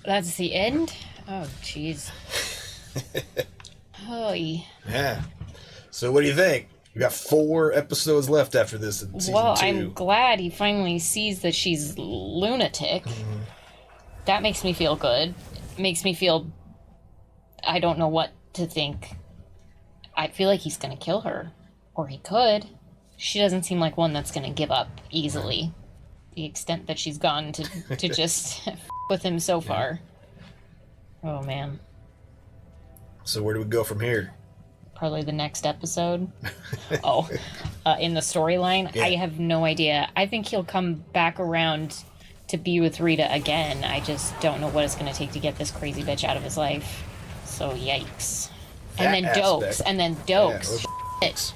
That's the end? Oh, jeez. Yeah. So what do you think? We got 4 episodes left after this in season 2. Well, I'm glad he finally sees that she's lunatic. Mm-hmm. That makes me feel good. Makes me feel... I don't know what to think. I feel like he's gonna kill her. Or he could. She doesn't seem like one that's gonna give up easily. The extent that she's gone to just f with him so far. Oh, man. So where do we go from here? Probably the next episode. In the storyline? Yeah. I have no idea. I think he'll come back around to be with Rita again. I just don't know what it's going to take to get this crazy bitch out of his life. So, yikes. That And then Dokes. And then Dokes. Yeah, Shit.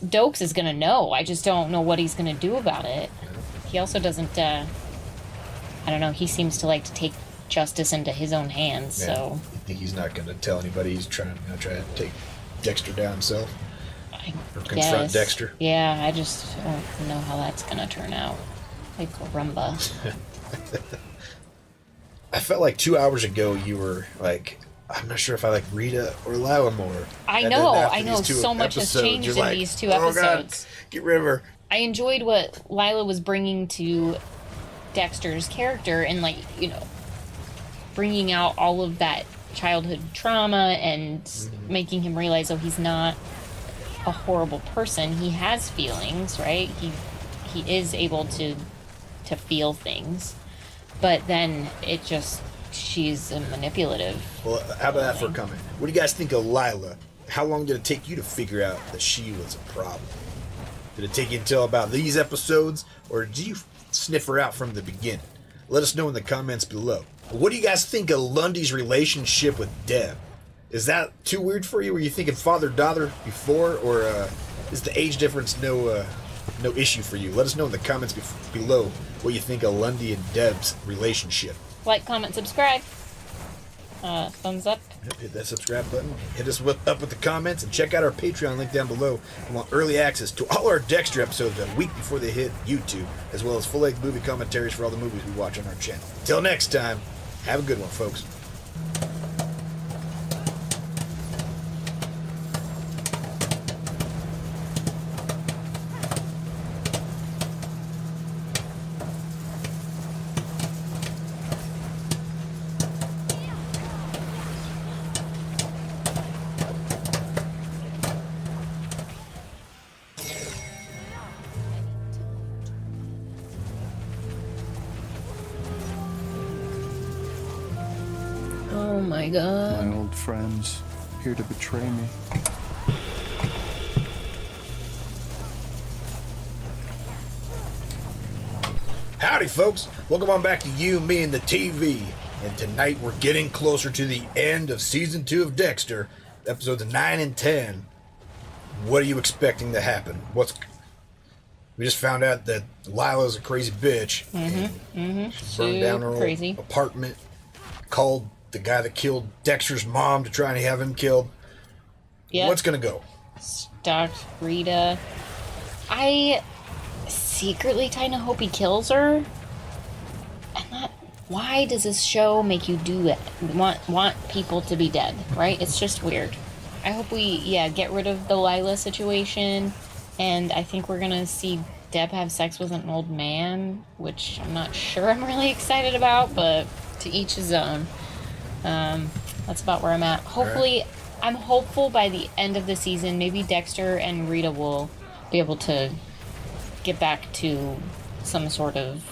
Dokes is going to know. I just don't know what he's going to do about it. He also doesn't, I don't know, he seems to like to take justice into his own hands, so... You think he's not going to tell anybody he's trying to take Dexter down himself? Or confront Dexter? Yeah, I just don't know how that's going to turn out. Like rumba. I felt like 2 hours ago you were like, I'm not sure if I like Rita or Lila more. I And know, then after these 2 so much has episodes, changed you're in like, these 2 oh, God, episodes. get rid of her. I enjoyed what Lila was bringing to Dexter's character and, like, you know, bringing out all of that childhood trauma and making him realize, oh, he's not a horrible person. He has feelings, right? He is able to feel things. But then it just, she's a manipulative. Well, how about that for a comment? What do you guys think of Lila? How long did it take you to figure out that she was a problem? Did it take you until about these episodes, or did you sniff her out from the beginning? Let us know in the comments below. What do you guys think of Lundy's relationship with Deb? Is that too weird for you? Were you thinking father-daughter before, or is the age difference no issue for you? Let us know in the comments below what you think of Lundy and Deb's relationship. Like, comment, subscribe. Thumbs up. Yep, hit that subscribe button. Hit us up with the comments, and check out our Patreon link down below. You want early access to all our Dexter episodes a week before they hit YouTube, as well as full-length movie commentaries for all the movies we watch on our channel. Till next time, have a good one, folks. Oh my god. My old friends, here to betray me. Howdy, folks. Welcome on back to You, Me, and the TV. And tonight we're getting closer to the end of Season 2 of Dexter, episodes 9 and 10. What are you expecting to happen? We just found out that Lila's a crazy bitch. She burned down her old apartment, called the guy that killed Dexter's mom to try and have him killed. Yep. What's gonna go? Stalked Rita. I secretly kind of hope he kills her. And that, why does this show make you do it? Want people to be dead, right? It's just weird. I hope we, get rid of the Lila situation. And I think we're gonna see Deb have sex with an old man, which I'm not sure I'm really excited about, but to each his own. That's about where I'm at. Hopefully, right. I'm hopeful by the end of the season, maybe Dexter and Rita will be able to get back to some sort of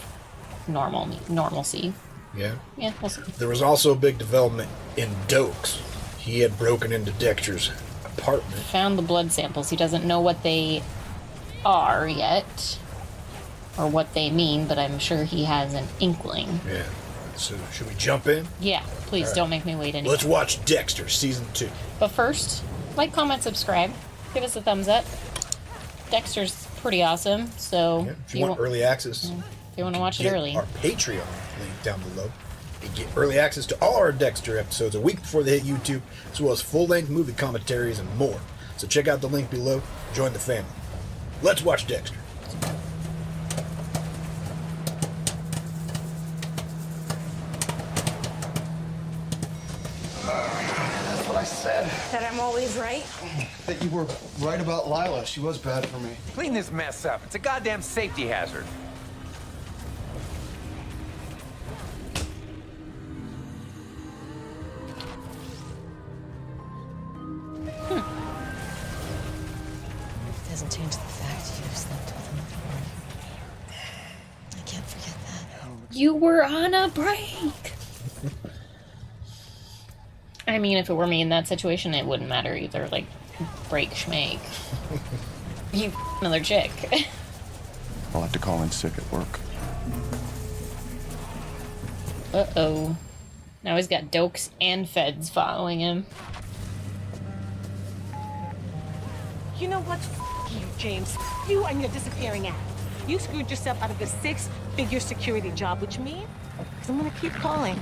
normalcy. Yeah? Yeah, we'll see. There was also a big development in Dokes. He had broken into Dexter's apartment. Found the blood samples. He doesn't know what they are yet, or what they mean, but I'm sure he has an inkling. Yeah. So, should we jump in? Yeah, please don't make me wait anymore. Let's watch Dexter, Season 2. But first, like, comment, subscribe. Give us a thumbs up. Dexter's pretty awesome, so... Yeah, if you want early access... If you want to watch it early. Our Patreon link down below. You get early access to all our Dexter episodes a week before they hit YouTube, as well as full-length movie commentaries and more. So check out the link below. Join the family. Let's watch Dexter. That I'm always right? That you were right about Lila. She was bad for me. Clean this mess up. It's a goddamn safety hazard. Doesn't change the fact you slept with him before. I can't forget that. You were on a break. I mean, if it were me in that situation, it wouldn't matter either. Like, break schmake. You another chick. I'll have to call in sick at work. Uh-oh. Now he's got dokes and feds following him. You know what? You, James. You and your disappearing act. You screwed yourself out of a 6-figure security job, which means I'm gonna keep calling.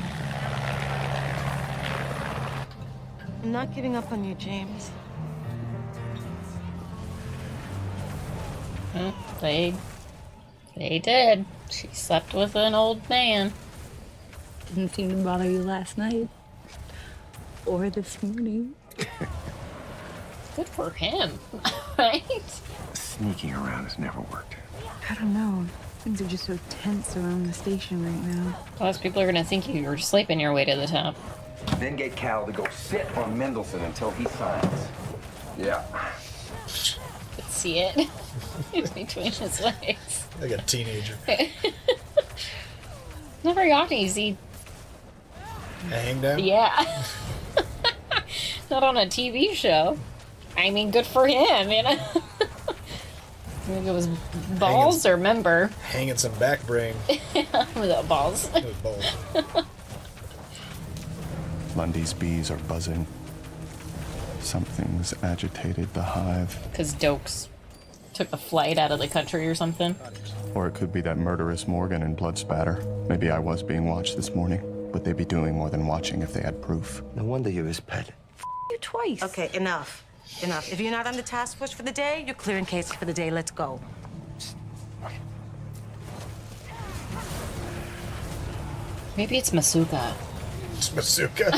I'm not giving up on you, James. They did. She slept with an old man. Didn't seem to bother you last night. Or this morning. Good for him, right? Sneaking around has never worked. I don't know. Things are just so tense around the station right now. Plus, people are gonna think you were sleeping your way to the top. Then get Cal to go sit on Mendelsohn until he signs. Yeah. Could see it. It's between his legs. Like a teenager. Not very often you see. A hang down? Yeah. Not on a TV show. I mean, good for him, you know? I think it was balls or member. Hanging some back brain Without balls. with balls. Lundy's bees are buzzing. Something's agitated the hive. Because Dokes took a flight out of the country or something. Or it could be that murderous Morgan and blood spatter. Maybe I was being watched this morning. Would they be doing more than watching if they had proof? No wonder you're his pet. You twice. Okay, enough. Enough. If you're not on the task force for the day, you're clearing case for the day. Let's go. Maybe it's Masuka. It's Masuka.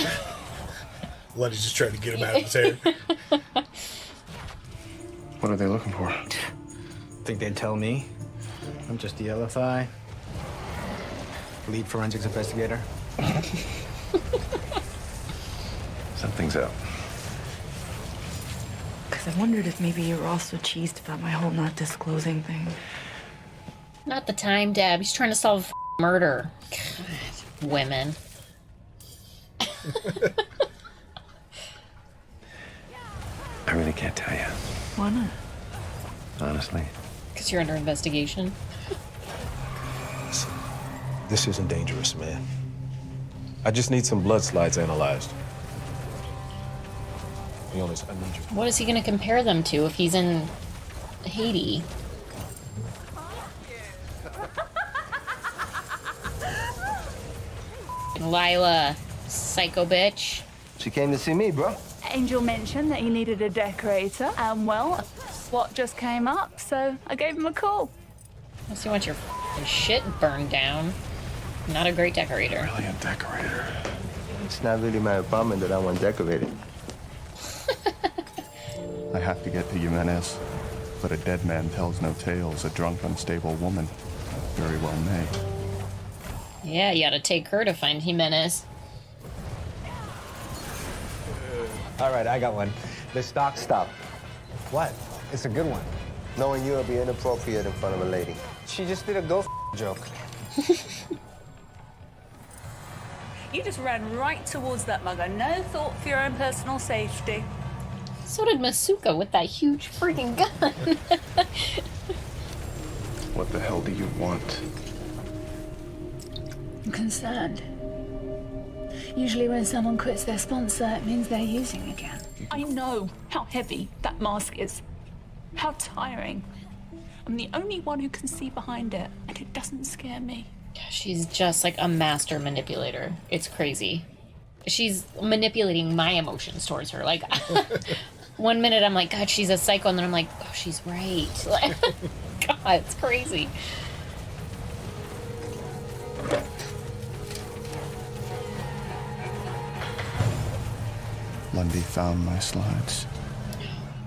Lenny's just trying to get him out of his hair. What are they looking for? Think they'd tell me? I'm just the LFI. Lead forensics investigator. Something's up. Because I wondered if maybe you were also cheesed about my whole not disclosing thing. Not the time, Deb. He's trying to solve murder. God, women. I really can't tell you, Why not? honestly. Because you're under investigation. This isn't dangerous, man. I just need some blood slides analyzed. Leonis, I need you. What is he going to compare them to if he's in Haiti? Lila, psycho bitch. She came to see me, bro. Angel mentioned that he needed a decorator, and well, SWAT just came up, so I gave him a call. Unless you want your shit burned down. Not a great decorator. Really a decorator. It's not really my apartment that I want decorated. I have to get to Jimenez. But a dead man tells no tales. A drunk, unstable woman very well may. Yeah, you gotta take her to find Jimenez. All right, I got one. The stock stop. What? It's a good one. Knowing you will be inappropriate in front of a lady. She just did a go joke. You just ran right towards that mugger. No thought for your own personal safety. So did Masuka with that huge freaking gun. What the hell do you want? I'm concerned. Usually when someone quits their sponsor, it means they're using again. I know how heavy that mask is. How tiring. I'm the only one who can see behind it, and it doesn't scare me. She's just like a master manipulator. It's crazy. She's manipulating my emotions towards her. Like, one minute I'm like, God, she's a psycho, and then I'm like, oh, she's right. Like, God, it's crazy. Lundy found my slides.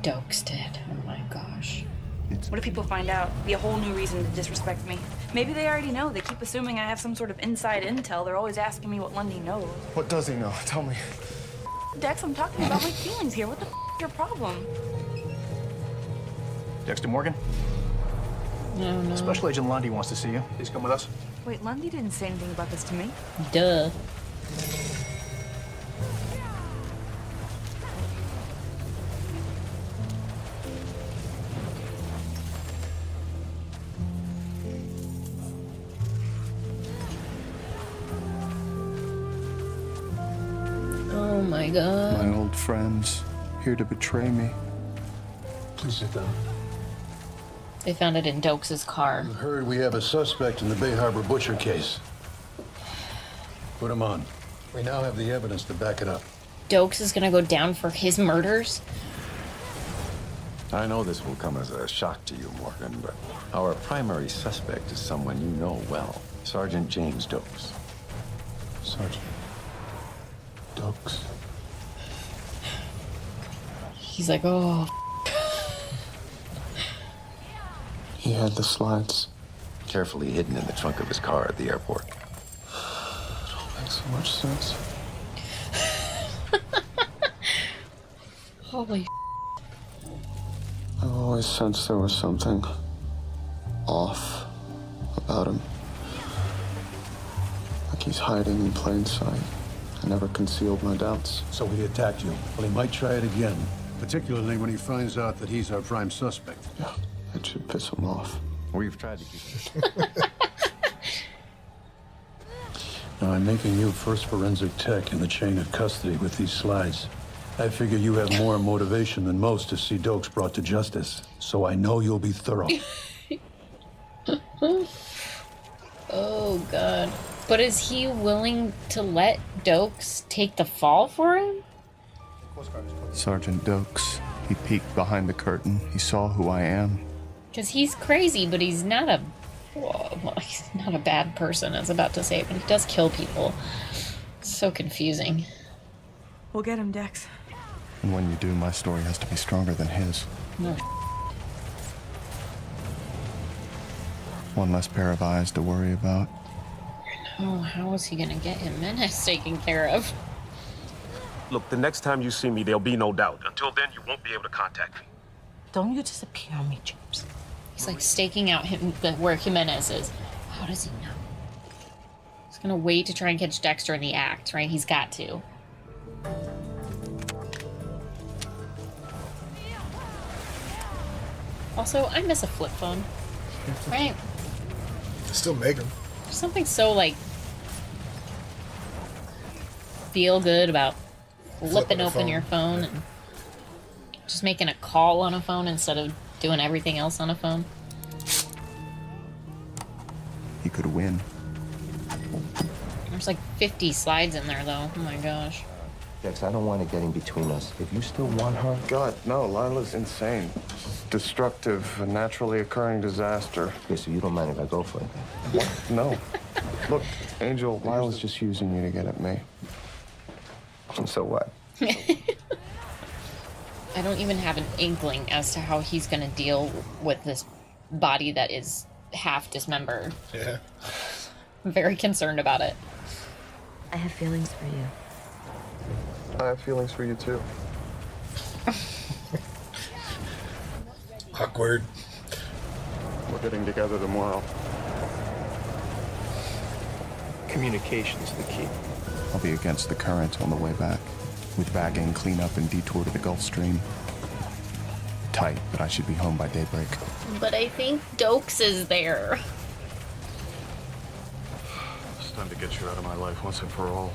Dokes did. Oh my gosh. What if people find out? Be a whole new reason to disrespect me. Maybe they already know. They keep assuming I have some sort of inside intel. They're always asking me what Lundy knows. What does he know? Tell me. Dex, I'm talking about my feelings here. What the is your problem? Dexter Morgan? No, no. Special Agent Lundy wants to see you. Please come with us. Wait, Lundy didn't say anything about this to me. Duh. Oh my god. My old friends, here to betray me. Please sit down. They found it in Dokes' car. You heard we have a suspect in the Bay Harbor butcher case. Put him on. We now have the evidence to back it up. Dokes is gonna go down for his murders? I know this will come as a shock to you, Morgan, but our primary suspect is someone you know well. Sergeant James Dokes. Sergeant Dokes. He's like, oh. He had the slides. Carefully hidden in the trunk of his car at the airport. It all makes so much sense. Holy. I've always sensed there was something off about him. Like he's hiding in plain sight. I never concealed my doubts. So he attacked you. Well, he might try it again, particularly when he finds out that he's our prime suspect. Yeah, it should piss him off. We've tried to keep Now, I'm making you first forensic tech in the chain of custody with these slides. I figure you have more motivation than most to see Dokes brought to justice, so I know you'll be thorough. Oh god. But is he willing to let Dokes take the fall for him? Sergeant Dokes. He peeked behind the curtain. He saw who I am. Because he's crazy, but he's not a... Well, he's not a bad person, I was about to say, but he does kill people. It's so confusing. We'll get him, Dex. And when you do, my story has to be stronger than his. No. One less pair of eyes to worry about. Oh, how is he gonna get Jimenez taken care of? Look, the next time you see me, there'll be no doubt. Until then, you won't be able to contact me. Don't you disappear on me, James. He's like staking out where Jimenez is. How does he know? He's gonna wait to try and catch Dexter in the act, right? He's got to. Also, I miss a flip phone. Right? Still make them. There's something so, like, feel good about flipping open your phone and just making a call on a phone instead of doing everything else on a phone. He could win. There's like 50 slides in there, though. Oh my gosh. Dex, I don't want it getting between us. If you still want her... God, no, Lila's insane. Destructive, a naturally occurring disaster. Okay, so you don't mind if I go for it? What? No. Look, Angel, Lila's just using you to get at me. So what? I don't even have an inkling as to how he's gonna deal with this body that is half dismembered. Yeah. I'm very concerned about it. I have feelings for you. I have feelings for you, too. Awkward. We're getting together tomorrow. Communication's the key. I'll be against the current on the way back, with bagging, cleanup, and detour to the Gulf Stream. Tight, but I should be home by daybreak. But I think Dokes is there. It's time to get you out of my life once and for all.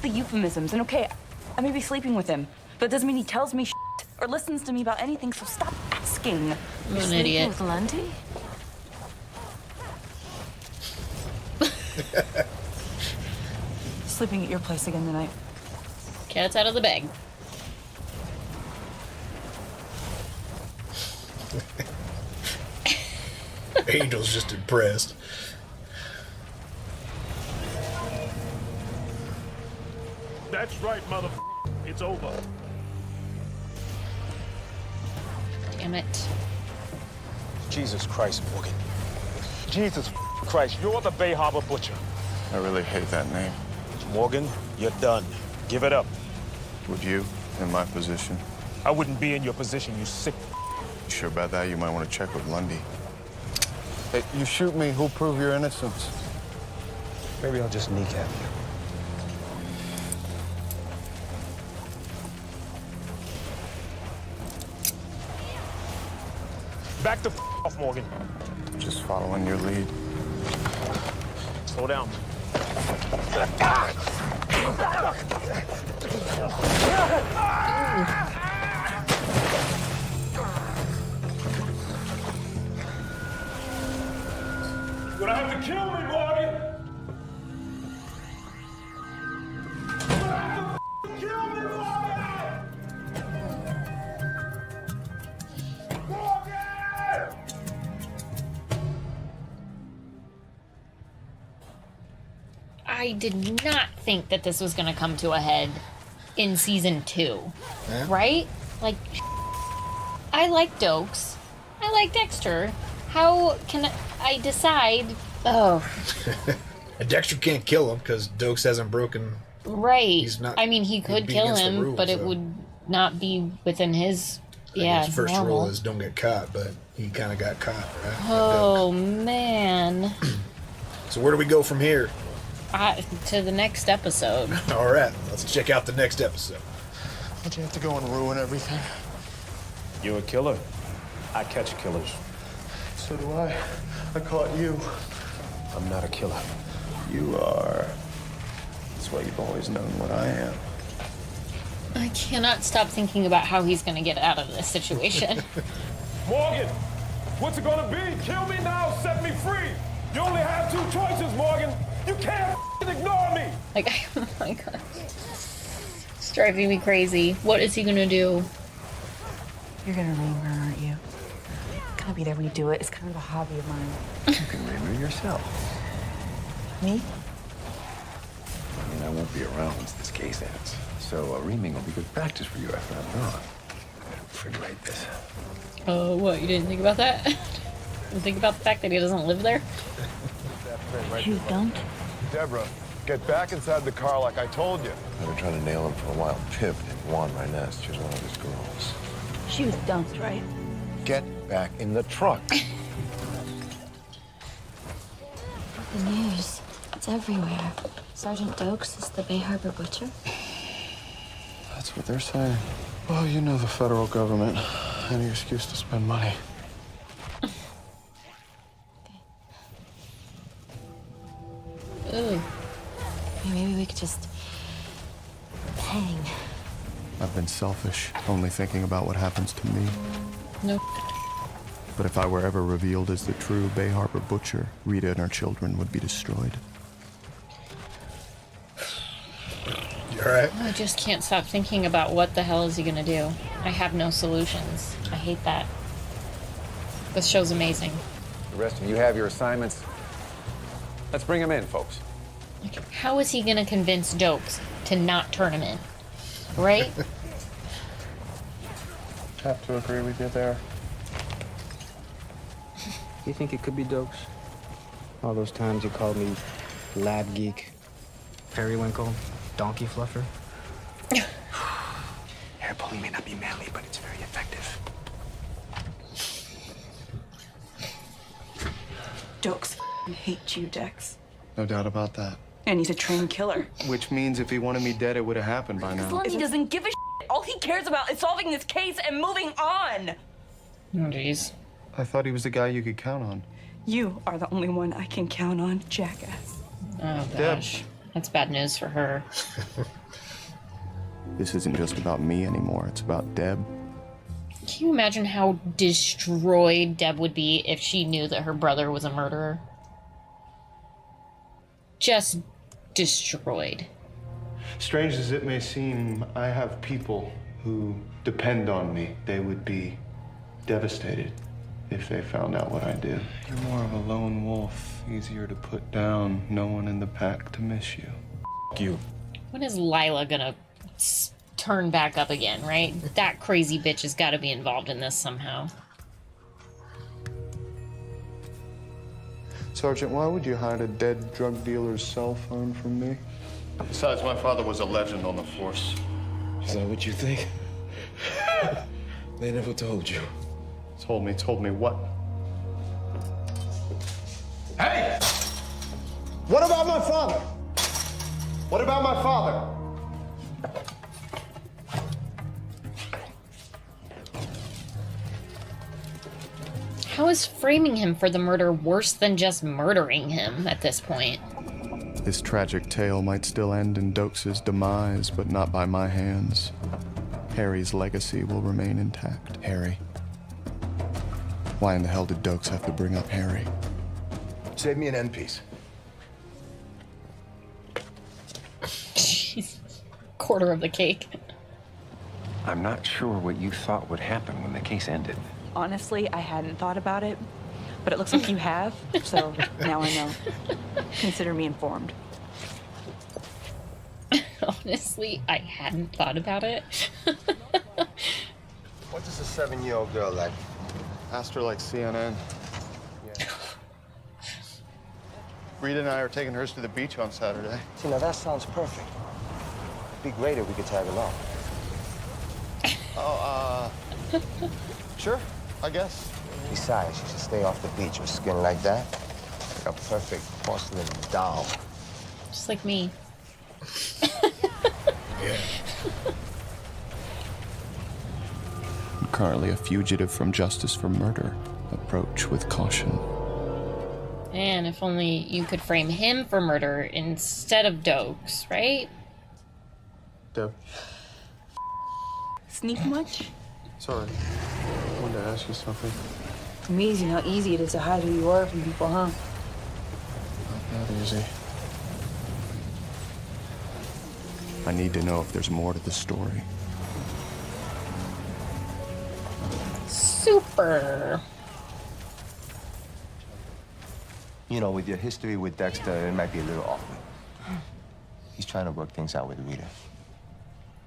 The euphemisms, and okay, I may be sleeping with him, but it doesn't mean he tells me shit or listens to me about anything, so stop asking. I'm an idiot. With Lundy? Sleeping at your place again tonight. Cat's out of the bag. Angel's just impressed. That's right, mother. It's over. Damn it. Jesus Christ, Morgan. Jesus Christ, you're the Bay Harbor Butcher. I really hate that name. Morgan, you're done. Give it up. Would you, in my position? I wouldn't be in your position, you sick. You sure about that? You might want to check with Lundy. Hey, you shoot me, who'll prove your innocence? Maybe I'll just kneecap you. Back the off, Morgan. Just following your lead. Slow down. You're gonna have to kill me, Morgan! You're gonna have to kill me, Morgan! Morgan! I did not think that this was going to come to a head in season 2. Yeah. Right? Like, I like Dokes. I like Dexter. How can I decide? Oh. And Dexter can't kill him because Dokes hasn't broken. Right. He's not. I mean, he could be kill against the him, rules, but it so. would not be within his. Yeah, His first normal. rule is don't get caught, but he kind of got caught, right? Oh man. So where do we go from here? To the next episode. All right, let's check out the next episode. Why'd you have to go and ruin everything? You're a killer. I catch killers. So do I. I caught you. I'm not a killer. You are. That's why you've always known what I am. I cannot stop thinking about how he's going to get out of this situation. Morgan, what's it gonna be? Kill me now, set me free. You only have 2 choices, Morgan. You can't ignore me. Like, oh my god. It's driving me crazy. What is he going to do? You're gonna ream her, aren't you? Gotta be there when you do it. It's kind of a hobby of mine. You can ream her yourself. Me? I mean, I won't be around once this case ends. So reaming will be good practice for you after I'm gone. I better refrigerate this. What? You didn't think about that? You think about the fact that he doesn't live there? You don't? Deborah, get back inside the car like I told you. I've been trying to nail him for a while. Pip named Juan Rynez. She's one of his girls. She was dumped, right? Get back in the truck. The news. It's everywhere. Sergeant Dokes is the Bay Harbor Butcher. That's what they're saying. Well, you know the federal government. Any excuse to spend money. Ooh. Maybe we could just hang. I've been selfish, only thinking about what happens to me. Nope. But if I were ever revealed as the true Bay Harbor Butcher, Rita and her children would be destroyed. You all right? I just can't stop thinking about what the hell is he gonna do. I have no solutions. I hate that. This show's amazing. The rest of you have your assignments. Let's bring him in, folks. Like, how is he gonna convince Dokes to not turn him in? Right? Have to agree with you there. You think it could be Dokes? All those times you called me lab geek, periwinkle, donkey fluffer. Hair pulling may not be manly, but it's very effective. Dokes hate you, Dex. No doubt about that. And he's a trained killer. Which means if he wanted me dead, it would have happened by now. Lundy doesn't give a shit. All he cares about is solving this case and moving on. Oh, jeez. I thought he was the guy you could count on. You are the only one I can count on, jackass. Oh, gosh. That's bad news for her. This isn't just about me anymore. It's about Deb. Can you imagine how destroyed Deb would be if she knew that her brother was a murderer? Just destroyed. Strange as it may seem, I have people who depend on me. They would be devastated if they found out what I did. You're more of a lone wolf, easier to put down, no one in the pack to miss you. You. When is Lila gonna turn back up again, right? That crazy bitch has got to be involved in this somehow. Sergeant, why would you hide a dead drug dealer's cell phone from me? Besides, my father was a legend on the force. Is that what you think? They never told you. Told me what? Hey! What about my father? What about my father? How is framing him for the murder worse than just murdering him at this point? This tragic tale might still end in Dokes' demise, but not by my hands. Harry's legacy will remain intact. Harry. Why in the hell did Dokes have to bring up Harry? Save me an end piece. Quarter of the cake. I'm not sure what you thought would happen when the case ended. Honestly, I hadn't thought about it, but it looks like you have, so now I know. Consider me informed. Honestly, I hadn't thought about it. What does a 7-year-old girl like? Asked her like CNN. Yeah. Rita and I are taking hers to the beach on Saturday. See, now that sounds perfect. It'd be great if we could tag along. Oh, sure, I guess. Besides, you should stay off the beach with skin like that. Like a perfect porcelain doll. Just like me. Yeah. I'm currently a fugitive from justice for murder. Approach with caution. And if only you could frame him for murder instead of Dokes, right? Sneak much? Sorry. I wanted to ask you something. Amazing how easy it is to hide who you are from people, huh? Not that easy. I need to know if there's more to the story. Super. You know, with your history with Dexter, it might be a little awkward. He's trying to work things out with Rita.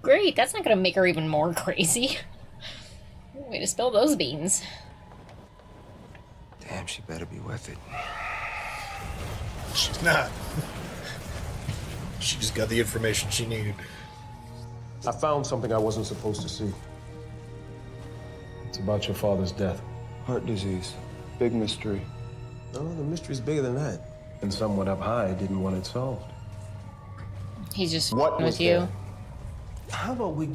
Great, that's not gonna make her even more crazy. Way to spill those beans. Damn, she better be worth it. She's not. She just got the information she needed. I found something I wasn't supposed to see. It's about your father's death. Heart disease. Big mystery. No, the mystery's bigger than that. And someone up high didn't want it solved. He's just What with was you. that? How about we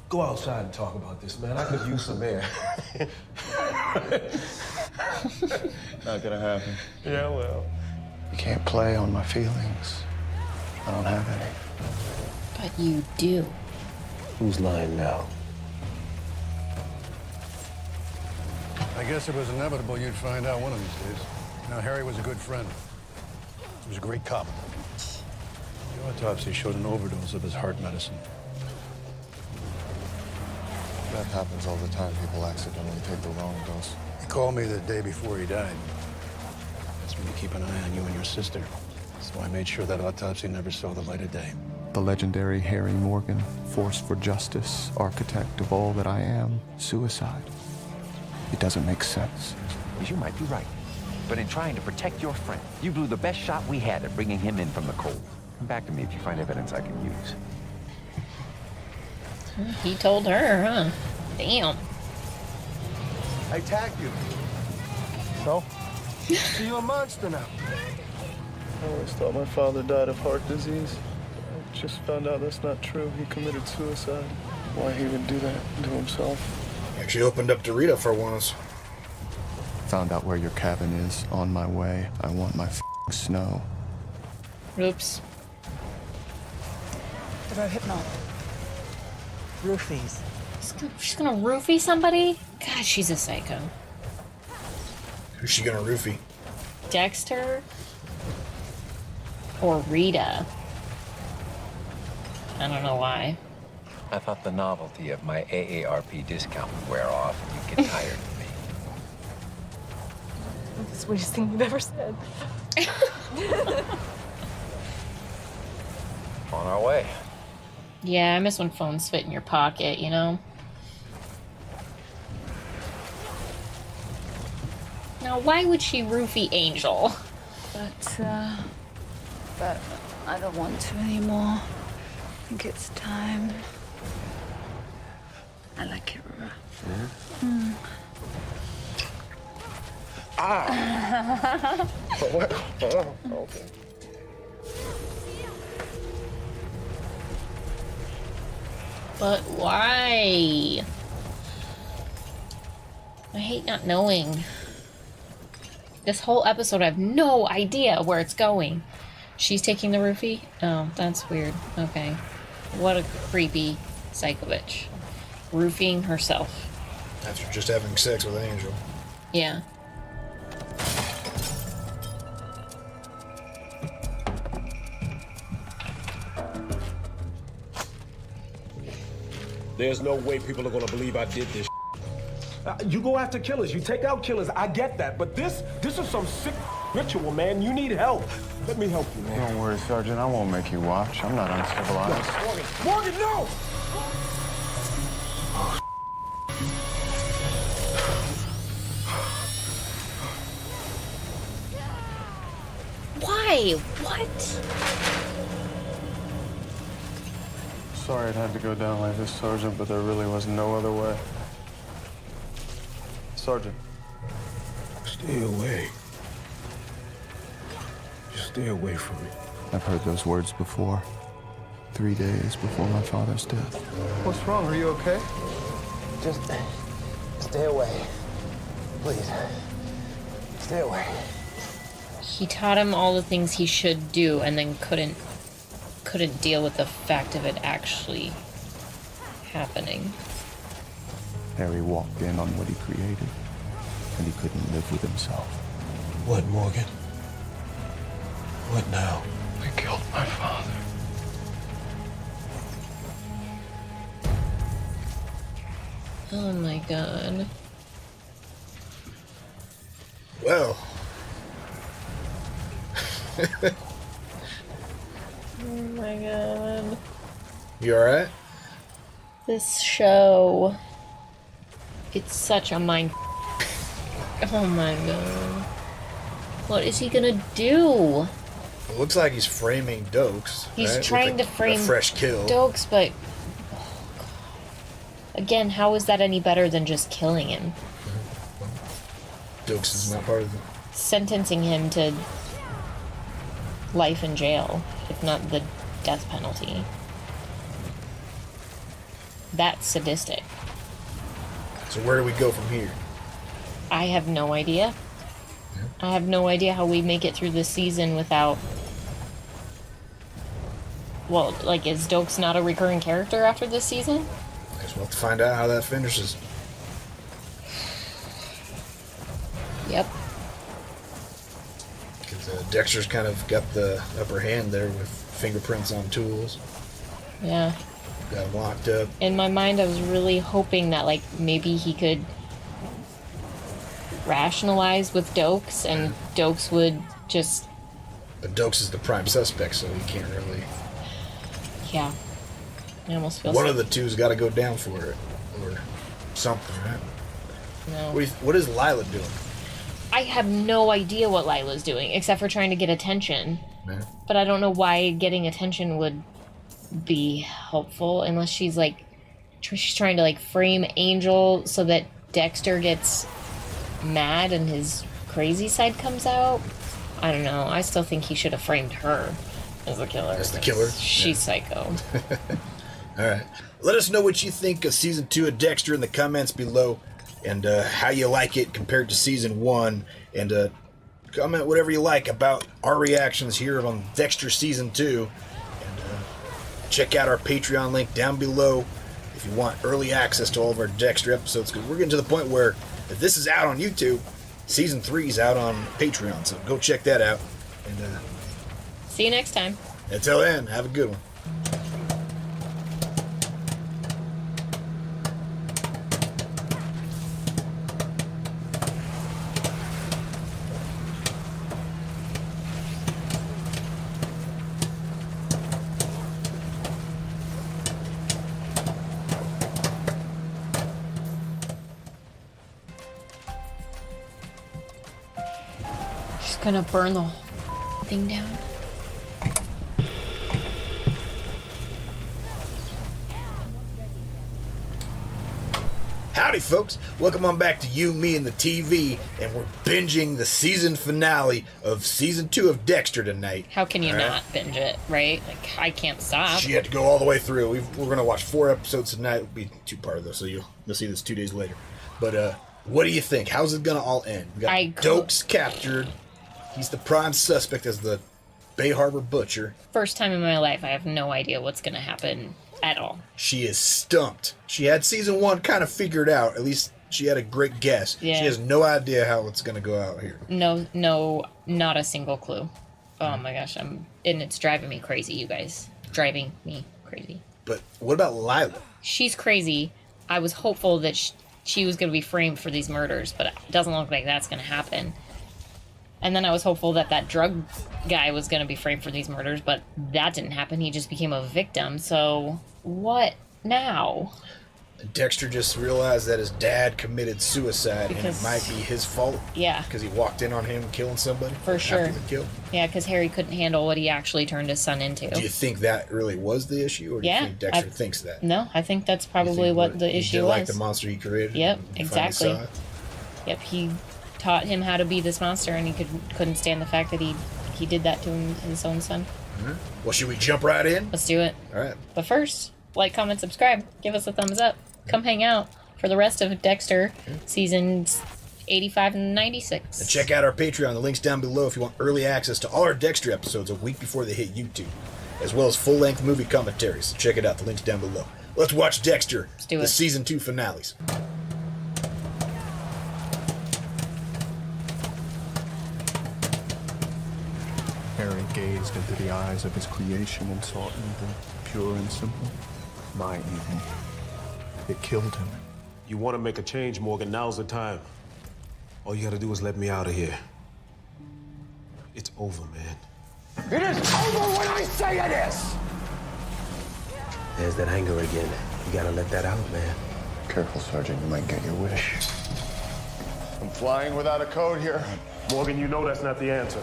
go outside and talk about this, man? I could use some air. Not gonna happen. Yeah, well. You can't play on my feelings. I don't have any. But you do. Who's lying now? I guess it was inevitable you'd find out one of these days. You know, Harry was a good friend. He was a great cop. The autopsy showed an overdose of his heart medicine. That happens all the time. People accidentally take the wrong dose. He called me the day before he died. Asked me to keep an eye on you and your sister. So I made sure that autopsy never saw the light of day. The legendary Harry Morgan, force for justice, architect of all that I am, suicide. It doesn't make sense. You might be right. But in trying to protect your friend, you blew the best shot we had at bringing him in from the cold. Come back to me if you find evidence I can use. He told her, huh? Damn. I tagged you. So? So you're a monster now. I always thought my father died of heart disease. I just found out that's not true. He committed suicide. Why he would do that to himself. Actually opened up to Rita for once. Found out where your cabin is. On my way. I want my snow. Oops. What about Hypno? Roofies. She's gonna roofie somebody? God, she's a psycho. Who's she gonna roofie? Dexter? Or Rita? I don't know why. I thought the novelty of my AARP discount would wear off and you'd get tired of me. That's the sweetest thing you've ever said. On our way. Yeah, I miss when phones fit in your pocket, you know? Now, why would she roofie Angel? But I don't want to anymore. I think it's time. I like it rough. Mm. Ah! What? Okay. But why? I hate not knowing. This whole episode, I have no idea where it's going. She's taking the roofie? Oh, that's weird. Okay. What a creepy psycho bitch. Roofing herself. After just having sex with Angel. Yeah. There's no way people are gonna believe I did this. You go after killers, you take out killers, I get that. But this is some sick ritual, man. You need help. Let me help you, man. Don't worry, Sergeant. I won't make you watch. I'm not uncivilized. Morgan, no! Why? What? Sorry it had to go down like this, Sergeant, but there really was no other way. Sergeant. Stay away. Just stay away from me. I've heard those words before. 3 days before my father's death. What's wrong? Are you okay? Just stay away. Please. Stay away. He taught him all the things he should do and then couldn't deal with the fact of it actually happening. Harry walked in on what he created, and he couldn't live with himself. What, Morgan? What now? We killed my father. Oh my god. Well. Oh my god. You alright? This show. It's such a mind. Oh my god. What is he gonna do? It looks like he's framing Dokes. He's right? trying With to frame a fresh kill. Dokes, but again, how is that any better than just killing him? Dokes is not part of it. Sentencing him to life in jail, if not the death penalty. That's sadistic. So where do we go from here? I have no idea. I have no idea how we make it through this season without... Well, like, is Dokes not a recurring character after this season? I guess we'll have to find out how that finishes. Yep. Because Dexter's kind of got the upper hand there with fingerprints on tools. Yeah. Got him locked up. In my mind, I was really hoping that, like, maybe he could rationalize with Dokes, and Dokes would just... But Dokes is the prime suspect, so he can't really... Yeah. I almost feel One of the two's got to go down for it. Or something, right? No. What is Lila doing? I have no idea what Lila's doing, except for trying to get attention. Yeah. But I don't know why getting attention would be helpful, unless she's, like... She's trying to, like, frame Angel so that Dexter gets mad and his crazy side comes out. I don't know. I still think he should have framed her as the killer. As the killer? She's psycho. Alright. Let us know what you think of Season 2 of Dexter in the comments below, and how you like it compared to Season 1, and comment whatever you like about our reactions here on Dexter Season 2, and check out our Patreon link down below if you want early access to all of our Dexter episodes, because we're getting to the point where if this is out on YouTube, Season 3 is out on Patreon, so go check that out. And See you next time. until then, have a good one. gonna burn the whole thing down. Howdy, folks. Welcome on back to You, Me, and the TV, and we're binging the season finale of season 2 of Dexter tonight. How can you All right? not binge it, right? Like, I can't stop. She had to go all the way through. We're going to watch 4 episodes tonight. It'll be 2-part though, so you'll see this 2 days later. But what do you think? How's it going to all end? We got Dokes captured. He's the prime suspect as the Bay Harbor Butcher. First time in my life, I have no idea what's gonna happen at all. She is stumped. She had season 1 kind of figured out. At least she had a great guess. Yeah. She has no idea how it's going to go out here. No, not a single clue. Oh my gosh, and it's driving me crazy, you guys. Driving me crazy. But what about Lila? She's crazy. I was hopeful that she was going to be framed for these murders, but it doesn't look like that's going to happen. And then I was hopeful that that drug guy was going to be framed for these murders, but that didn't happen. He just became a victim. So what now? Dexter just realized that his dad committed suicide, and it Because- might be his fault. Yeah. Because he walked in on him killing somebody. For sure. After the kill. Yeah, because Harry couldn't handle what he actually turned his son into. Do you think that really was the issue, or do Yeah, you think Dexter thinks that? No, I think that's probably what the He issue did was. like the monster he created? Yep, and he finally exactly. saw it? Yep, he taught him how to be this monster, and he couldn't stand the fact that he did that to his own son. Mm-hmm. Well, should we jump right in? Let's do it. All right. But first, like, comment, subscribe. Give us a thumbs up. Come hang out for the rest of Dexter seasons 85 and 96. And check out our Patreon. The link's down below if you want early access to all our Dexter episodes a week before they hit YouTube, as well as full-length movie commentaries. So check it out. The link's down below. Let's watch Dexter, do the it. season 2 finales. Harry gazed into the eyes of his creation and saw evil, pure and simple. My evil. It killed him. You want to make a change, Morgan? Now's the time. All you gotta do is let me out of here. It's over, man. It is over when I say it is! There's that anger again. You gotta let that out, man. Careful, Sergeant. You might get your wish. I'm flying without a code here. Morgan, you know that's not the answer.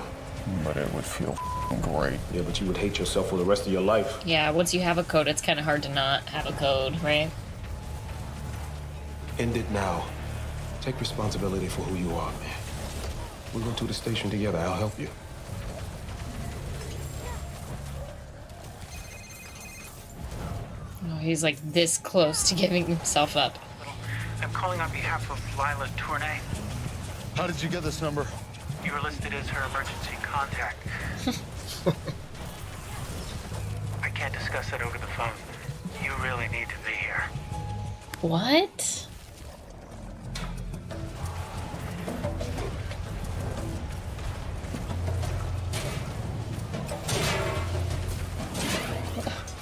But it would feel great. Yeah, but you would hate yourself for the rest of your life. Yeah, once you have a code, it's kind of hard to not have a code, right? End it now. Take responsibility for who you are, man. We go to the station together. I'll help you. Oh, he's like this close to giving himself up. I'm calling on behalf of Lila Tournay. How did you get this number? You were listed as her emergency contact. I can't discuss it over the phone. You really need to be here. What?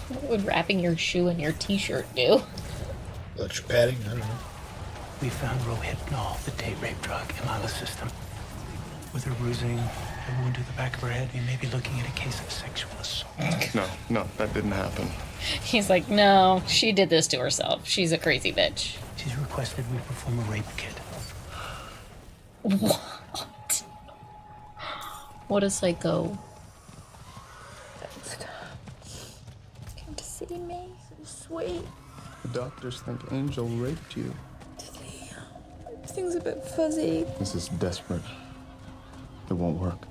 What would wrapping your shoe in your t-shirt do? Electric padding? I don't know. We found Rohypnol, the date rape drug, in Lila's system. With her bruising, a wound to the back of her head, we may be looking at a case of sexual assault. No, that didn't happen. He's like, no, she did this to herself. She's a crazy bitch. She's requested we perform a rape kit. What? What a psycho. Come to see me. So sweet. The doctors think Angel raped you. Everything's a bit fuzzy. This is desperate. It won't work.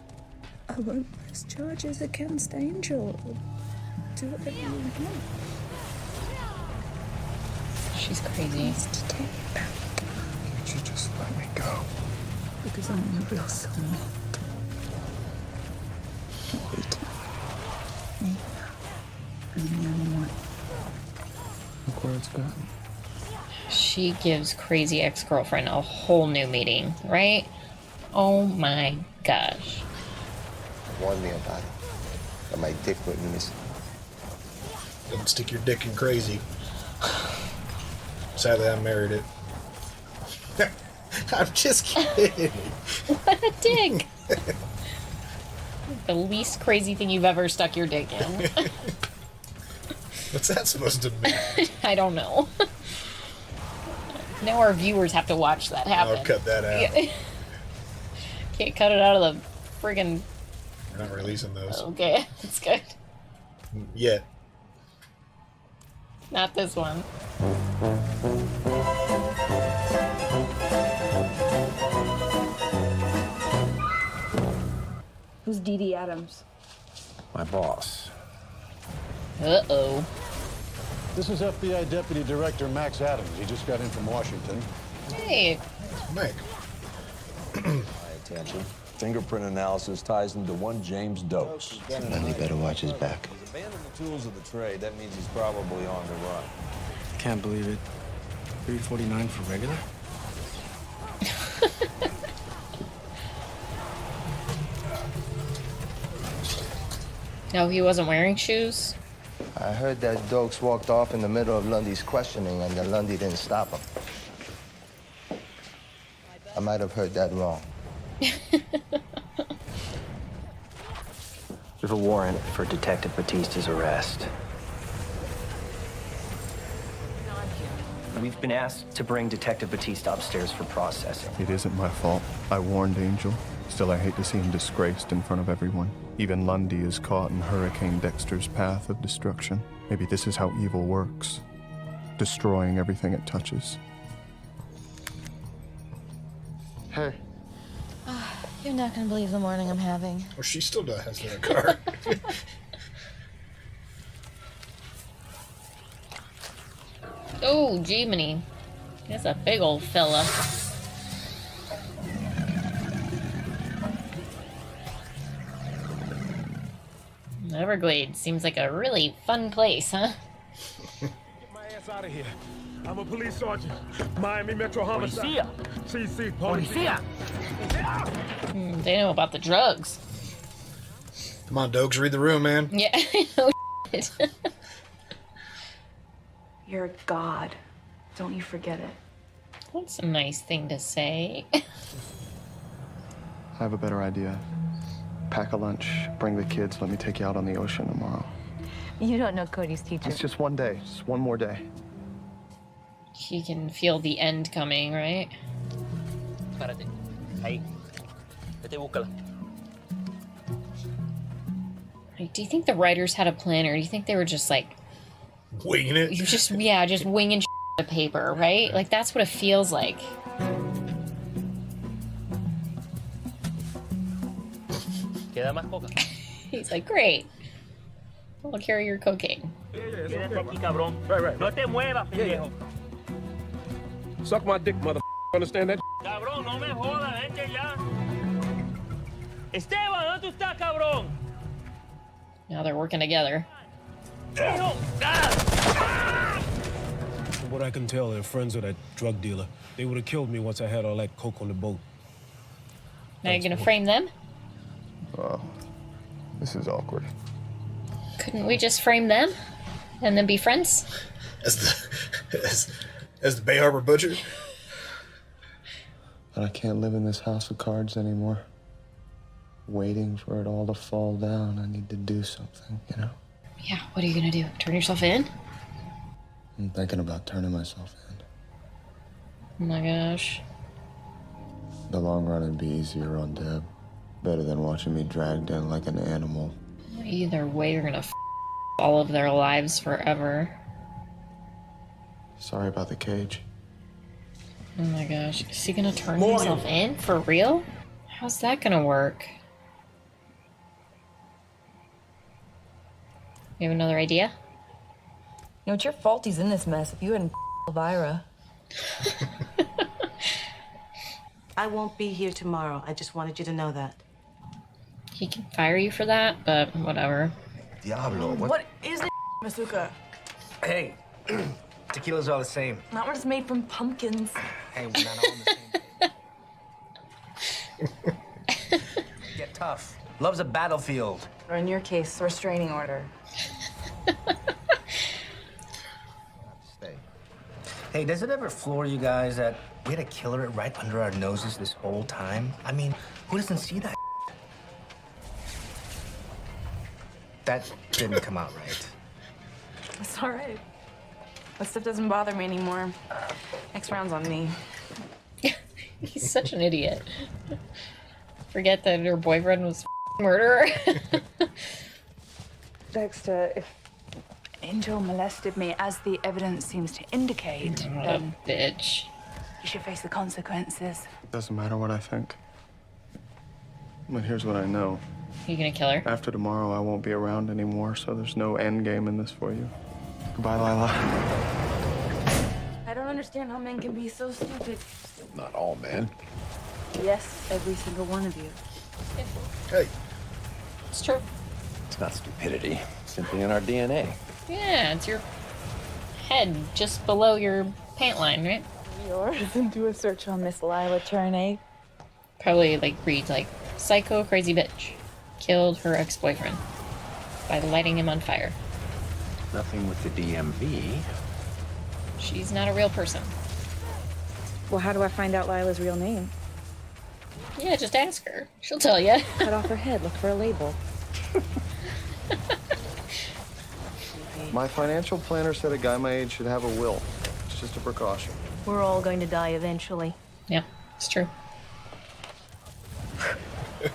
I won't press charges against Angel. Do whatever you want. She's crazy. To take it back. Would you just let me go? Because I'm your real soulmate. Me. I'm the only one. Look where it's gotten. She gives crazy ex-girlfriend a whole new meaning, right? Oh my gosh. Warned me about it. But my dick wouldn't miss. Don't stick your dick in crazy. Sadly, I married it. I'm just kidding. What a dick! The least crazy thing you've ever stuck your dick in. What's that supposed to mean? I don't know. Now our viewers have to watch that happen. I'll cut that out. Yeah. Can't cut it out of the friggin'. We're not releasing those. Okay, that's good. Yet. Not this one. Who's Dee Dee Adams? My boss. Uh-oh. This is FBI Deputy Director Max Adams. He just got in from Washington. Hey. Mike. My attention. Fingerprint analysis ties him to one James Dokes. Somebody better watch his back. He's abandoned the tools of the trade. That means he's probably on the run. Can't believe it. 349 for regular? No, he wasn't wearing shoes. I heard that Dokes walked off in the middle of Lundy's questioning and then Lundy didn't stop him. I might have heard that wrong. We have a warrant for Detective Batista's arrest. We've been asked to bring Detective Batista upstairs for processing. It isn't my fault. I warned Angel. Still, I hate to see him disgraced in front of everyone. Even Lundy is caught in Hurricane Dexter's path of destruction. Maybe this is how evil works. Destroying everything it touches. Hey. You're not gonna believe the morning I'm having. Well, she still has her car. Oh, Jiminy. That's a big old fella. Everglades seems like a really fun place, huh? Get my ass out of here. I'm a police sergeant. Miami Metro Homicide. CC, Policia. They know about the drugs. Come on, Dokes, read the room, man. Yeah, I know. Shit. You're a god. Don't you forget it. That's a nice thing to say. I have a better idea. Pack a lunch, bring the kids, let me take you out on the ocean tomorrow. You don't know Cody's teacher. It's just one day, just one more day. He can feel the end coming, right? Párate. Ahí. Vete, búscala. Like, do you think the writers had a plan, or do you think they were just like winging it? You just winging the paper, right? Like that's what it feels like. Queda más coca. He's like, great. I'll carry your cocaine. Quédate aquí, cabrón. Right. No te muevas, pendejo. Suck my dick, mother. Understand that? Cabrón, no me jodas, vente ya. Esteban, ¿dónde tú estás, cabrón? Now they're working together. From what I can tell, they're friends of that drug dealer. They would have killed me once I had all that coke on the boat. Now you're gonna frame them? Oh, this is awkward. Couldn't we just frame them and then be friends? As the Bay Harbor Butcher? But I can't live in this house of cards anymore. Waiting for it all to fall down. I need to do something, you know? Yeah, what are you gonna do? Turn yourself in? I'm thinking about turning myself in. Oh my gosh. The long run would be easier on Deb. Better than watching me dragged in like an animal. Either way, you're gonna all of their lives forever. Sorry about the cage. Oh my gosh. Is he gonna turn himself in? For real? How's that gonna work? You have another idea? You know, it's your fault he's in this mess. If you hadn't Elvira. I won't be here tomorrow. I just wanted you to know that. He can fire you for that, but whatever. Diablo, What is it, Masuka? Hey, tequila's all the same. Not when it's made from pumpkins. Hey, we're not all on the same page. Get tough. Love's a battlefield. Or in your case, a restraining order. Hey, does it ever floor you guys that we had a killer right under our noses this whole time? I mean, who doesn't see that? That didn't come out right. It's all right. That stuff doesn't bother me anymore. Next round's on me. He's such an idiot. Forget that her boyfriend was a murderer. Dexter, if Angel molested me, as the evidence seems to indicate, What then a bitch. you should face the consequences. Doesn't matter what I think. But here's what I know. You gonna kill her? After tomorrow, I won't be around anymore, so there's no end game in this for you. Goodbye, Lila. I don't understand how men can be so stupid. Not all men. Yes, every single one of you. Hey. It's true. It's not stupidity. It's simply in our DNA. Yeah, it's your head just below your pant line, right? Yours and do a search on Miss Lila Cherney. Probably like reads like psycho crazy bitch killed her ex-boyfriend by lighting him on fire. Nothing with the DMV. She's not a real person. Well, how do I find out Lila's real name? Yeah, just ask her. She'll tell you. Cut off her head, look for a label. My financial planner said a guy my age should have a will. It's just a precaution. We're all going to die eventually. Yeah, it's true.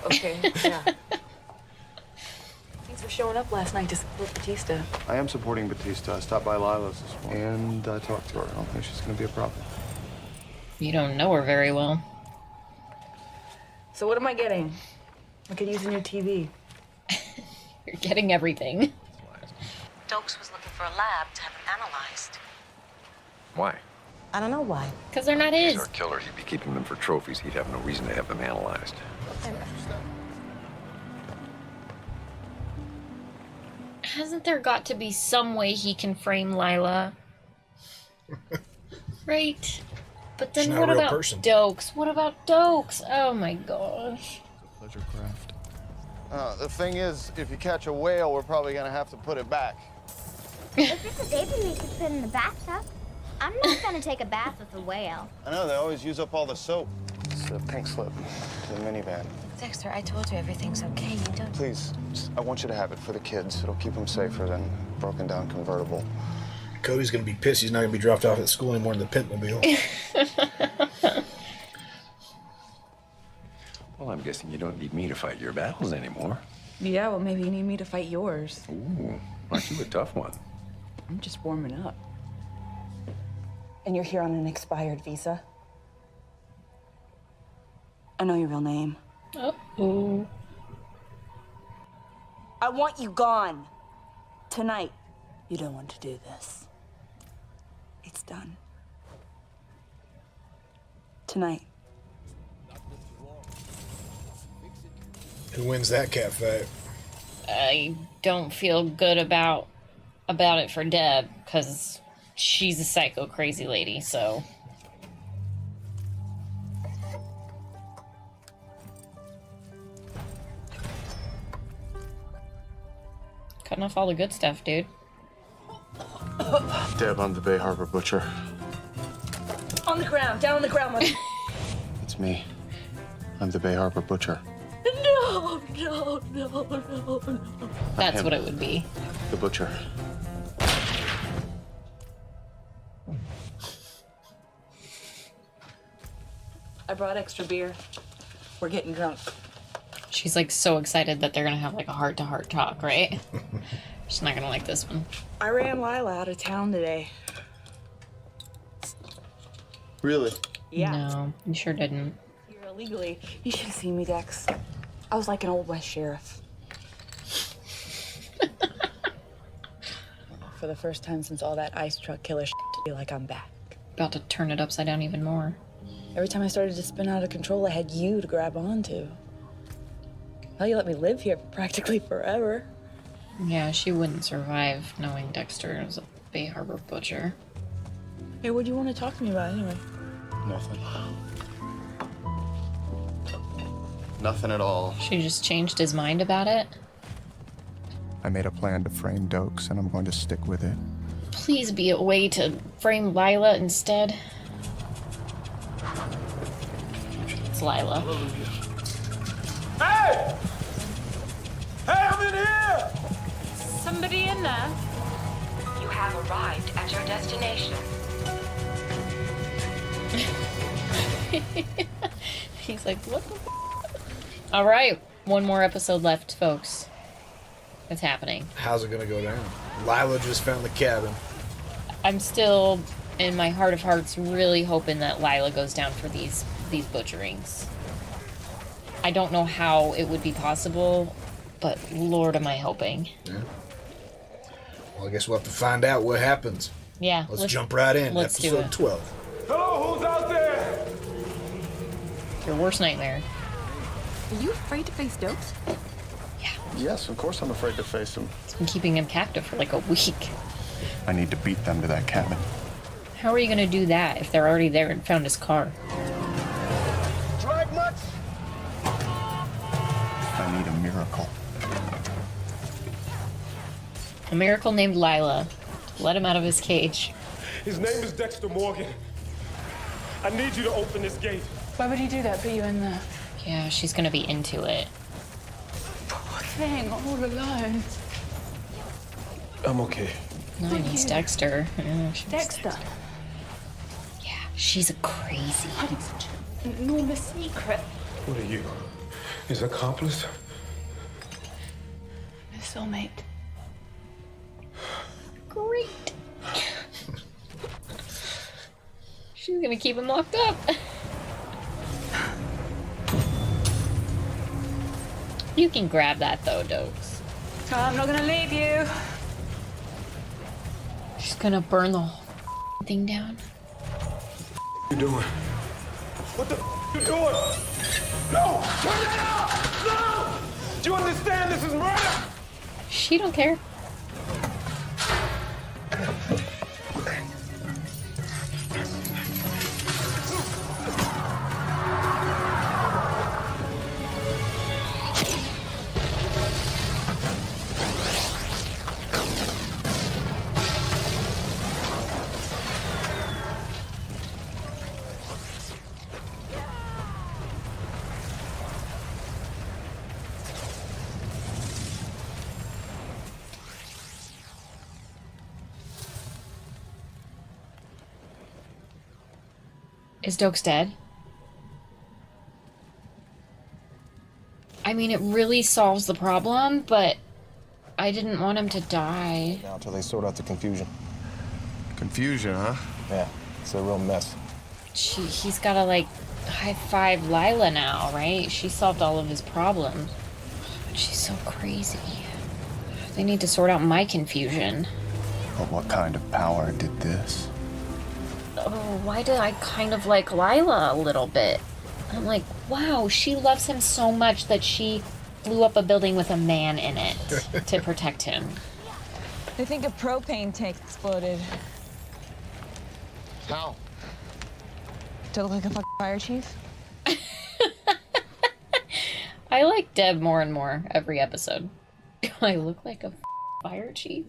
Okay, yeah. Thanks for showing up last night to support Batista. I am supporting Batista. I stopped by Lila's this morning, and I talked to her. I don't think she's going to be a problem. You don't know her very well. So what am I getting? I could use a new TV. You're getting everything. Dokes was looking for a lab to have him analyzed. Why? I don't know why. Because they're not He's his. our killer. He'd be keeping them for trophies. He'd have no reason to have them analyzed. Hasn't there got to be some way he can frame Lila? Right? But then She's not what a real about person. Dokes? What about Dokes? Oh my gosh. Pleasure craft. The thing is, if you catch a whale, we're probably gonna have to put it back. If it's a baby we could put in the bathtub, I'm not gonna take a bath with a whale. I know, they always use up all the soap. It's a pink slip to the minivan. Dexter, I told you everything's okay. You don't. Please, I want you to have it for the kids. It'll keep them safer than a broken down convertible. Cody's gonna be pissed. He's not gonna be dropped off at school anymore in the Pitmobile. Well, I'm guessing you don't need me to fight your battles anymore. Yeah, well, maybe you need me to fight yours. Ooh, aren't you a tough one? I'm just warming up. And you're here on an expired visa? I know your real name. Uh-oh. I want you gone. Tonight. You don't want to do this. It's done. Tonight. Who wins that cat fight? I don't feel good about it for Deb, because she's a psycho crazy lady, so. Cutting off all the good stuff, dude. Deb, I'm the Bay Harbor Butcher. On the ground, down on the ground. It's me. I'm the Bay Harbor Butcher. No, no, no, no, no. That's what it would be. The Butcher. I brought extra beer. We're getting drunk. She's like so excited that they're gonna have like a heart-to-heart talk, right? She's not gonna like this one. I ran Lila out of town today. Really? Yeah. No, you sure didn't. Here illegally. You should have seen me, Dex. I was like an old West sheriff. For the first time since all that ice truck killer shit, to be like I'm back. About to turn it upside down even more. Every time I started to spin out of control, I had you to grab onto. Well, you let me live here practically forever. Yeah, she wouldn't survive knowing Dexter is a Bay Harbor Butcher. Hey, what do you want to talk to me about anyway? Nothing. Nothing at all. She just changed his mind about it? I made a plan to frame Dokes, and I'm going to stick with it. Please be a way to frame Lila instead. It's Lila. Hey! Hey, I'm in here! Somebody in there? You have arrived at your destination. He's like, what the f? All right, one more episode left, folks. It's happening. How's it gonna go down? Lila just found the cabin. I'm still, in my heart of hearts, really hoping that Lila goes down for these butcherings. I don't know how it would be possible, but Lord, am I hoping. Yeah. Well, I guess we'll have to find out what happens. Yeah. Let's jump right in. Let's do Episode it. 12. Hello, who's out there? Your worst nightmare. Are you afraid to face Dokes? Yes, of course I'm afraid to face him. It's been keeping him captive for like a week. I need to beat them to that cabin. How are you going to do that if they're already there and found his car? Drive much? I need a miracle. A miracle named Lila. Let him out of his cage. His name is Dexter Morgan. I need you to open this gate. Why would he do that? Put you in there? Yeah, she's going to be into it. Poor thing, all alone. I'm okay. Nice, Dexter. Yeah, she's Dexter. Yeah, she's a crazy. Hiding such an enormous secret. What are you? His accomplice? His soulmate. Great. She's gonna keep him locked up. You can grab that though, Dokes. I'm not gonna leave you. She's gonna burn the whole thing down. What you doing? What the you doing? No! Turn that off! No! Do you understand this is murder? She don't care. Is Dokes dead? I mean, it really solves the problem, but I didn't want him to die. Now until they sort out the confusion. Confusion, huh? Yeah, it's a real mess. He's gotta, like, high-five Lila now, right? She solved all of his problems. But she's so crazy. They need to sort out my confusion. But what kind of power did this? Oh, why did I kind of like Lila a little bit? I'm like, wow, she loves him so much that she blew up a building with a man in it to protect him. They think a propane tank exploded. How? Do I look like a fucking fire chief? I like Deb more and more every episode. Do I look like a fire chief?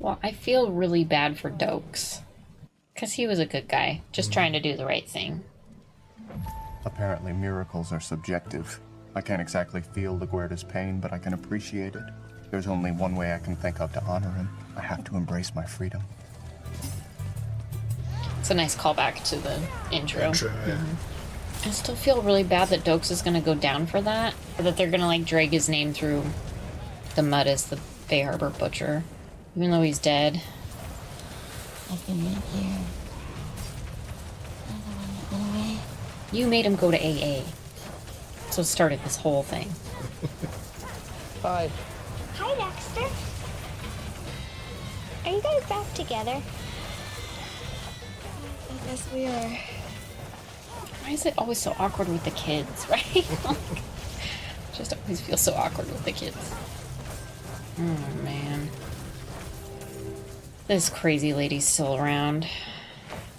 Well, I feel really bad for Dokes. Because he was a good guy, just trying to do the right thing. Apparently miracles are subjective. I can't exactly feel LaGuardia's pain, but I can appreciate it. There's only one way I can think of to honor him. I have to embrace my freedom. It's a nice callback to the intro. Yeah. I still feel really bad that Dokes is going to go down for that. Or that they're going to, like, drag his name through the mud as the Bay Harbor Butcher. Even though he's dead. I've been right here. Anyway. You made him go to AA. So it started this whole thing. Hi. Hi, Dexter. Are you guys back together? I guess we are. Why is it always so awkward with the kids, right? Just always feel so awkward with the kids. Oh, man. This crazy lady's still around.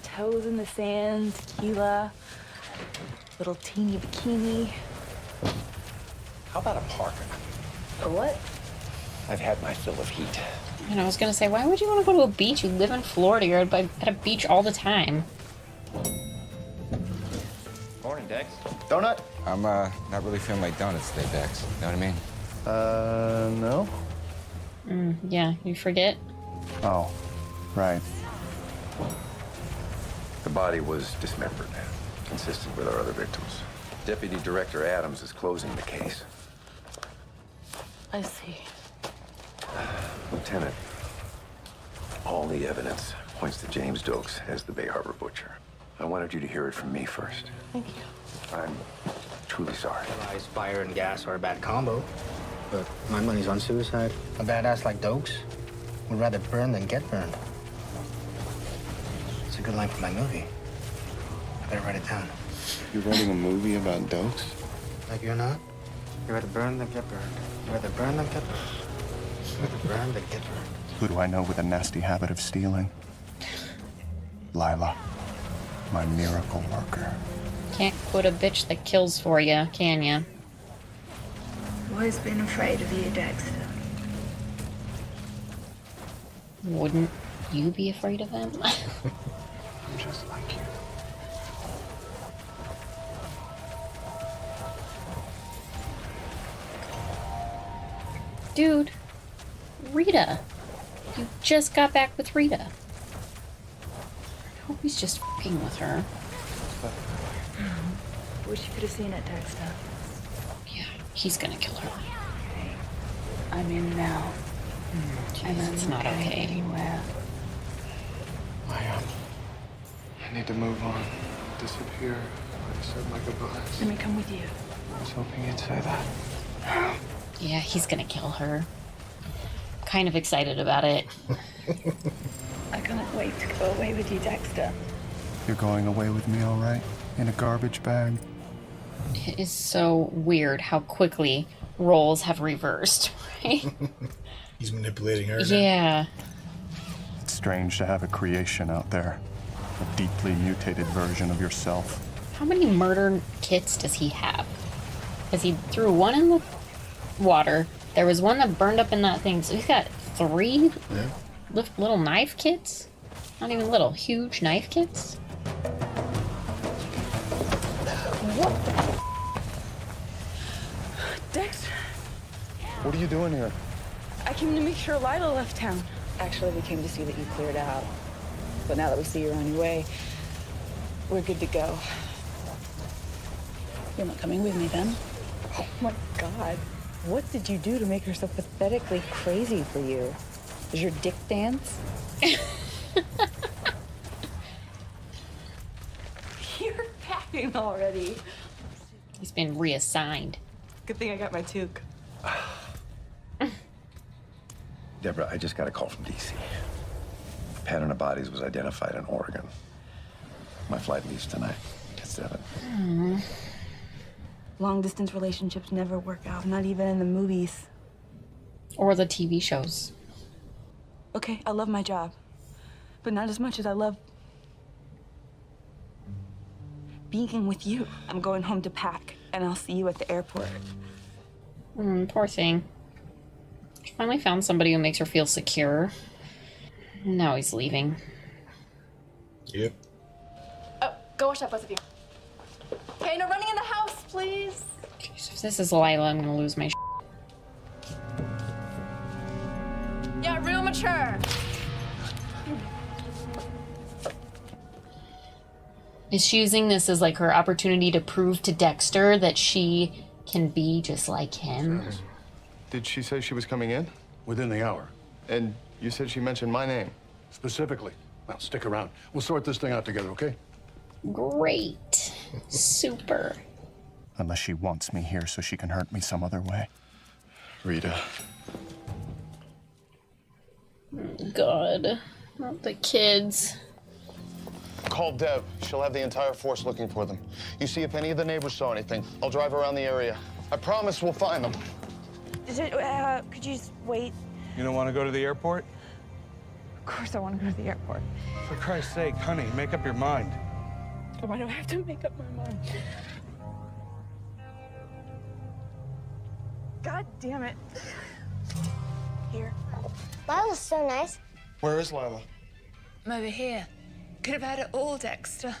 Toes in the sand, tequila, little teeny bikini. How about a parka? A what? I've had my fill of heat. And I was gonna say, why would you want to go to a beach? You live in Florida. You're at a beach all the time. Morning, Dex. Donut? I'm not really feeling like donuts today, Dex. Know what I mean? No? Yeah, you forget. Oh, right. The body was dismembered, consistent with our other victims. Deputy Director Adams is closing the case. I see. Lieutenant, all the evidence points to James Dokes as the Bay Harbor Butcher. I wanted you to hear it from me first. Thank you. I'm truly sorry. Realize fire and gas are a bad combo, but my money's on suicide. A badass like Dokes would rather burn than get burned. It's a good line for my movie. I better write it down. You're writing a movie about Dokes? Like you're not? You rather burn than get burned. You rather burn than get burned. You rather burn than get burned. Who do I know with a nasty habit of stealing? Lila, my miracle worker. Can't quit a bitch that kills for you, can ya? Always been afraid of you, Dexter. Wouldn't you be afraid of him? I'm just like you. Dude, Rita. You just got back with Rita. I hope he's just f***ing with her. Wish you could have seen it, Dexter. Yeah, he's gonna kill her. I'm in now. And that's not okay. Anywhere. I need to move on. Disappear. I said my goodbyes. Let me come with you. I was hoping you'd say that. Yeah, he's gonna kill her. Kind of excited about it. I can't wait to go away with you, Dexter. You're going away with me, all right? In a garbage bag? It is so weird how quickly roles have reversed, right? He's manipulating her now. Yeah. It's strange to have a creation out there. A deeply mutated version of yourself. How many murder kits does he have? Because he threw one in the water. There was one that burned up in that thing. So he's got 3 little knife kits? Not even little, huge knife kits? What the Dexter, What are you doing here? I came to make sure Lila left town. Actually, we came to see that you cleared out. But now that we see you're on your way, we're good to go. You're not coming with me then? Oh my God. What did you do to make her so pathetically crazy for you? Is your dick dance? You're packing already. He's been reassigned. Good thing I got my toque. Deborah, I just got a call from D.C. Pattern of bodies was identified in Oregon. My flight leaves tonight at 7. Long distance relationships never work out, not even in the movies. Or the TV shows. Okay, I love my job, but not as much as I love being with you. I'm going home to pack, and I'll see you at the airport. Poor thing. She finally found somebody who makes her feel secure. Now he's leaving. Yep. Oh, go wash up, both of you. Okay, no running in the house, please. Jeez, if this is Lila, I'm gonna lose my Yeah, real mature. Is she using this as like her opportunity to prove to Dexter that she can be just like him? Did she say she was coming in? Within the hour. And you said she mentioned my name? Specifically. Well, stick around. We'll sort this thing out together, okay? Great. Super. Unless she wants me here so she can hurt me some other way. Rita. God. Not the kids. Call Deb. She'll have the entire force looking for them. You see if any of the neighbors saw anything. I'll drive around the area. I promise we'll find them. Could you just wait? You don't want to go to the airport? Of course I want to go to the airport. For Christ's sake, honey, make up your mind. Why do I have to make up my mind? God damn it. Here. Lila's so nice. Where is Lila? I'm over here. Could have had it all, Dexter.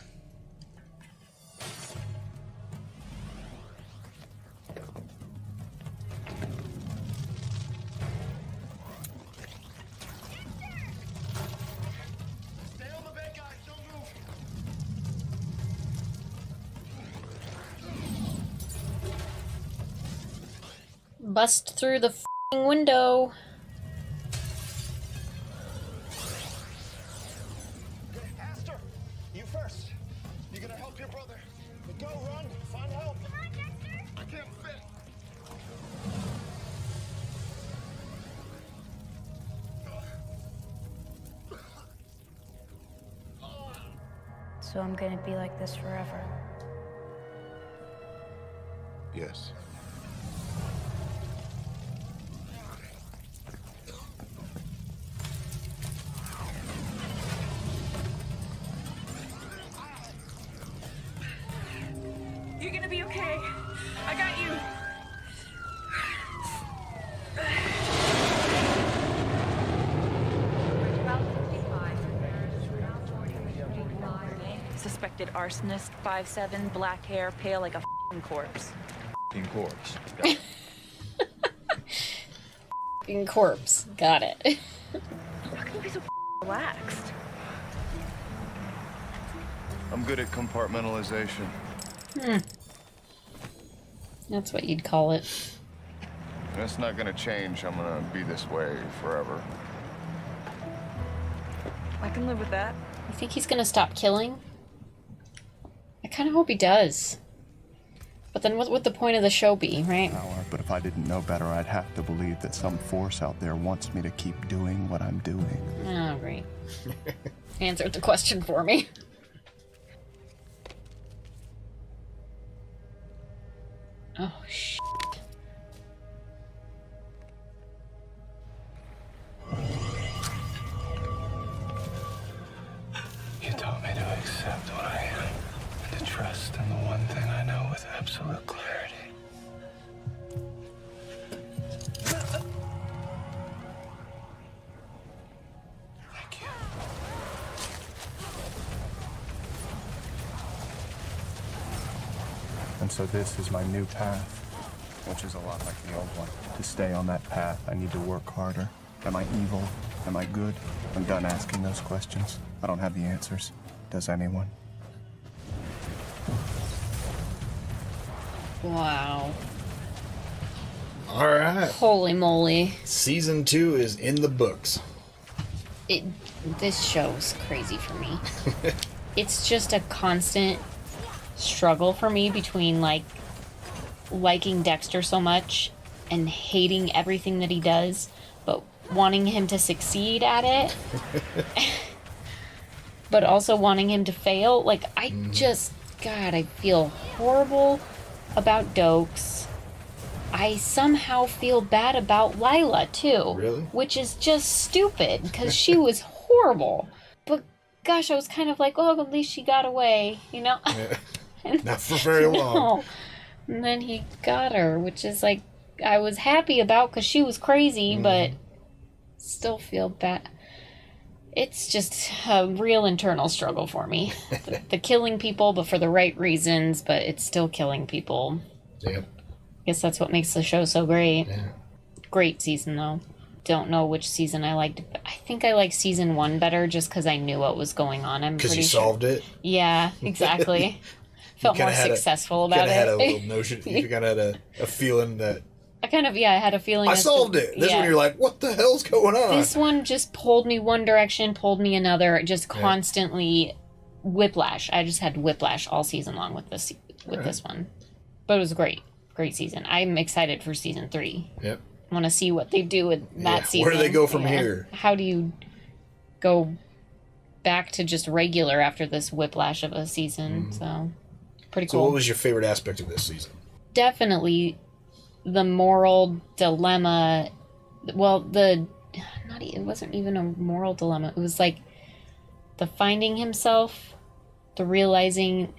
Bust through the f***ing window. Aster, you first. You gonna help your brother? Go, run, find help. Come on, Dexter. I can't fit. So I'm gonna be like this forever. Yes. You're gonna be okay. I got you. Suspected arsonist, 5'7", black hair, pale like a f***ing corpse. F***ing corpse. F***ing corpse. Got it. How can you be so relaxed? I'm good at compartmentalization. That's what you'd call it. That's not gonna change. I'm gonna be this way forever. I can live with that. You think he's gonna stop killing? I kind of hope he does. But then what would the point of the show be, right? But if I didn't know better, I'd have to believe that some force out there wants me to keep doing what I'm doing. Oh, great. Answered the question for me. Oh, shit. You taught me to accept what I am and to trust in the one thing I know with absolute clarity. Thank you. And so this is my new path, which is a lot like the old one. To stay on that path, I need to work harder. Am I evil? Am I good? I'm done asking those questions. I don't have the answers. Does anyone? Wow. All right. Holy moly. Season 2 is in the books. This show's crazy for me. It's just a constant struggle for me between, like, liking Dexter so much and hating everything that he does, but wanting him to succeed at it. But also wanting him to fail. Like, I just, God, I feel horrible about Dokes. I somehow feel bad about Lila, too. Really? Which is just stupid, because she was horrible. But, gosh, I was kind of like, oh, at least she got away, you know? Yeah. Not for very long. No. And then he got her, which is, like, I was happy about, because she was crazy, but still feel bad. It's just a real internal struggle for me. The killing people, but for the right reasons, but it's still killing people. Yeah. I guess that's what makes the show so great. Yeah. Great season, though. Don't know which season I liked. I think I liked season 1 better just because I knew what was going on. I'm Because pretty you sure. solved it? Yeah, exactly. Felt more successful about it. You kind of had a little notion. You kind of had a feeling that I had a feeling. I as to- solved it. This yeah. one you're like, what the hell's going on? This one just pulled me one direction, pulled me another, just constantly whiplash. I just had whiplash all season long with this one. But it was great. Great season. I'm excited for season 3. Yep. I want to see what they do with that season. Where do they go from here? How do you go back to just regular after this whiplash of a season? So, pretty So cool. what was your favorite aspect of this season? Definitely the moral dilemma. Well, it wasn't even a moral dilemma. It was like the finding himself, the realizing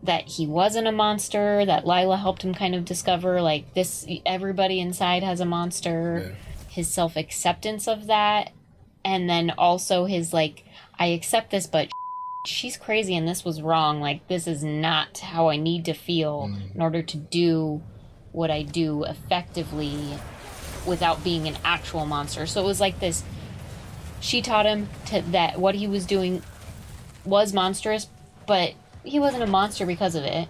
that he wasn't a monster, that Lila helped him kind of discover, like, this, everybody inside has a monster, his self-acceptance of that, and then also his, like, I accept this, but she's crazy and this was wrong, like, this is not how I need to feel in order to do what I do effectively without being an actual monster. So it was like this, she taught him that what he was doing was monstrous, but he wasn't a monster because of it.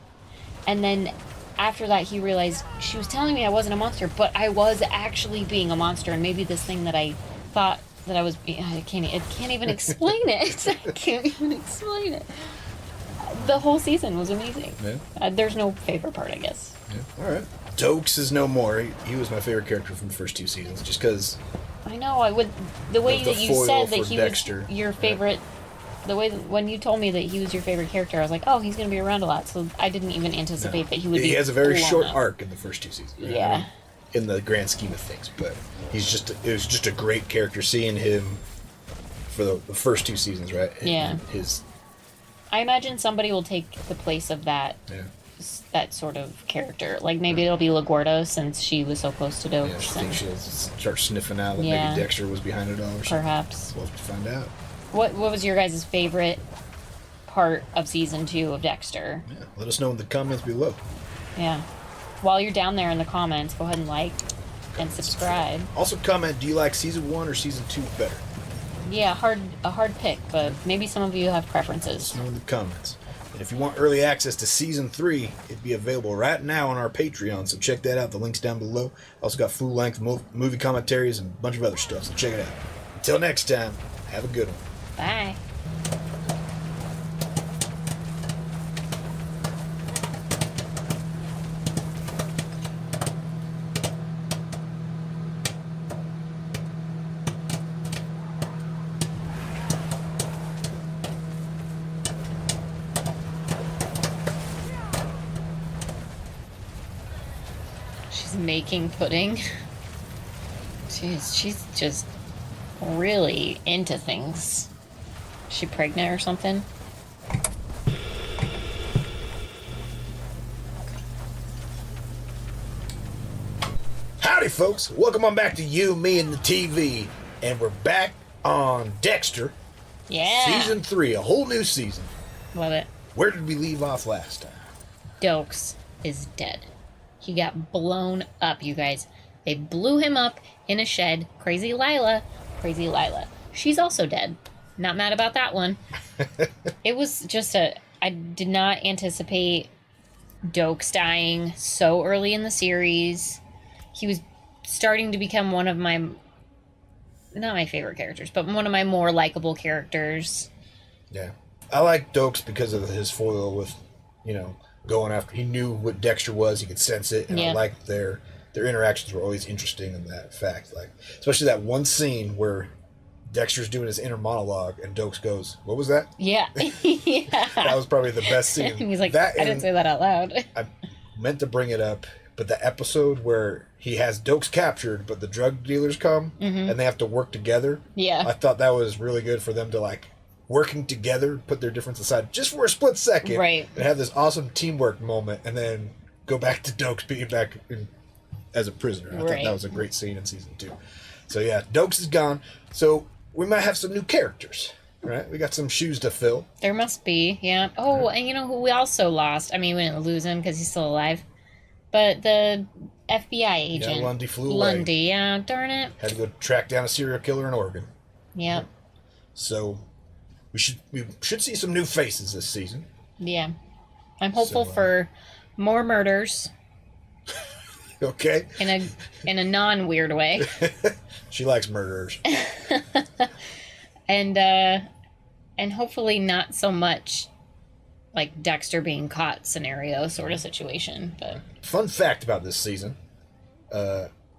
And then after that he realized she was telling me I wasn't a monster, but I was actually being a monster, and maybe this thing that I thought that I was being, I can't even explain it. I can't even explain it. The whole season was amazing. Yeah. There's no favorite part, I guess. Yeah. All right. Dokes is no more. He was my favorite character from the first 2 seasons, just because. I know. I would. The way that you said that he Dexter. was your favorite. The way when you told me that he was your favorite character, I was like, oh, he's going to be around a lot. So I didn't even anticipate that he would be. He has a very blown short up. arc in the first 2 seasons. Right? Yeah. In the grand scheme of things, but it was just a great character seeing him for the first 2 seasons, right? Yeah. His. I imagine somebody will take the place of that. Yeah. That sort of character. Like maybe it'll be LaGuardia since she was so close to Dokes. Yeah, I think she'll start sniffing out that Yeah. maybe Dexter was behind it all or something. Perhaps. We'll have to find out. What was your guys' favorite part of season 2 of Dexter? Yeah, let us know in the comments below. Yeah. While you're down there in the comments, go ahead and like and subscribe. Also comment, do you like season 1 or season 2 better? Yeah, a hard pick, but maybe some of you have preferences. Let us know in the comments. And if you want early access to season 3, it'd be available right now on our Patreon, so check that out. The link's down below. Also got full-length movie commentaries and a bunch of other stuff, so check it out. Until next time, have a good one. Bye. She's making pudding. She's just really into things. Is she pregnant or something? Howdy, folks. Welcome on back to You, Me, and the TV. And we're back on Dexter. Yeah. Season 3, a whole new season. Love it. Where did we leave off last time? Dokes is dead. He got blown up, you guys. They blew him up in a shed. Crazy Lila. Crazy Lila. She's also dead. Not mad about that one. It was just I did not anticipate Dokes dying so early in the series. He was starting to become one of my, not my favorite characters, but one of my more likable characters. Yeah. I like Dokes because of his foil with, going after. He knew what Dexter was. He could sense it. And I liked their interactions were always interesting in that fact. Like, especially that one scene where Dexter's doing his inner monologue and Dokes goes, "What was that?" Yeah. Yeah. That was probably the best scene. And he's like, that I didn't say that out loud. I meant to bring it up, but the episode where he has Dokes captured, but the drug dealers come and they have to work together. Yeah. I thought that was really good for them to working together, put their difference aside just for a split second. Right. And have this awesome teamwork moment and then go back to Dokes being back as a prisoner. I thought that was a great scene in season 2. So yeah, Dokes is gone. So we might have some new characters, right? We got some shoes to fill. There must be, yeah. Oh, and you know who we also lost? I mean, we didn't lose him because he's still alive. But the FBI agent. Yeah, Lundy flew away. Lundy, yeah, darn it. Had to go track down a serial killer in Oregon. Yep. So we should see some new faces this season. Yeah. I'm hopeful for more murders. Okay. In a non-weird way. She likes murderers. And hopefully not so much like Dexter being caught scenario sort of situation. But fun fact about this season,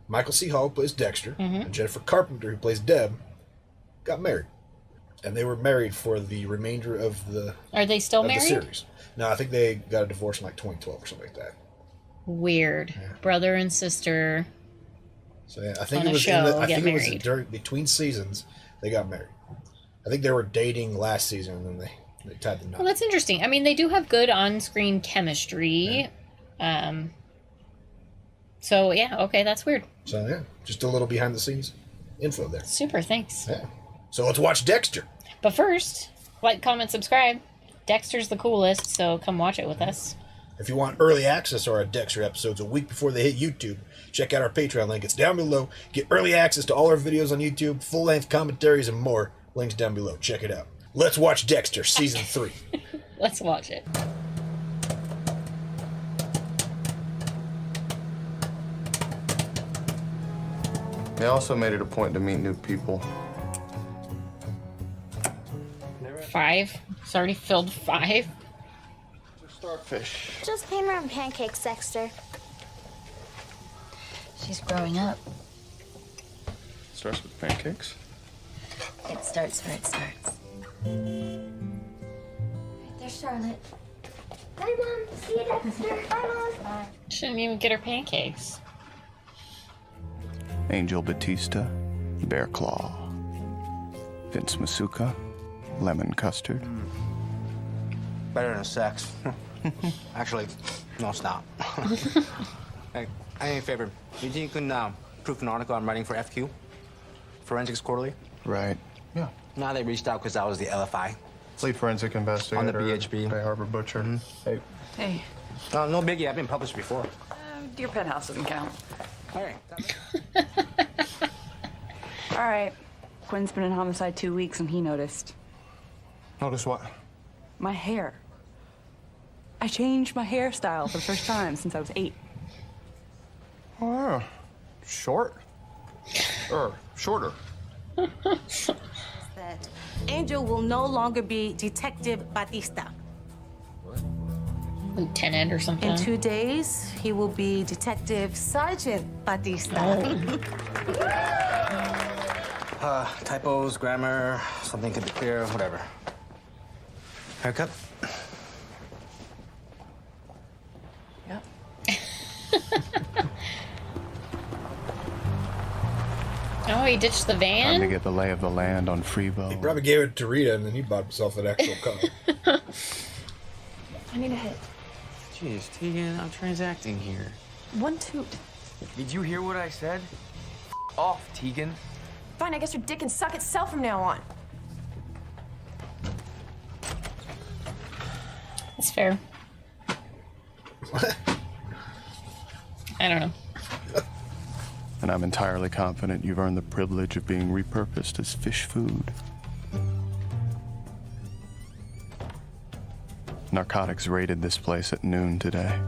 Michael C. Hall, who plays Dexter, and Jennifer Carpenter, who plays Deb, got married. And they were married for the remainder of the Are they still of married? the series. No, I think they got a divorce in 2012 or something like that. Weird. Yeah. Brother and sister. So yeah, I think it was between seasons they got married. I think they were dating last season and then they tied the knot. Well, that's interesting. I mean, they do have good on-screen chemistry. Yeah. So yeah, okay, that's weird. So yeah, just a little behind the scenes info there. Super, thanks. Yeah. So let's watch Dexter. But first, like, comment, subscribe. Dexter's the coolest, so come watch it with us. If you want early access to our Dexter episodes a week before they hit YouTube, check out our Patreon link. It's down below. Get early access to all our videos on YouTube, full-length commentaries, and more. Links down below. Check it out. Let's watch Dexter, Season 3. Let's watch it. They also made it a point to meet new people. 5? It's already filled 5. Starfish. Just came around pancakes, Dexter. She's growing up. Starts with pancakes. It starts where it starts. There's Charlotte. Bye, Mom. See you, Dexter. Bye, Mom. Shouldn't even get her pancakes. Angel Batista, Bear Claw. Vince Masuka, Lemon Custard. Better than sex. Actually, no, stop. Hey, I need a favor. You think you can proof an article I'm writing for FQ? Forensics Quarterly? Right. Yeah. Now they reached out because I was the LFI. Lead forensic investigator. On the BHB. Bay Harbor Butcher. Hey. Hey. No biggie. I've been published before. Your penthouse doesn't count. All right. All right. Quinn's been in homicide 2 weeks and he noticed. Notice what? My hair. I changed my hairstyle for the first time since I was 8. Oh, yeah. Short? Or shorter? That Angel will no longer be Detective Batista. Lieutenant or something. In 2 days, he will be Detective Sergeant Batista. Typos, grammar, something could be clear, whatever. Haircut? Yep. Oh, he ditched the Time to van? get the lay of the land on Freebo. He probably gave it to Rita, and then he bought himself an actual car. I need a hit. Jeez, Tegan, I'm transacting here. 1 toot. Did you hear what I said? Off, Tegan. Fine, I guess your dick can suck itself from now on. That's fair. I don't know. And I'm entirely confident you've earned the privilege of being repurposed as fish food. Narcotics raided this place at noon today.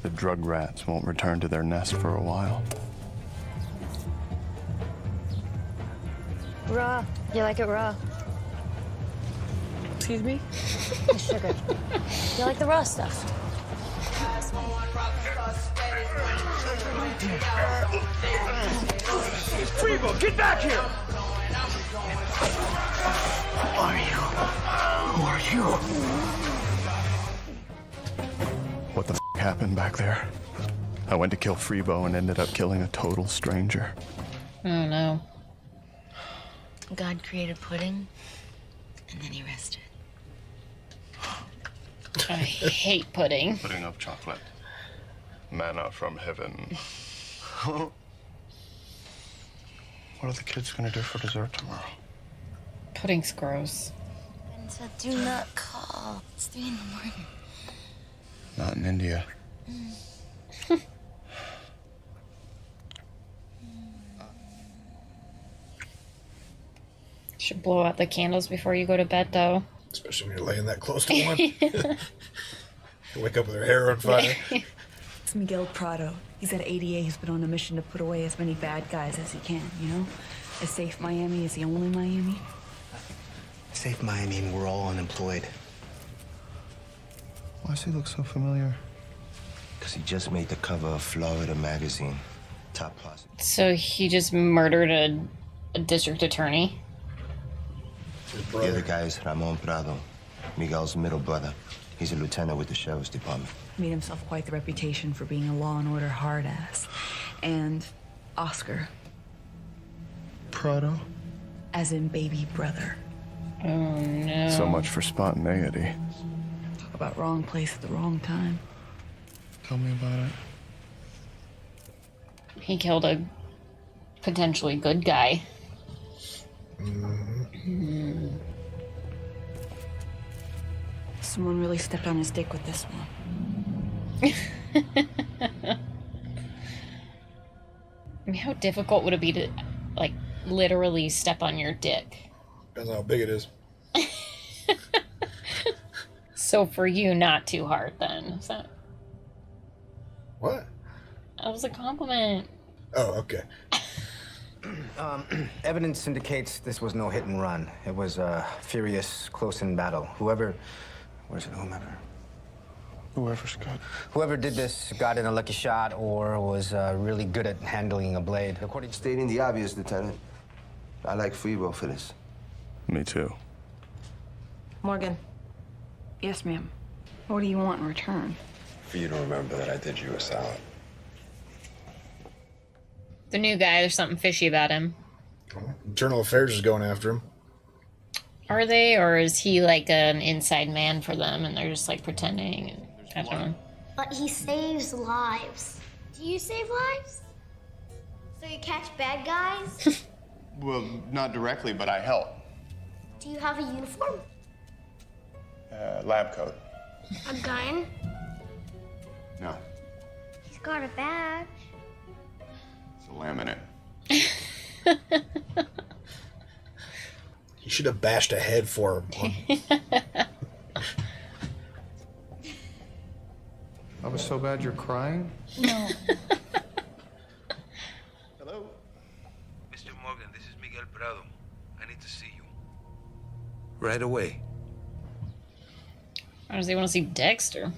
The drug rats won't return to their nest for a while. Raw. You like it raw? Excuse me? The sugar. You like the raw stuff? Freebo, get back here! Who are you? Who are you? What the happened back there? I went to kill Freebo and ended up killing a total stranger. Oh no. God created pudding, and then he rested. I hate pudding. Pudding of chocolate. Manna from heaven. What are the kids gonna do for dessert tomorrow? Pudding's gross. And so do not call. It's 3 in the morning. Not in India. Should blow out the candles before you go to bed, though. Especially when you're laying that close to one. Wake up with her hair on fire. It's Miguel Prado. He's at ADA. He's been on a mission to put away as many bad guys as he can, you know? A safe Miami is the only Miami. Safe Miami and we're all unemployed. Why does he look so familiar? Because he just made the cover of Florida magazine. Top prosecutor. So he just murdered a district attorney? The other guy is Ramon Prado, Miguel's middle brother. He's a lieutenant with the sheriff's department. Made himself quite the reputation for being a law and order hard ass. And Oscar, Prado? as in baby brother. Oh no. So much for spontaneity. Talk about wrong place at the wrong time. Tell me about it. He killed a potentially good guy. Someone really stepped on his dick with this one. I mean, how difficult would it be to, like, literally step on your dick? Depends on how big it is. So for you, not too hard then. Is that... What? That was a compliment. Oh, okay. Evidence indicates this was no hit and run. It was a furious, close-in battle. Whoever did this got in a lucky shot or was really good at handling a blade. According to Stating the obvious, Lieutenant. I like free will for this. Me too. Morgan. Yes, ma'am. What do you want in return? For you to remember that I did you a solid. The new guy, there's something fishy about him. Internal Affairs is going after him. Are they, or is he like an inside man for them and they're just like pretending? And, I don't know. But he saves lives. Do you save lives? So you catch bad guys? Well, not directly, but I help. Do you have a uniform? Lab coat. A gun? No, He's got a badge. it's a laminate. He should have bashed a head for him. I was so bad you're crying? No. Hello? Mr. Morgan, this is Miguel Prado. I need to see you. Right away. Why does he want to see Dexter?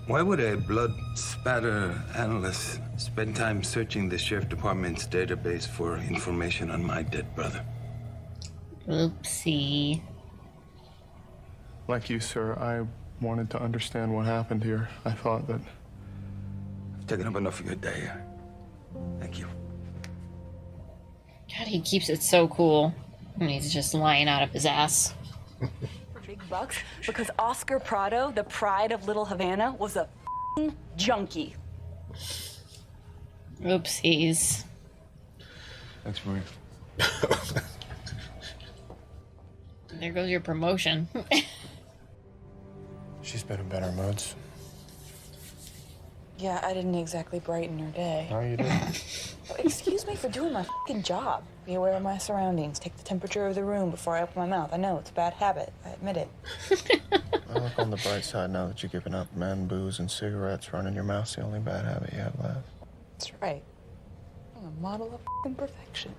Why would a blood spatter analyst spend time searching the sheriff department's database for information on my dead brother? Oopsie. Like you, sir, I wanted to understand what happened here. I thought that... I've taken up enough of your day. Thank you. God, he keeps it so cool. And he's just lying out of his ass. For big bucks, because Oscar Prado, the pride of Little Havana, was a junkie. Oopsies. Thanks, Marie. There goes your promotion. She's been in better moods. Yeah, I didn't exactly brighten her day. No, you didn't. Excuse me for doing my fucking job. Be aware of my surroundings. Take the temperature of the room before I open my mouth. I know, it's a bad habit. I admit it. I look on the bright side now that you're giving up men, booze, and cigarettes. Running your mouth's the only bad habit you have left. That's right. I'm a model of fucking perfection.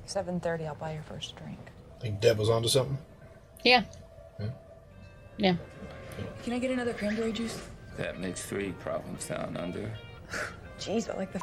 7:30, I'll buy your first drink. Think Deb was onto something? Yeah. Yeah. Yeah. Can I get another cranberry juice? That makes 3 problems down under. Jeez, but like the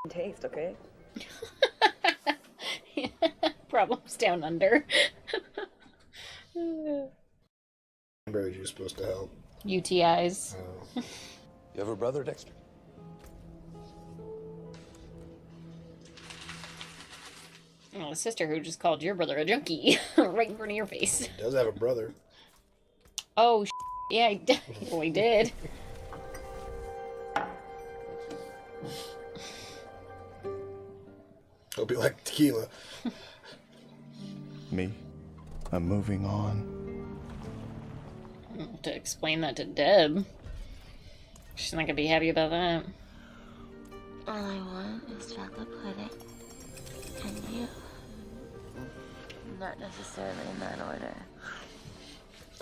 taste, okay? Problems down under. Cranberry juice supposed to help. UTIs. Oh. You have a brother, Dexter? Oh, the sister who just called your brother a junkie right in front of your face. He does have a brother. Oh, yeah, he definitely did. Hope you like tequila. Me? I'm moving on. To explain that to Deb. She's not gonna be happy about that. All I want is chocolate pudding. And you. Not necessarily in that order.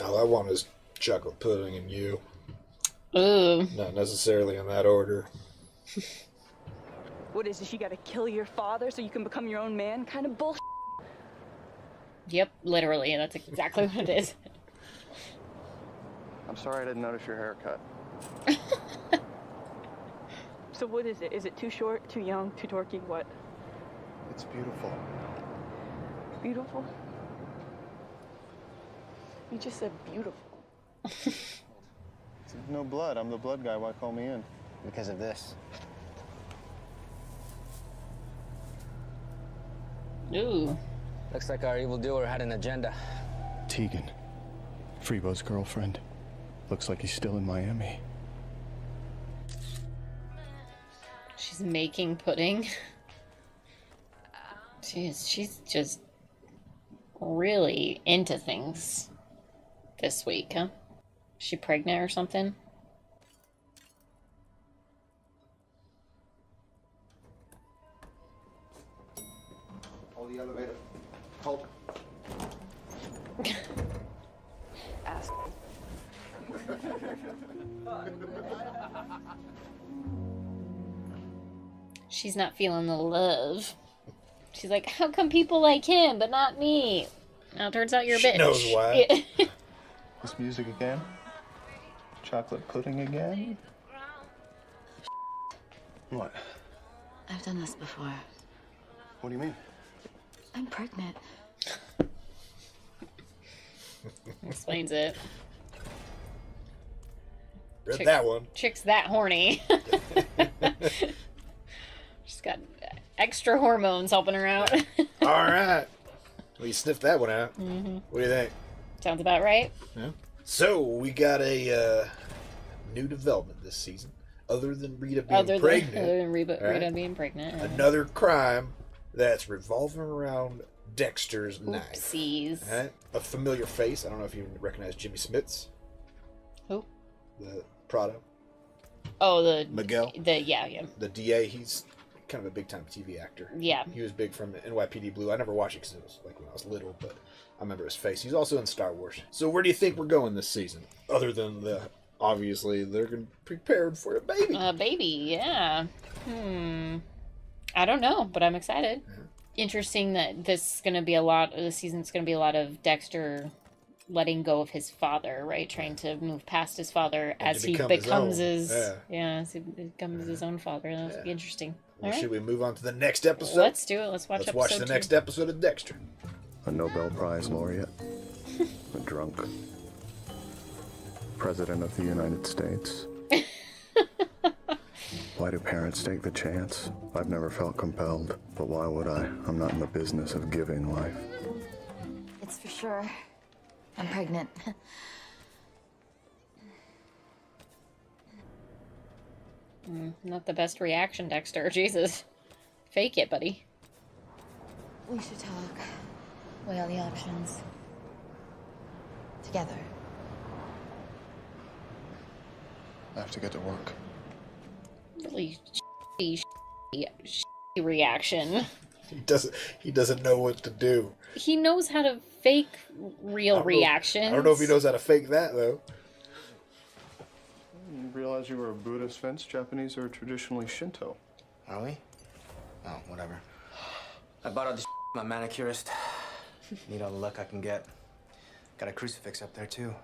All I want is chocolate pudding and you. Ooh. Not necessarily in that order. What is it? You gotta kill your father so you can become your own man? Kind of bullshit. Yep, literally, that's exactly what it is. I'm sorry I didn't notice your haircut. So what is it? Is it too short, too young, too dorky? What? It's beautiful. Beautiful? You just said beautiful. No blood. I'm the blood guy. Why call me in? Because of this. Ooh. Looks like our evildoer had an agenda. Tegan. Freebo's girlfriend. Looks like he's still in Miami. She's making pudding. She's just really into things this week, huh? Is she pregnant or something? Hold the elevator. Hold. Ask. She's not feeling the love. She's like, how come people like him, but not me? Now it turns out you're a bitch. She knows why. This music again? Chocolate pudding again? What? I've done this before. What do you mean? I'm pregnant. Explains it. Read that one. Chick's that horny. She's got extra hormones helping her out. All right. Well, you sniffed that one out. Mm-hmm. What do you think? Sounds about right. Yeah. So we got a new development this season, other than Rita being pregnant. Other than Rita right? being pregnant. Another crime that's revolving around Dexter's knife. Oopsies. Right? A familiar face. I don't know if you recognize Jimmy Smits. Who? The Prado. Oh, the Miguel. Yeah. The DA. He's kind of a big time TV actor. Yeah. He was big from NYPD Blue. I never watched it because it was like when I was little, but I remember his face. He's also in Star Wars. So where do you think we're going this season? Other than obviously they're prepared for a baby. Baby, yeah. I don't know, but I'm excited. Yeah. Interesting that this season's going to be a lot of Dexter letting go of his father, right? Trying to move past his father as he becomes his own father. That'll be interesting. Well, All should right. we move on to the next episode? Let's do it. Let's watch the next episode of Dexter. A Nobel Prize laureate. A drunk. President of the United States. Why do parents take the chance? I've never felt compelled, but why would I? I'm not in the business of giving life. It's for sure. I'm pregnant. Not the best reaction, Dexter. Jesus. Fake it, buddy. We should talk. Weigh all the options. Together. I have to get to work. Really shitty reaction. He doesn't know what to do. He knows how to fake real reactions. I don't know if he knows how to fake that though. I didn't realize you were a Buddhist fence. Japanese are traditionally Shinto. Are we? Oh, whatever. I bought all this my manicurist. Need all the luck I can get. Got a crucifix up there, too.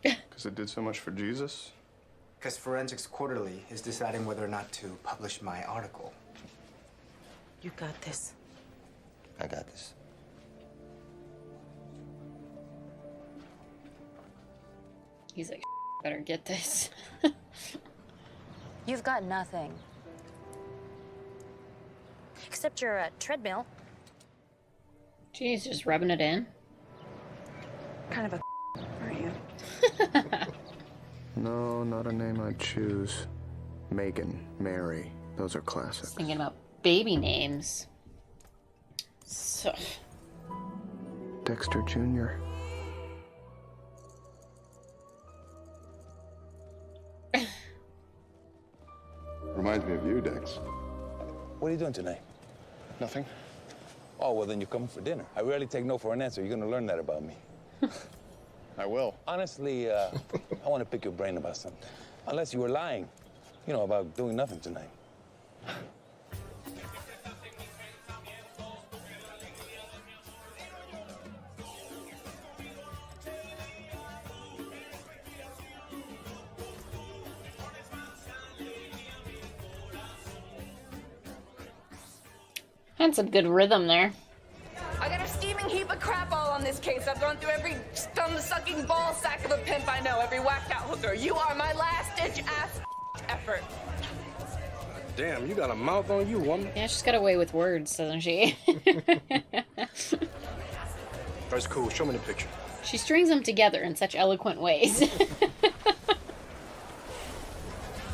Because it did so much for Jesus? Because Forensics Quarterly is deciding whether or not to publish my article. You got this. I got this. He's like, better get this. You've got nothing. Except your treadmill. Jeez, just rubbing it in. Kind of a aren't you? No, not a name I'd choose. Megan, Mary, those are classics. Thinking about baby names. So. Dexter Jr. Reminds me of you, Dex. What are you doing tonight? Nothing. Oh, well, then you're coming for dinner. I rarely take no for an answer. You're gonna learn that about me. I will. Honestly, I want to pick your brain about something. Unless you were lying, you know, about doing nothing tonight. Had some good rhythm there. I got a steaming heap of crap all on this case. I've gone through every thumb-sucking ball sack of a pimp I know, every whacked-out hooker. You are my last-ditch ass effort. Damn, you got a mouth on you, woman. Yeah, she's got a way with words, doesn't she? That's cool. Show me the picture. She strings them together in such eloquent ways.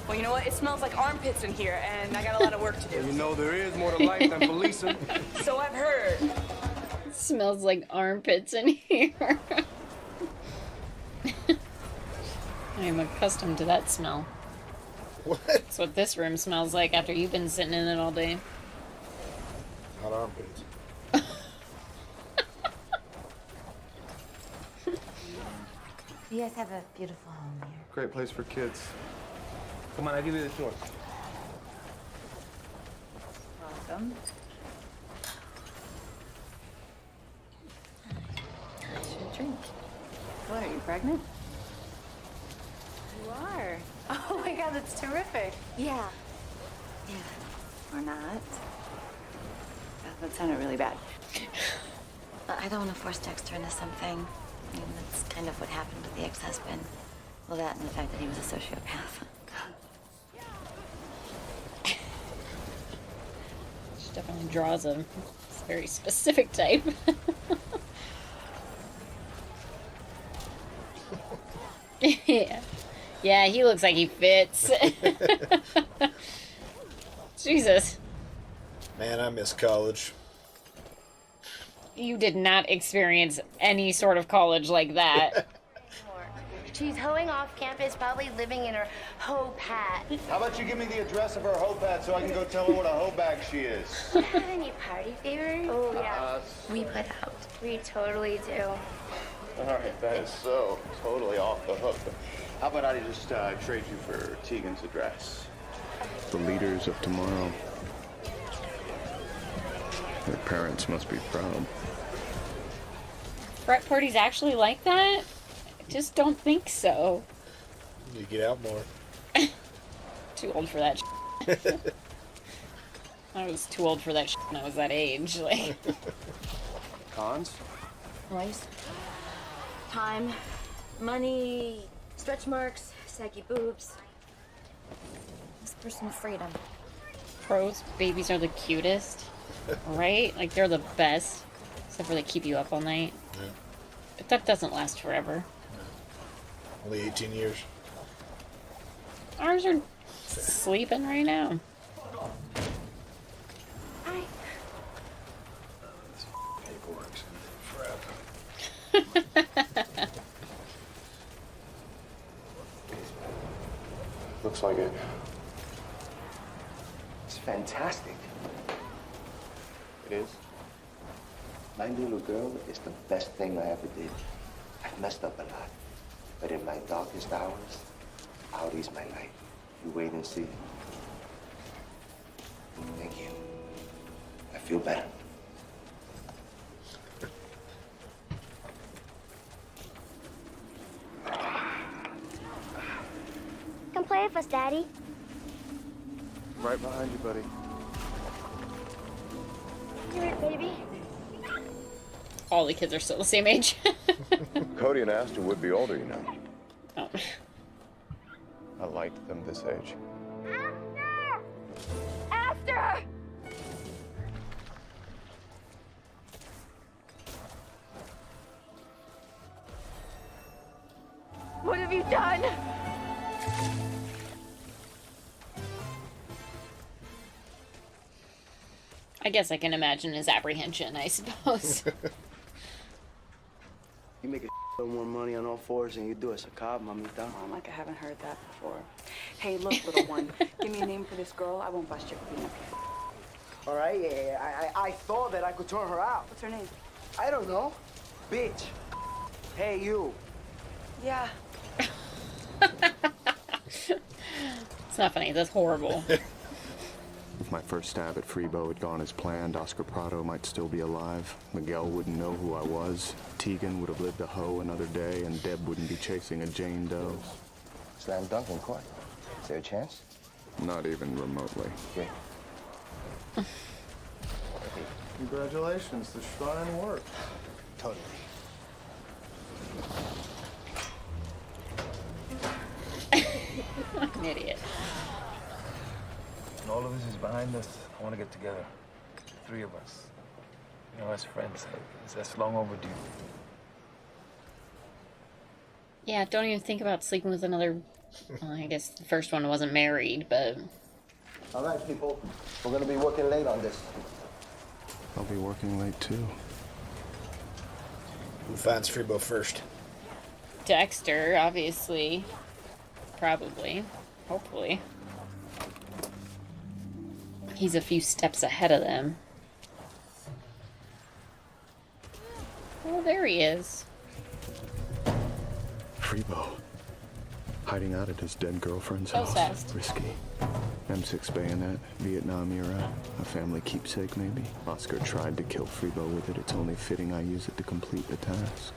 Well, you know what? It smells like armpits in here, and I got a lot of work to do. Well, you know there is more to life than policing. So I've heard. Smells like armpits in here. I'm accustomed to that smell. What? That's what this room smells like after you've been sitting in it all day. Not armpits. You guys have a beautiful home here. Great place for kids. Come on, I'll give you the torch. Welcome. How's your drink? What, are you pregnant? You are. Oh my god, that's terrific. Yeah. Yeah. Or not. That sounded really bad. I don't want to force Dexter into something. I mean, that's kind of what happened with the ex-husband. Well, that and the fact that he was a sociopath. She definitely draws a very specific type. Yeah. Yeah, he looks like he fits. Jesus. Man, I miss college. You did not experience any sort of college like that. She's hoeing off campus, probably living in her hoe pad. How about you give me the address of her hoe pad so I can go tell her what a hoe bag she is? Do you have any party favors? Oh, yeah. We put out. We totally do. All right, that is so totally off the hook. But how about I just trade you for Tegan's address? The leaders of tomorrow. Their parents must be proud. Frat parties actually like that? I just don't think so. You need to get out more. Too old for that shit. I was too old for that shit when I was that age. Like. Cons? Noise. Time. Money. Stretch marks. Saggy boobs. This person's freedom. Pros, babies are the cutest. Right? Like, they're the best. Except for they keep you up all night. Yeah. But that doesn't last forever. Only 18 years. Ours are sleeping right now. Hi. Looks like it. It's fantastic. It is. My little girl is the best thing I ever did. I've messed up a lot. But in my darkest hours, Audi's my light. You wait and see. Thank you. I feel better. Come play with us, Daddy. Right behind you, buddy. Here, baby. All the kids are still the same age. Cody and Astor would be older, you know. Oh. I liked them this age. After! What have you done? I guess I can imagine his apprehension, I suppose. You make a little more money on all fours than you do as a cop, mamita. Mom, like I haven't heard that before. Hey, look, little one. Give me a name for this girl. I won't bust your cleanup. All right, yeah, I thought that I could turn her out. What's her name? I don't know. Bitch. Hey, you. Yeah. It's not funny. That's horrible. If my first stab at Freebo had gone as planned, Oscar Prado might still be alive. Miguel wouldn't know who I was. Tegan would have lived to hoe another day, and Deb wouldn't be chasing a Jane Doe. Slam dunk in court. Is there a chance? Not even remotely. Okay. Congratulations, the shrine worked. Totally. Like an idiot. When all of this is behind us, I want to get together. The three of us. You know, as friends. That's long overdue. Yeah, don't even think about sleeping with another... Well, I guess the first one wasn't married, but... All right, people. We're gonna be working late on this. I'll be working late, too. Who finds Freebo first? Dexter, obviously. Probably. Hopefully. He's a few steps ahead of them. Oh, there he is. Freebo. Hiding out at his dead girlfriend's So house. fast. Risky. M6 bayonet, Vietnam era, a family keepsake maybe. Oscar tried to kill Freebo with it. It's only fitting I use it to complete the task.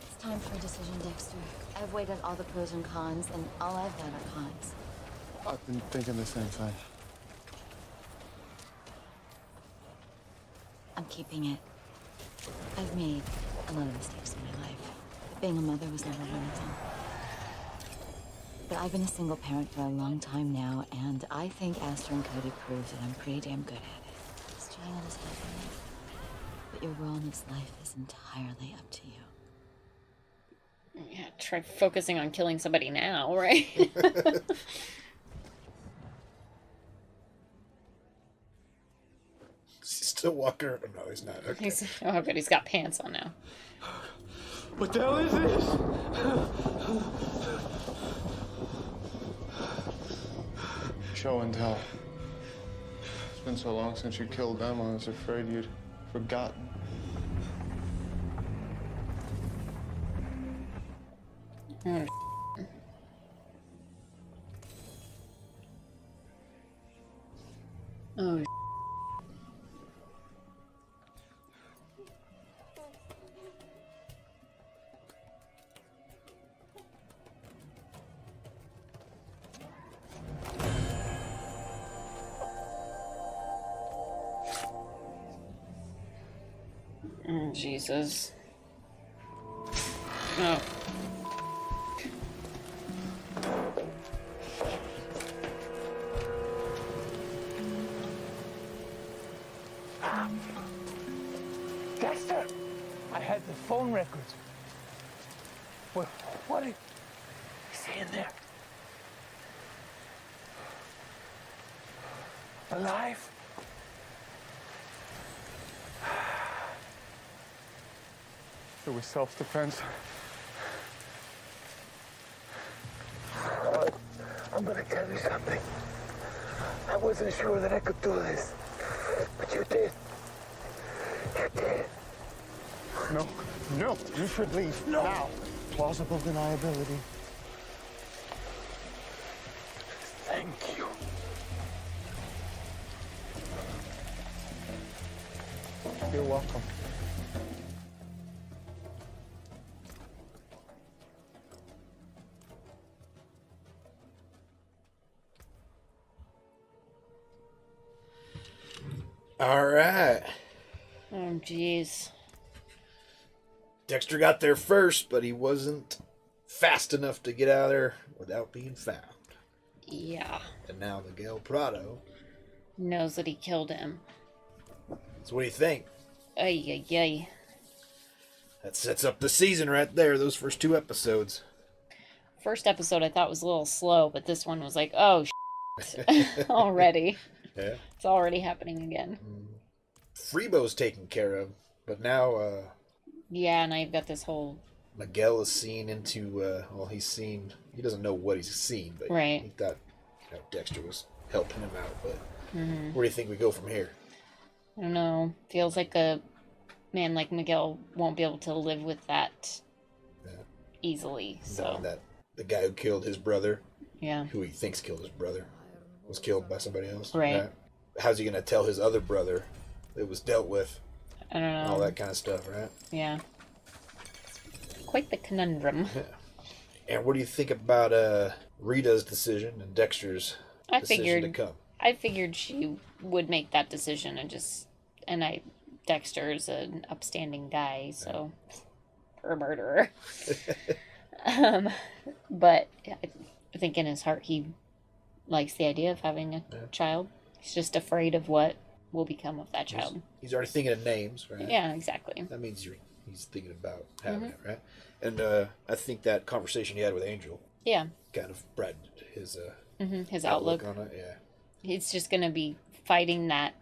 It's time for a decision, Dexter. I've weighed out all the pros and cons, and all I've got are cons. I've been thinking the same thing. I'm keeping it. I've made a lot of mistakes in my life. But being a mother was never one of them. But I've been a single parent for a long time now, and I think Astor and Cody proved that I'm pretty damn good at it. This child is helping me. But your role in this life is entirely up to you. Yeah, try focusing on killing somebody now, right? He's still walking around. No, he's not. Okay. Oh, good. He's got pants on now. What the hell is this? Show and tell. It's been so long since you killed them, I was afraid you'd forgotten. Oh, oh. Oh, Jesus. Oh. Dexter! I had the phone records. What is he in there? Alive? It was self-defense. I'm gonna tell you something. I wasn't sure that I could do this, but you did. You did. No, no, you should leave. No. Now. Plausible deniability. Thank you. You're welcome. All right. Oh, jeez. Dexter got there first, but he wasn't fast enough to get out of there without being found. Yeah. And now Miguel Prado knows that he killed him. So what do you think? Ay, ay, ay. That sets up the season right there, those first 2 episodes. First episode I thought was a little slow, but this one was like, oh, shit. Already. Yeah. It's already happening again. Freebo's taken care of, but now Yeah, and I've got this whole... Miguel is seen into, he doesn't know what he's seen, but right. he thought Dexter was helping him out. But Mm-hmm. where do you think we go from here? I don't know. Feels like a man like Miguel won't be able to live with that easily. So Knowing that the guy who killed his brother, who he thinks killed his brother, was killed by somebody else. Right. How's he going to tell his other brother it was dealt with? I don't know. All that kind of stuff, right? Yeah. Quite the conundrum. And what do you think about Rita's decision and Dexter's decision to come? I figured she would make that decision Dexter's an upstanding guy, so a murderer. But I think in his heart he likes the idea of having a child. He's just afraid of what will become of that child. He's already thinking of names, right? Yeah, exactly. That means he's thinking about having it, right? And I think that conversation he had with Angel, kind of brightened his outlook on it. Yeah, he's just gonna be fighting that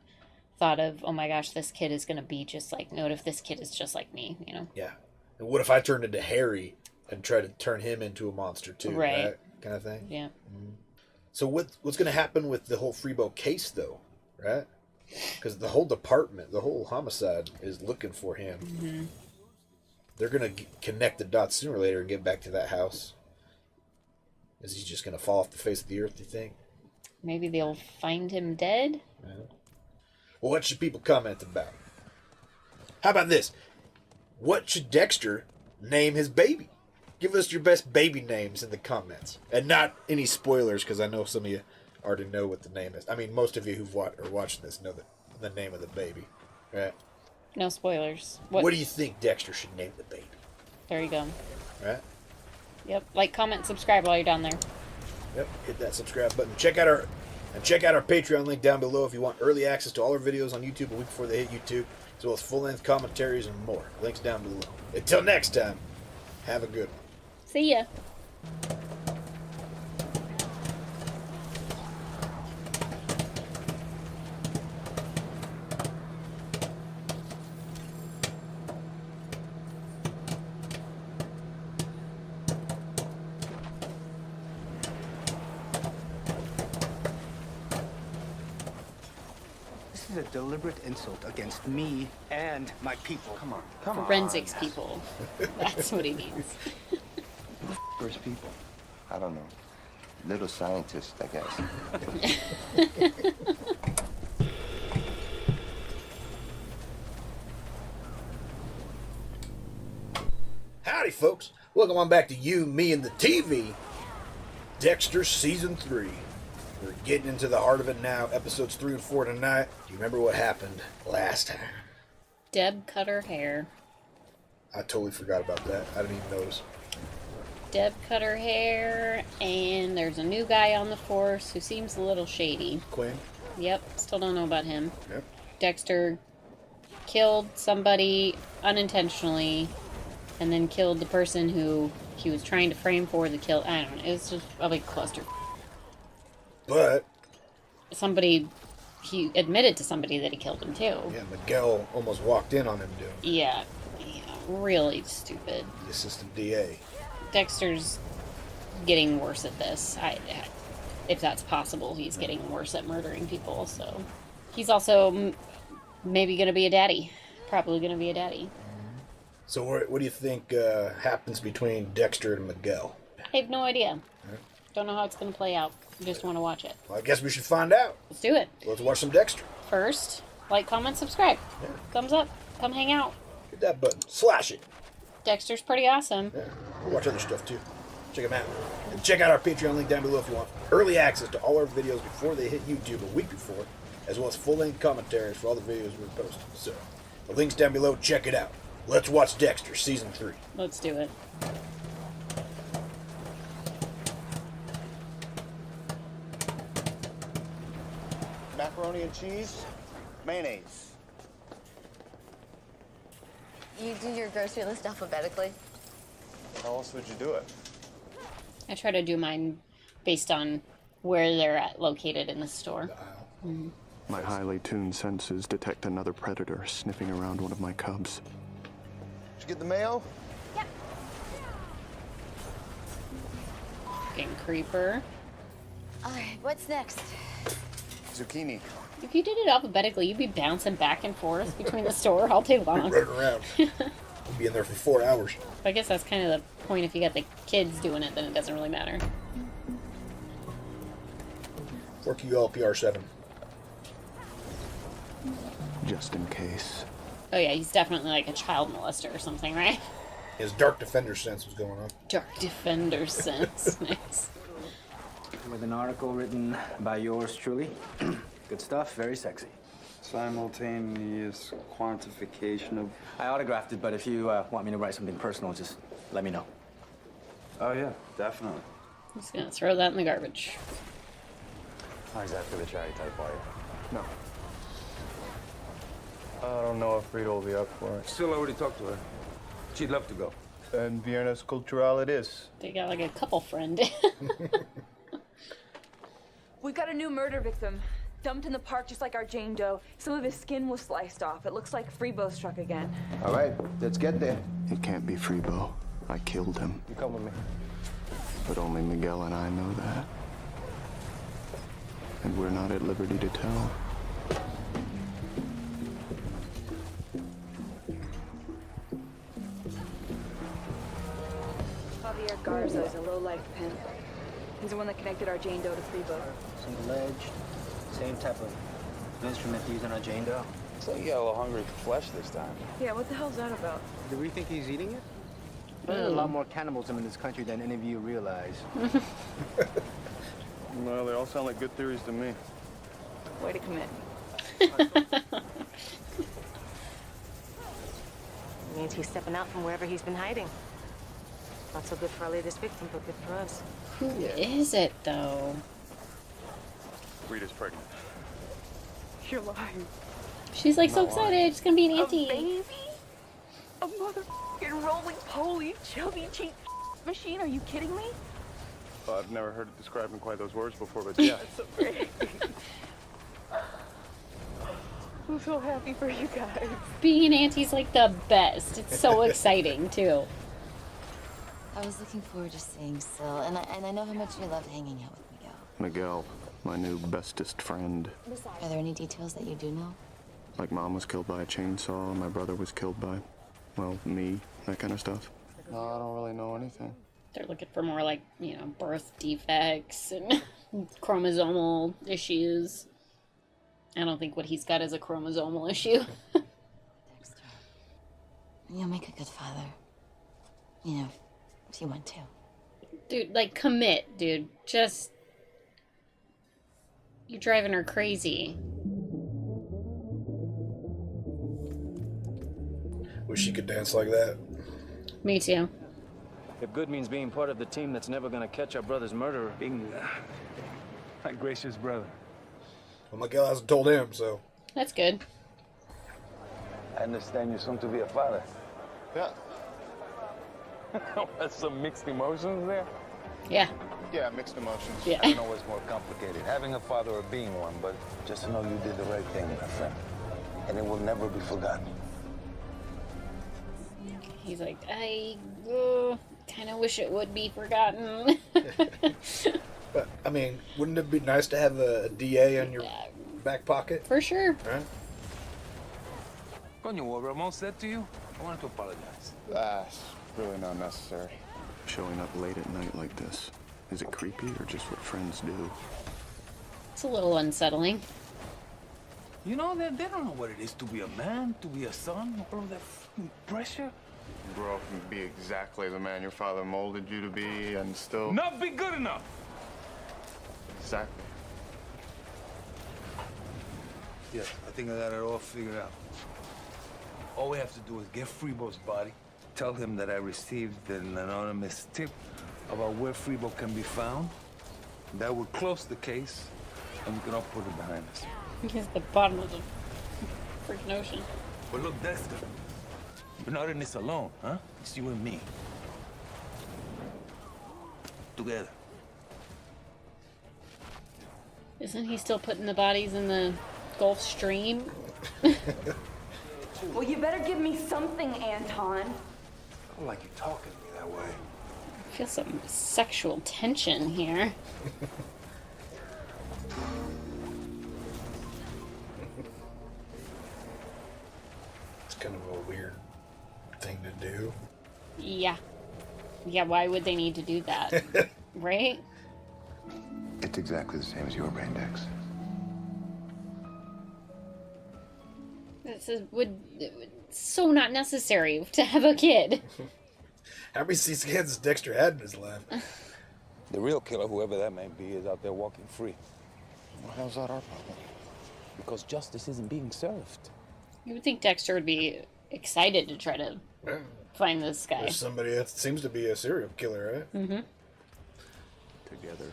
thought of, oh my gosh, this kid is gonna be just like me. What if this kid is just like me? You know? Yeah. And what if I turned into Harry and try to turn him into a monster too? Right. Kind of thing. Yeah. So what's going to happen with the whole Freebo case though, right? Because the whole department, the whole homicide is looking for him. Mm-hmm. They're going to connect the dots sooner or later and get back to that house. Is he just going to fall off the face of the earth, do you think? Maybe they'll find him dead? Yeah. Well, what should people comment about? How about this? What should Dexter name his baby? Give us your best baby names in the comments. And not any spoilers, because I know some of you already know what the name is. I mean, most of you who are watching this know the name of the baby. Right? No spoilers. What do you think Dexter should name the baby? There you go. Right? Yep. Like, comment, subscribe while you're down there. Yep. Hit that subscribe button. Check out our Patreon link down below if you want early access to all our videos on YouTube a week before they hit YouTube, as well as full-length commentaries and more. Links down below. Until next time, have a good one. See ya. This is a deliberate insult against me and my people. Come on. Forensics people. That's what he means. First people. I don't know. Little scientists, I guess. Howdy, folks. Welcome on back to You, Me, and the TV. Dexter Season 3. We're getting into the heart of it now. Episodes 3 and 4 tonight. Do you remember what happened last time? Deb cut her hair. I totally forgot about that. I didn't even notice. Deb cut her hair, and there's a new guy on the force who seems a little shady. Quinn? Yep, still don't know about him. Yep. Dexter killed somebody unintentionally, and then killed the person who he was trying to frame for the kill. I don't know, it was just a big cluster. But he admitted to somebody that he killed him too. yeah, Miguel almost walked in on him doing it. Yeah, really stupid. The assistant DA. Dexter's getting worse at this. If that's possible, he's getting worse at murdering people. So he's also maybe going to be a daddy. Probably going to be a daddy. So what do you think happens between Dexter and Miguel? I have no idea. Don't know how it's going to play out. Just want to watch it. Well, I guess we should find out. Let's do it. Let's watch some Dexter. First, like, comment, subscribe. Yeah. Thumbs up. Come hang out. Hit that button. Slash it. Dexter's pretty awesome. Yeah. We'll watch other stuff too. Check them out. And check out our Patreon link down below if you want early access to all our videos before they hit YouTube a week before, as well as full-length commentaries for all the videos we're posting. So, the link's down below. Check it out. Let's watch Dexter Season 3. Let's do it. Macaroni and cheese, mayonnaise. You do your grocery list alphabetically? How else would you do it? I try to do mine based on where they're located in the store. Mhm. My highly tuned senses detect another predator sniffing around one of my cubs. Did you get the mayo? Fucking creeper. Alright, what's next? Zucchini. If you did it alphabetically, you'd be bouncing back and forth between the store all day long. Running around. We'll be in there for 4 hours. I guess that's kind of the point. If you got the kids doing it, then it doesn't really matter. For QL PR7. Just in case. Oh yeah, he's definitely like a child molester or something, right? His Dark Defender sense was going on. Dark Defender sense. Nice. With an article written by yours truly. Good stuff, very sexy. Simultaneous quantification of... I autographed it, but if you want me to write something personal, just let me know. Oh, yeah, definitely. I'm just gonna throw that in the garbage. Not exactly the chatty type, are you? No. I don't know if Rita will be up for it. Still already talked to her. She'd love to go. And Viernes Cultural it is. They got like a couple friend. We got a new murder victim. Dumped in the park just like our Jane Doe. Some of his skin was sliced off. It looks like Freebo struck again. All right, let's get there. It can't be Freebo. I killed him. You come with me. But only Miguel and I know that. And we're not at liberty to tell. Javier Garza is a low-life pimp. He's the one that connected our Jane Doe to Freebo. Some alleged, same type of instrument used on our Jane Doe. Looks like you got a little hungry for flesh this time. Yeah, what the hell's that about? Do we think he's eating it? There's a lot more cannibalism in this country than any of you realize. Well, they all sound like good theories to me. Way to commit. Means he's stepping out from wherever he's been hiding. Not so good for our latest victim, but good for us. Who is it though? Rita's pregnant. You're lying. She's like so excited. She's gonna be an auntie. A baby? A motherfucking roly-poly, chubby cheek machine? Are you kidding me? Well, I've never heard it described in quite those words before, but yeah. That's so great. I'm so happy for you guys. Being an auntie's like the best. It's so exciting too. I was looking forward to seeing Syl, and I know how much you love hanging out with Miguel. Miguel, my new bestest friend. Are there any details that you do know? Like Mom was killed by a chainsaw, my brother was killed by, well, me, that kind of stuff. No, I don't really know anything. They're looking for more like, you know, birth defects and chromosomal issues. I don't think what he's got is a chromosomal issue. Dexter, you'll make a good father. You know, if you want to. Dude, like, commit, dude. Just... You're driving her crazy. Wish she could dance like that. Me too. If good means being part of the team that's never gonna catch our brother's murderer, being my gracious brother. Well, Miguel hasn't told him, so. That's good. I understand you're soon to be a father. Yeah. That's some mixed emotions there. Yeah. Yeah, mixed emotions. Yeah. I don't know what's more complicated, having a father or being one, but just to know you did the right thing, my friend. And it will never be forgotten. He's like, I kind of wish it would be forgotten. But, I mean, wouldn't it be nice to have a DA in your back pocket? For sure. Right? Coño, what Ramon said to you? I wanted to apologize. That's really not necessary. Showing up late at night like this, is it creepy or just what friends do? It's a little unsettling. You know, they don't know what it is to be a man, to be a son, all of that fucking pressure. Grow up and be exactly the man your father molded you to be and still... Not be good enough. Exactly. Yes, I think I got it all figured out. All we have to do is get Freebo's body, tell him that I received an anonymous tip about where Freebo can be found. That would close the case, and we can all put it behind us. He's the bottom of the freaking ocean. But look, Dexter, we're not in this alone, huh? It's you and me. Together. Isn't he still putting the bodies in the Gulf Stream? Well, you better give me something, Anton. I don't like you talking to me that way. I feel some sexual tension here. It's kind of a weird thing to do. Yeah. Yeah, why would they need to do that? Right? It's exactly the same as your brain, Dex. This it's so not necessary to have a kid. How many CCs has Dexter had in his life? The real killer, whoever that may be, is out there walking free. Well, how's that our problem? Because justice isn't being served. You would think Dexter would be excited to try to find this guy. There's somebody that seems to be a serial killer, right? Mm-hmm. Together.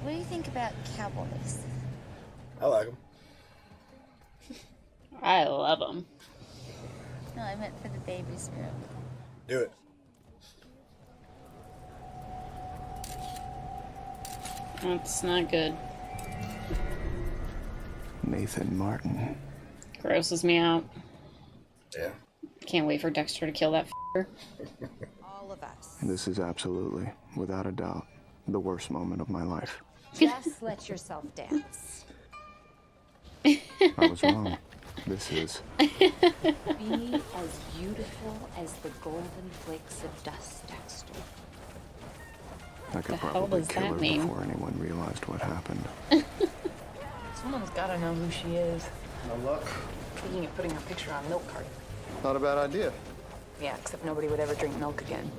What do you think about cowboys? I like him. I love him. No, I meant for the baby's room. Do it. That's not good. Nathan Martin. Grosses me out. Yeah. Can't wait for Dexter to kill that f***er. All of us. This is absolutely, without a doubt, the worst moment of my life. Just let yourself dance. I was wrong. This is. Be as beautiful as the golden flakes of dust, Dexter. I could The hell probably does kill that her mean? before anyone realized what happened. Someone's gotta know who she is. No luck. Thinking of putting her picture on a milk carton. Not a bad idea. Yeah, except nobody would ever drink milk again.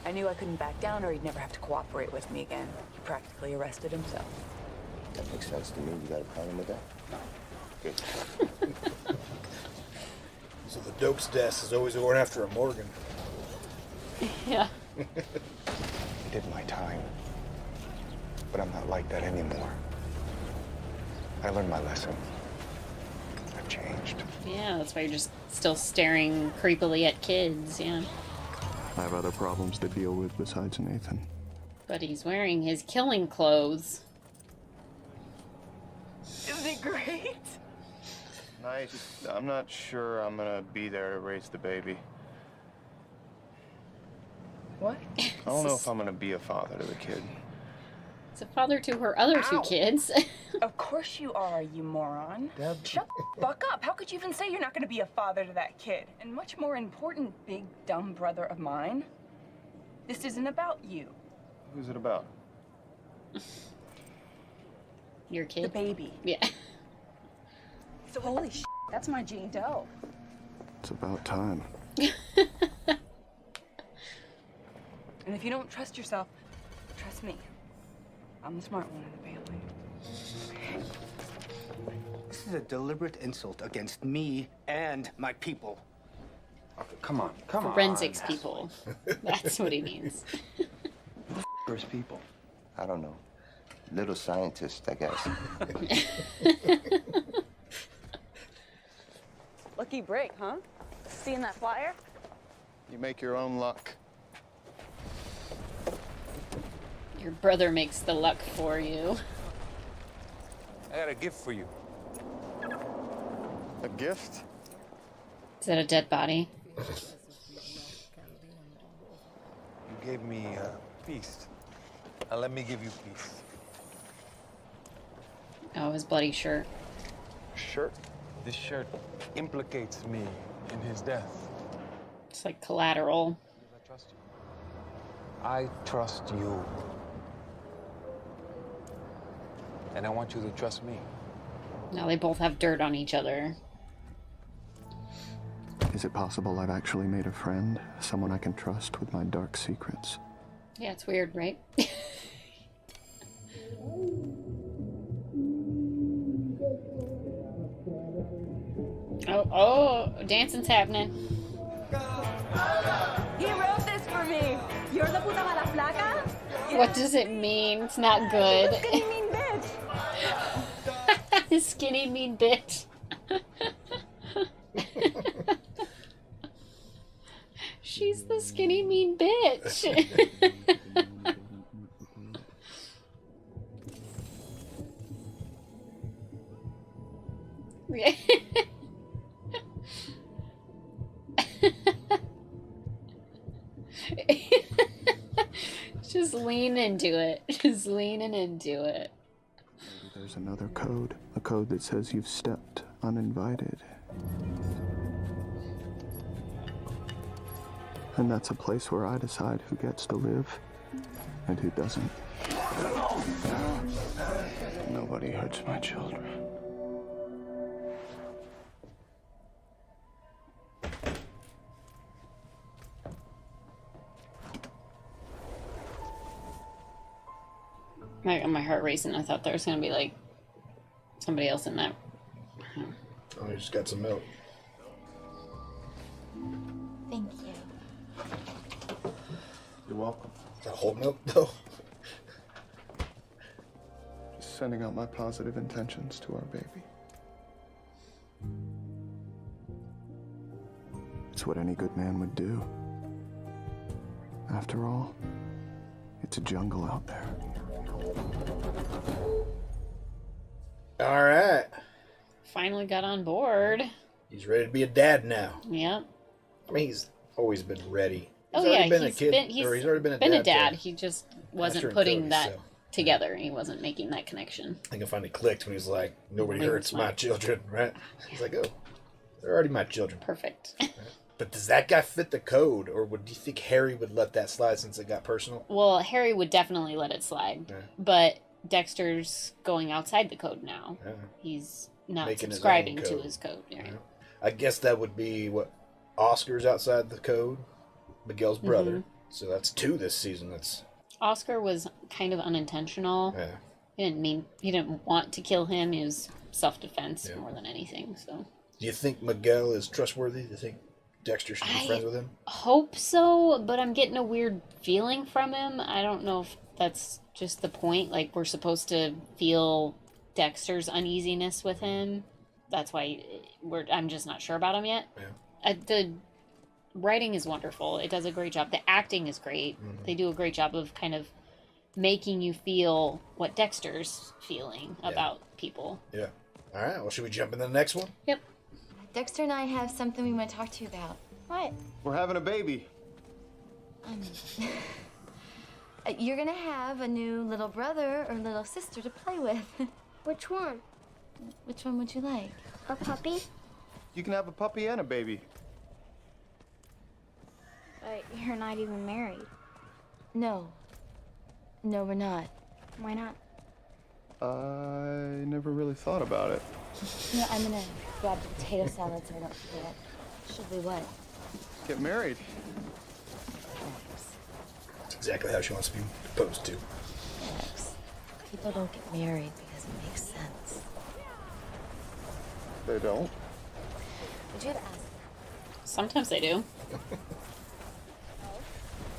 I knew I couldn't back down or he'd never have to cooperate with me again. He practically arrested himself. That makes sense to me. You got a problem with that? Good. So the dope's desk is always going after a Morgan. Yeah. I did my time. But I'm not like that anymore. I learned my lesson. I've changed. Yeah, that's why you're just still staring creepily at kids, yeah. I have other problems to deal with besides Nathan. But he's wearing his killing clothes. Isn't it great? Nice. I'm not sure I'm gonna be there to raise the baby. What? I don't know if I'm gonna be a father to the kid. It's a father to her other two Ow. kids. Of course you are, you moron. Shut the fuck up. How could you even say you're not going to be a father to that kid? And much more important, big dumb brother of mine, this isn't about you. Who's it about? Your kid? The baby. Yeah. So holy shit, that's my Jane Doe. It's about time. And if you don't trust yourself, trust me. I'm the smart one in the family. This is a deliberate insult against me and my people. Okay, come on. Forensics people. That's what he means. First people. I don't know. Little scientist, I guess. Lucky break, huh? Seeing that flyer? You make your own luck. Your brother makes the luck for you. I got a gift for you. A gift? Is that a dead body? You gave me a feast. Now let me give you peace. Oh, his bloody shirt. Shirt? This shirt implicates me in his death. It's like collateral. I trust you. I trust you. And I want you to trust me. Now they both have dirt on each other. Is it possible I've actually made a friend? Someone I can trust with my dark secrets? Yeah, it's weird, right? Oh, dancing's happening. He wrote this for me. You're the puta mala flaca? What does it mean? It's not good. Skinny mean bitch. Skinny mean bitch. She's the skinny mean bitch. Just lean into it. Just leaning into it. Maybe there's another code. A code that says you've stepped uninvited. And that's a place where I decide who gets to live and who doesn't. Nobody hurts my children. My heart racing. I thought there was gonna be like somebody else in that. Oh, you just got some milk. Thank you. You're welcome. Is that whole milk, though? Just sending out my positive intentions to our baby. It's what any good man would do. After all, it's a jungle out there. All right. Finally got on board. He's ready to be a dad now. Yep. I mean, he's always been ready. Oh He's yeah, already been he's a kid, been or he's already been a a dad. dad. to He just wasn't Esther and putting Cody, that so. together. He wasn't making that connection. I think it finally clicked when he's like, "Nobody Nobody hurts hurts my my- children," right? He's like, "Oh, they're already my children." Perfect. But does that guy fit the code, or do you think Harry would let that slide since it got personal? Well, Harry would definitely let it slide, Yeah. but Dexter's going outside the code now. Yeah. He's not Making his subscribing own to code. his code. Right? I guess that would be what Oscar's outside the code, Miguel's brother. Mhm. So that's 2 this season. That's Oscar was kind of unintentional. yeah. He didn't want to kill him. He was self-defense Yeah. more than anything. So Do you think Miguel is trustworthy? Do you think Dexter should be friends with him? hope so, but I'm getting a weird feeling from him. I don't know if that's just the point. Like, we're supposed to feel Dexter's uneasiness with him. That's why I'm just not sure about him yet. Yeah. The writing is wonderful. It does a great job. The acting is great. Mm-hmm. They do a great job of kind of making you feel what Dexter's feeling about people. Yeah. All right. Well, should we jump into the next one? Yep. Dexter and I have something we want to talk to you about. What? We're having a baby. You're gonna have a new little brother or little sister to play with. Which one? Which one would you like? A puppy? You can have a puppy and a baby. But you're not even married. No. No, we're not. Why not? I never really thought about it. No, I'm gonna grab the potato salad so I don't forget. Should we what? Get married. That's exactly how she wants to be proposed to. Alex, people don't get married because it makes sense. They don't. Would you have asked? Sometimes they do.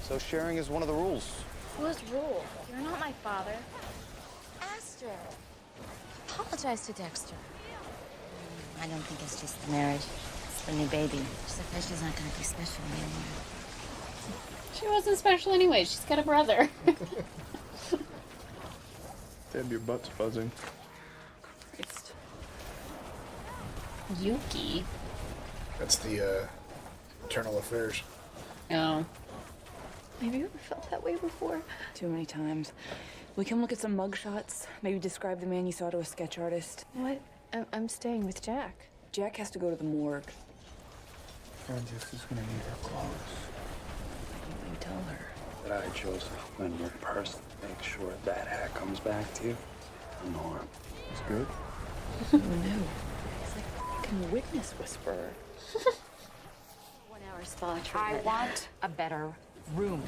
So sharing is one of the rules. Whose rule? You're not my father. Aster! Apologize to Dexter. I don't think it's just the marriage. It's the new baby. She's afraid she's not gonna be special anymore. She wasn't special anyway. She's got a brother. Deb, your butt's buzzing. Christ. Yuki. That's the internal affairs. Oh. Have you ever felt that way before? Too many times. We can look at some mugshots. Maybe describe the man you saw to a sketch artist. What? I'm staying with Jack. Jack has to go to the morgue. Francis is gonna need her clothes. You tell her. That I, Joseph, when we're person, make sure that hat comes back to you. Norm. It's good. Who knew? He's like a fucking witness whisperer. Our spa I want a better room.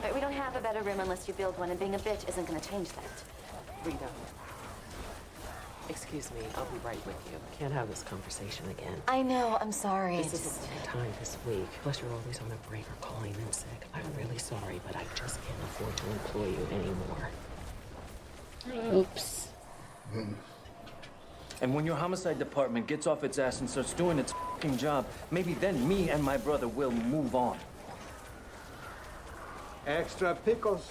But we don't have a better room unless you build one, and being a bitch isn't gonna change that. Rita. Excuse me, I'll be right with you. Can't have this conversation again. I know, I'm sorry. This isn't the time this week. Plus, you're always on a break or calling in sick. I'm really sorry, but I just can't afford to employ you anymore. Oops. And when your homicide department gets off its ass and starts doing its fucking job, maybe then me and my brother will move on. Extra pickles.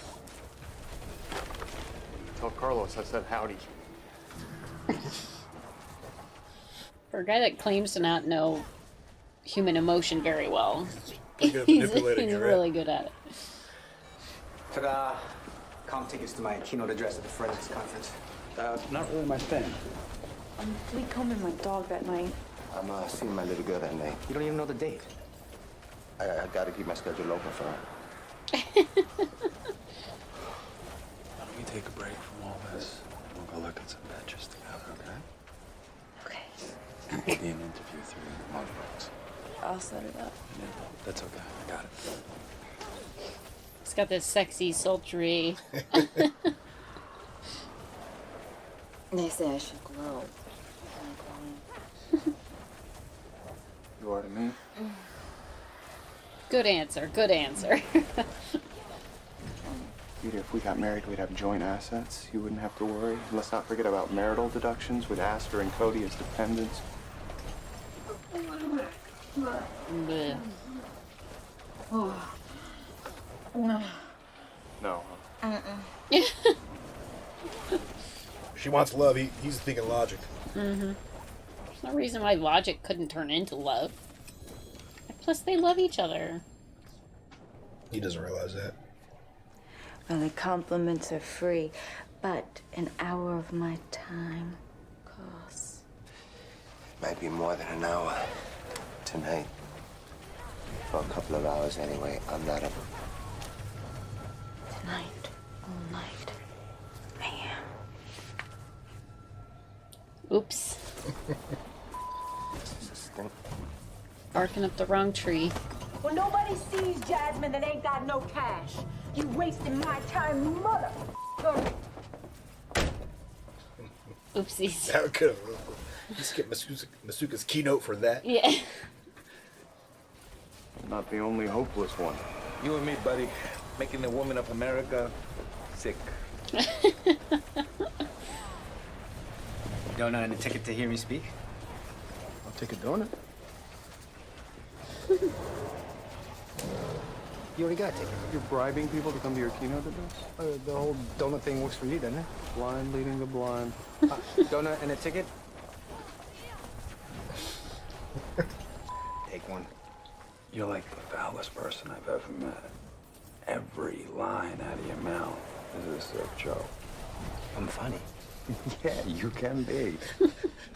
Tell Carlos I said howdy. For a guy that claims to not know human emotion very well, Pretty good at he's manipulating her, really good at it. Ta-da! Comp tickets to my keynote address at the Forensics Conference. Not really my thing. We combing my dog that night. I'm seeing my little girl that night. You don't even know the date. I gotta keep my schedule open for her. Why don't we take a break from all this? We'll go look at some benches together, okay? Okay. It'll be an interview through the motorbikes. I'll set it up. Yeah, that's okay. I got it. It's got this sexy, sultry. They say I should glow. You are to me. Good answer. Good answer. Peter, if we got married, we'd have joint assets. You wouldn't have to worry. Let's not forget about marital deductions with Aster and Cody as dependents. Bleh. Oh. No. She wants love. He's thinking logic. Mm-hmm. There's no reason why logic couldn't turn into love. Plus, they love each other. He doesn't realize that. Well, the compliments are free, but an hour of my time costs. Might be more than an hour tonight. For a couple of hours anyway. I'm not a... Tonight, all night, I am. Oops. Barking up the wrong tree. Well, nobody sees Jasmine that ain't got no cash. You wasting my time, mother. Oopsies. That could have. You skipped Masuka's keynote for that. Yeah. Not the only hopeless one. You and me, buddy, making the women of America sick. Donut and a ticket to hear me speak? I'll take a donut. You already got a ticket. You're bribing people to come to your keynote address? The whole donut thing works for you, doesn't it? Blind leading the blind. Donut and a ticket? Take one. You're like the foulest person I've ever met. Every line out of your mouth is a sick joke. I'm funny. Yeah, you can be.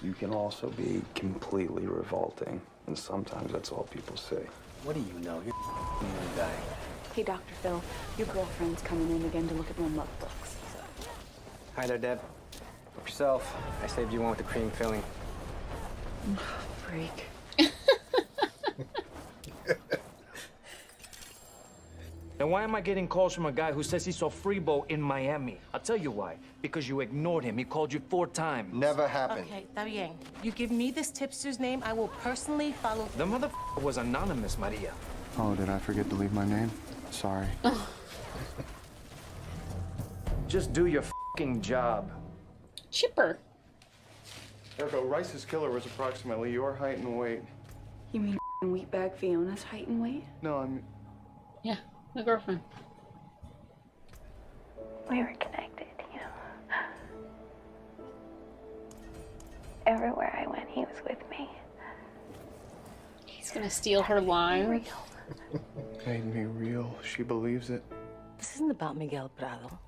You can also be completely revolting. And sometimes that's all people see. What do you know? You're a new guy. Hey, Dr. Phil, your girlfriend's coming in again to look at my mug books. Hi there, Deb. Help yourself. I saved you one with the cream filling. Freak. And why am I getting calls from a guy who says he saw Freebo in Miami? I'll tell you why. Because you ignored him. He called you 4 times. Never happened. Okay, está bien. You give me this tipster's name, I will personally follow. The motherfucker was anonymous, Maria. Oh, did I forget to leave my name? Sorry. Just do your fucking job. Chipper. Ergo, Rice's killer was approximately your height and weight. You mean Wheatbag Fiona's height and weight? No, I mean... Yeah, the girlfriend. We were connected, you know. Everywhere I went, he was with me. He's gonna steal her line. Made me real. She believes it. This isn't about Miguel Prado.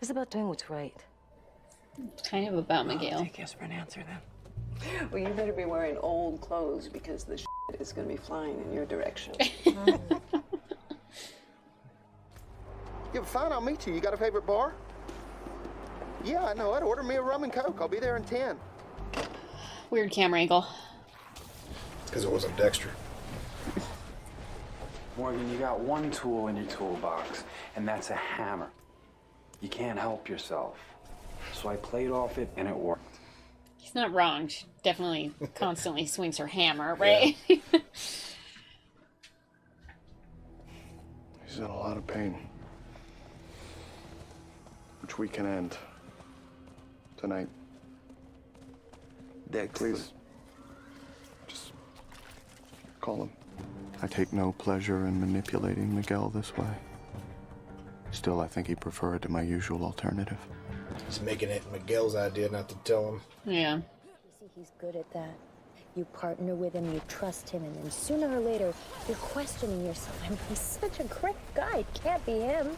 It's about doing what's right. It's kind of about Miguel. I'll take yes for an answer then. Well, you better be wearing old clothes because the shit is going to be flying in your direction. Yeah, fine, I'll meet you. You got a favorite bar? Yeah, I know it. Order me a rum and coke. I'll be there in 10. Weird camera angle. Because it wasn't Dexter. Morgan, you got one tool in your toolbox, and that's a hammer. You can't help yourself. So I played off it, and it worked. He's not wrong. She definitely constantly swings her hammer, right? He's in a lot of pain. Which we can end. Tonight. Dex, please. Just call him. I take no pleasure in manipulating Miguel this way. Still, I think he'd prefer it to my usual alternative. He's making it Miguel's idea not to tell him. Yeah. You see, he's good at that. You partner with him, you trust him, and then sooner or later, you're questioning yourself. I mean, he's such a great guy. It can't be him.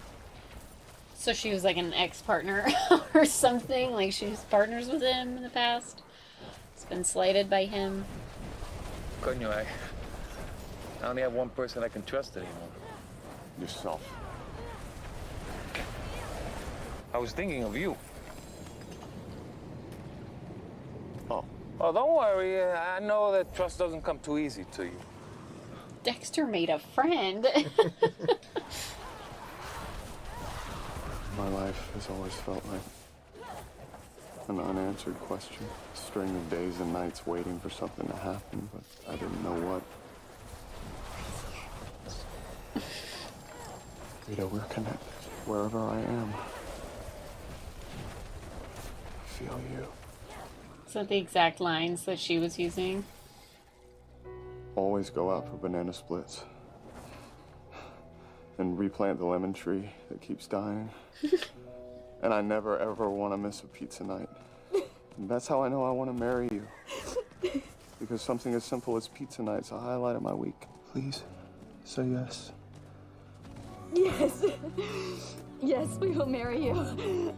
So she was like an ex-partner or something? Like she was partners with him in the past? It's been slighted by him? Coño, I only have one person I can trust anymore. Yourself. I was thinking of you. Oh. Oh, don't worry. I know that trust doesn't come too easy to you. Dexter made a friend. My life has always felt like an unanswered question. A string of days and nights waiting for something to happen, but I didn't know what. Rita, we're connected. Wherever I am, I feel you. Is that the exact lines that she was using? Always go out for banana splits. And replant the lemon tree that keeps dying. And I never ever want to miss a pizza night. And that's how I know I want to marry you. Because something as simple as pizza night's a highlight of my week. Please, say yes. Yes. Yes, we will marry you.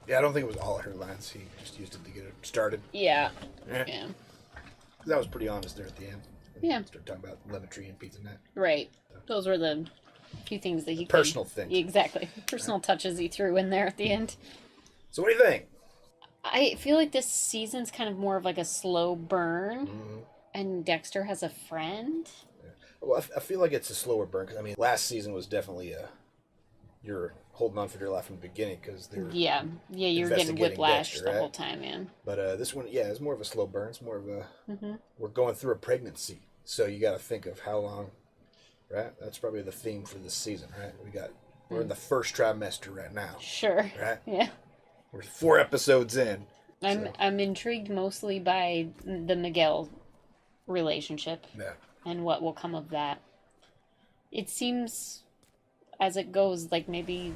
Yeah, I don't think it was all her lines. He just used it to get it started. Yeah. Yeah. That was pretty honest there at the end. Yeah. Start talking about lemon tree and pizza night. Right. Those were the few things that he personal things. Exactly. Personal touches he threw in there at the end. So what do you think? I feel like this season's kind of more of like a slow burn. Mm-hmm. And Dexter has a friend. Well, I feel like it's a slower burn. 'Cause, I mean, last season was definitely you're holding on for dear life from the beginning because they're Yeah, you're getting whiplash Dexter, the right? whole time, man. But this one, yeah, it's more of a slow burn. It's more of a Mhm. we're going through a pregnancy, so you got to think of how long, right? That's probably the theme for this season, right? We're in the first trimester right now. Sure. Right. Yeah. We're 4 episodes in. I'm intrigued mostly by the Miguel relationship. Yeah. And what will come of that. It seems as it goes like maybe,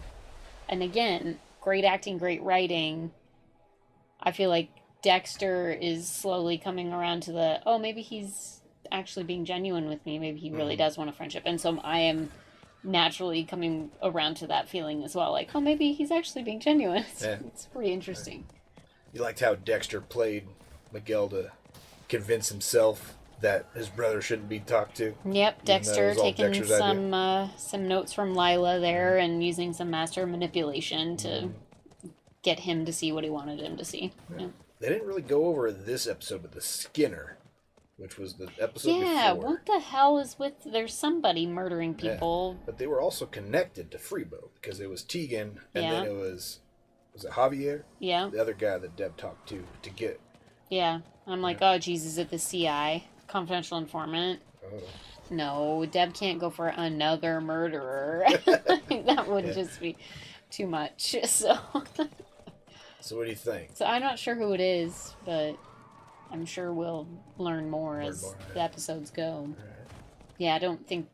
and again, great acting, great writing. I feel like Dexter is slowly coming around to maybe he's actually being genuine with me. Maybe he really does want a friendship. And so I am naturally coming around to that feeling as well. Like, oh, maybe he's actually being genuine. It's pretty interesting. You liked how Dexter played Miguel to convince himself that his brother shouldn't be talked to. Yep, Dexter taking Dexter's idea. some notes from Lila there and using some master manipulation to get him to see what he wanted him to see. Yeah, They didn't really go over this episode with the Skinner, which was the episode yeah, before. what the hell is with... There's somebody murdering people. Yeah. But they were also connected to Freebo because it was Tegan and Yeah. then it was it Javier? Yeah. The other guy that Deb talked to get. Yeah, I'm like, oh, Jesus, at the CI. Confidential informant. Oh. No, Deb can't go for another murderer. That would just be too much. So what do you think? So I'm not sure who it is, but I'm sure we'll learn more as the episodes go. Yeah, I don't think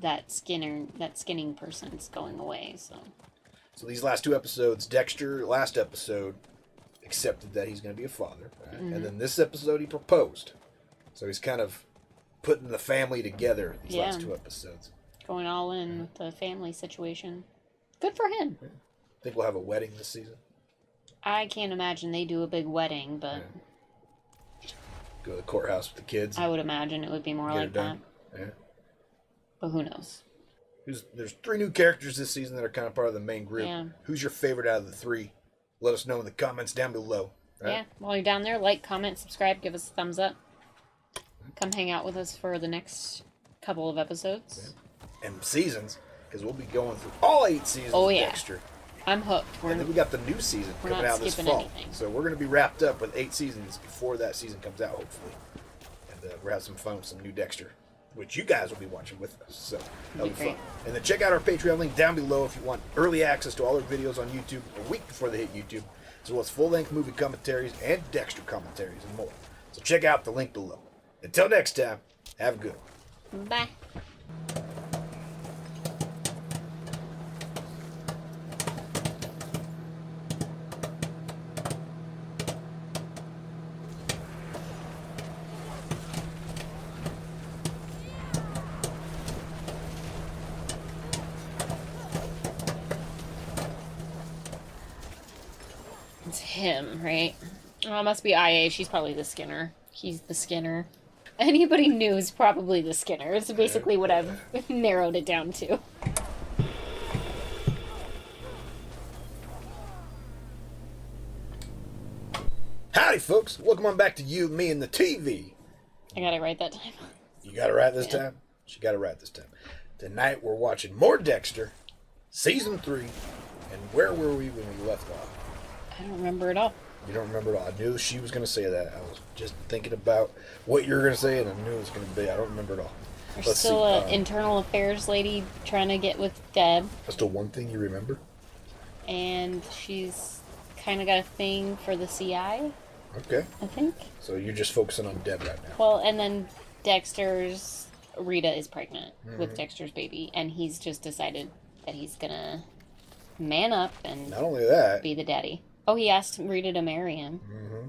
that skinning person's going away. So these last 2 episodes, Dexter, last episode, accepted that he's going to be a father. Right? Mhm. And then this episode, he proposed. So he's kind of putting the family together these last 2 episodes. Going all in with the family situation. Good for him. Think we'll have a wedding this season? I can't imagine they do a big wedding, but Go to the courthouse with the kids. I would imagine it would be more Get like it done. that. Yeah. But who knows? There's 3 new characters this season that are kind of part of the main group. Yeah. Who's your favorite out of the 3? Let us know in the comments down below. Right? Yeah, while you're down there, like, comment, subscribe, give us a thumbs up. Come hang out with us for the next couple of episodes. Yeah. And seasons, because we'll be going through all 8 seasons of Dexter. I'm hooked. And then we got the new season coming out this fall. Anything. So we're going to be wrapped up with 8 seasons before that season comes out, hopefully. And we're going to have some fun with some new Dexter, which you guys will be watching with us. So that'll be fun. And then check out our Patreon link down below if you want early access to all our videos on YouTube a week before they hit YouTube, as well as full-length movie commentaries and Dexter commentaries and more. So check out the link below. Until next time, have a good one. Bye. It's him, right? Oh, it must be IA. She's probably the Skinner. He's the Skinner. Anybody new is probably the Skinner. It's basically what I've narrowed it down to. Howdy, folks. Welcome on back to You, Me, and the TV. I got it right that time. You got it right this time? She got it right this time. Tonight we're watching more Dexter, Season 3, and where were we when we left off? I don't remember at all. You don't remember at all. I knew she was going to say that. I was just thinking about what you were going to say, and I knew it was going to be. I don't remember at all. There's still an internal affairs lady trying to get with Deb. That's the one thing you remember? And she's kind of got a thing for the CI. Okay. I think. So you're just focusing on Deb right now. Well, and then Rita is pregnant with Dexter's baby, and he's just decided that he's going to man up and not only that, be the daddy. Oh, he asked Rita to marry him. Mm-hmm.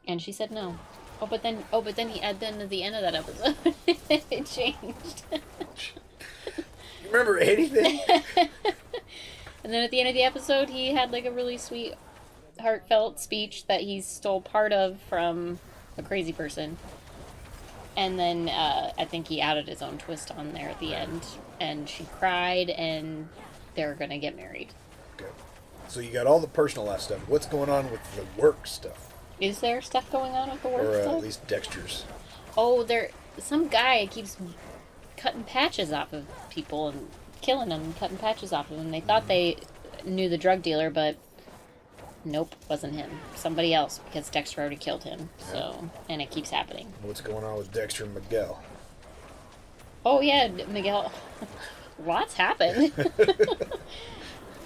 And she said no. Oh, but then he at the end of that episode, it changed. You remember anything? And then at the end of the episode, he had like a really sweet, heartfelt speech that he stole part of from a crazy person. And then I think he added his own twist on there at the end. And she cried, and they're gonna get married. Okay. So you got all the personal life stuff. What's going on with the work stuff? Is there stuff going on with the work or stuff? At least Dexter's. Oh, some guy keeps cutting patches off of people and killing them, and cutting patches off of them. They thought they knew the drug dealer, but nope, wasn't him. Somebody else, because Dexter already killed him. So, and it keeps happening. What's going on with Dexter and Miguel? Oh yeah, Miguel. Lots happened.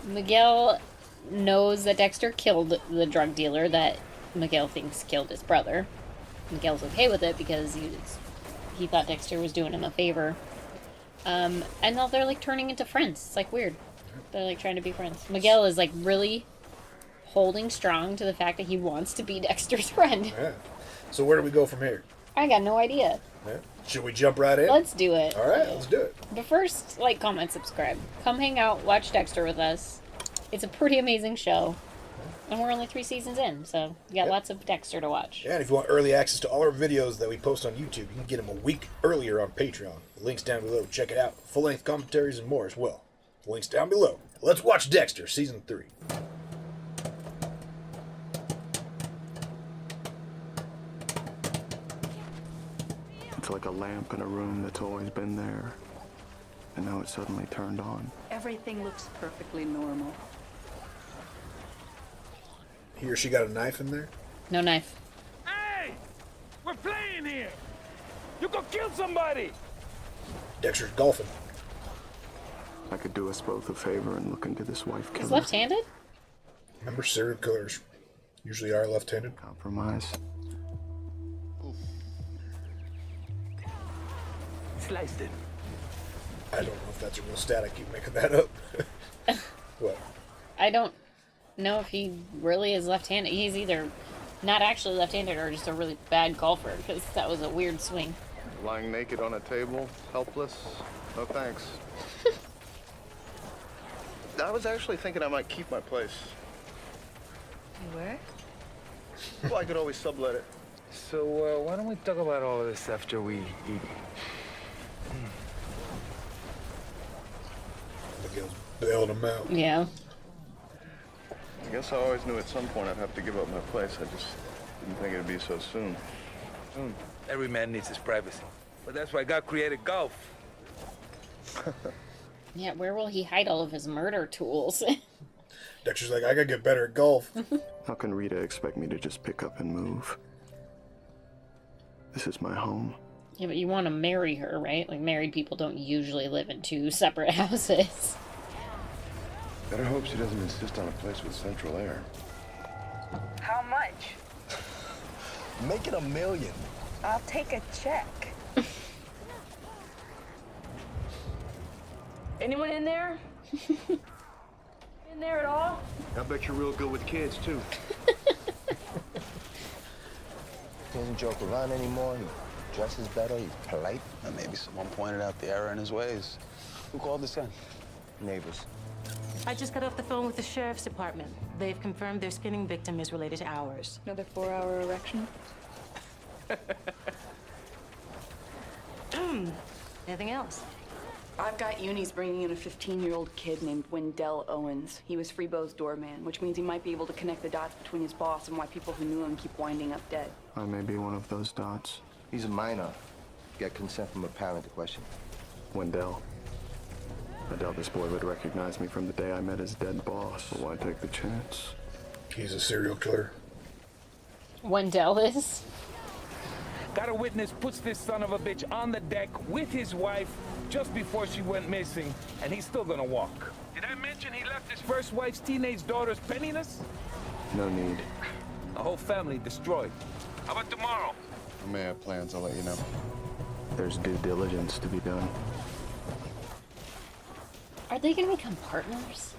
Miguel knows that Dexter killed the drug dealer that Miguel thinks killed his brother. Miguel's okay with it because he thought Dexter was doing him a favor. And now they're like turning into friends. It's like weird. They're like trying to be friends. Miguel is like really holding strong to the fact that he wants to be Dexter's friend. Yeah. So where do we go from here? I got no idea. Yeah. Should we jump right in? Let's do it. All right, let's do it. But first, like, comment, subscribe. Come hang out, watch Dexter with us. It's a pretty amazing show. And we're only 3 seasons in, so you got lots of Dexter to watch. Yeah, and if you want early access to all our videos that we post on YouTube, you can get them a week earlier on Patreon. The link's down below. Check it out. Full-length commentaries and more as well. The link's down below. Let's watch Dexter, Season 3. It's like a lamp in a room that's always been there, and now it's suddenly turned on. Everything looks perfectly normal. He or she got a knife in there? No knife. Hey! We're playing here! You could kill somebody! Dexter's golfing. I could do us both a favor and look into this wife killer. He's left-handed? Remember, serial killers usually are left-handed. Compromise. Sliced it. I don't know if that's a real stat. I keep making that up. What? I don't know if he really is left-handed. He's either not actually left-handed or just a really bad golfer, because that was a weird swing. Lying naked on a table, helpless. No thanks. I was actually thinking I might keep my place. You were? Well, I could always sublet it. So, why don't we talk about all of this after we eat? Bailed him out. Yeah. I guess I always knew at some point I'd have to give up my place. I just didn't think it'd be so soon. Every man needs his privacy. But that's why God created golf. Yeah, where will he hide all of his murder tools? Dexter's like, I gotta get better at golf. How can Rita expect me to just pick up and move? This is my home. Yeah, but you want to marry her, right? Like, married people don't usually live in two separate houses. Better hope she doesn't insist on a place with central air. How much? Make it $1 million. I'll take a check. Anyone in there? In there at all? I bet you're real good with kids, too. Doesn't joke around anymore. He dresses better. He's polite. And maybe someone pointed out the error in his ways. Who called this in? Neighbors. I just got off the phone with the sheriff's department. They've confirmed their skinning victim is related to ours. Another 4-hour erection? Anything else? I've got unis bringing in a 15-year-old kid named Wendell Owens. He was Freebo's doorman, which means he might be able to connect the dots between his boss and why people who knew him keep winding up dead. I may be one of those dots. He's a minor. Get consent from a parent to question. Wendell. I doubt this boy would recognize me from the day I met his dead boss. But why take the chance? He's a serial killer. Wendell is? Got a witness puts this son of a bitch on the deck with his wife just before she went missing, and he's still gonna walk. Did I mention he left his first wife's teenage daughters penniless? No need. A whole family destroyed. How about tomorrow? I may have plans, I'll let you know. There's due diligence to be done. Are they gonna become partners?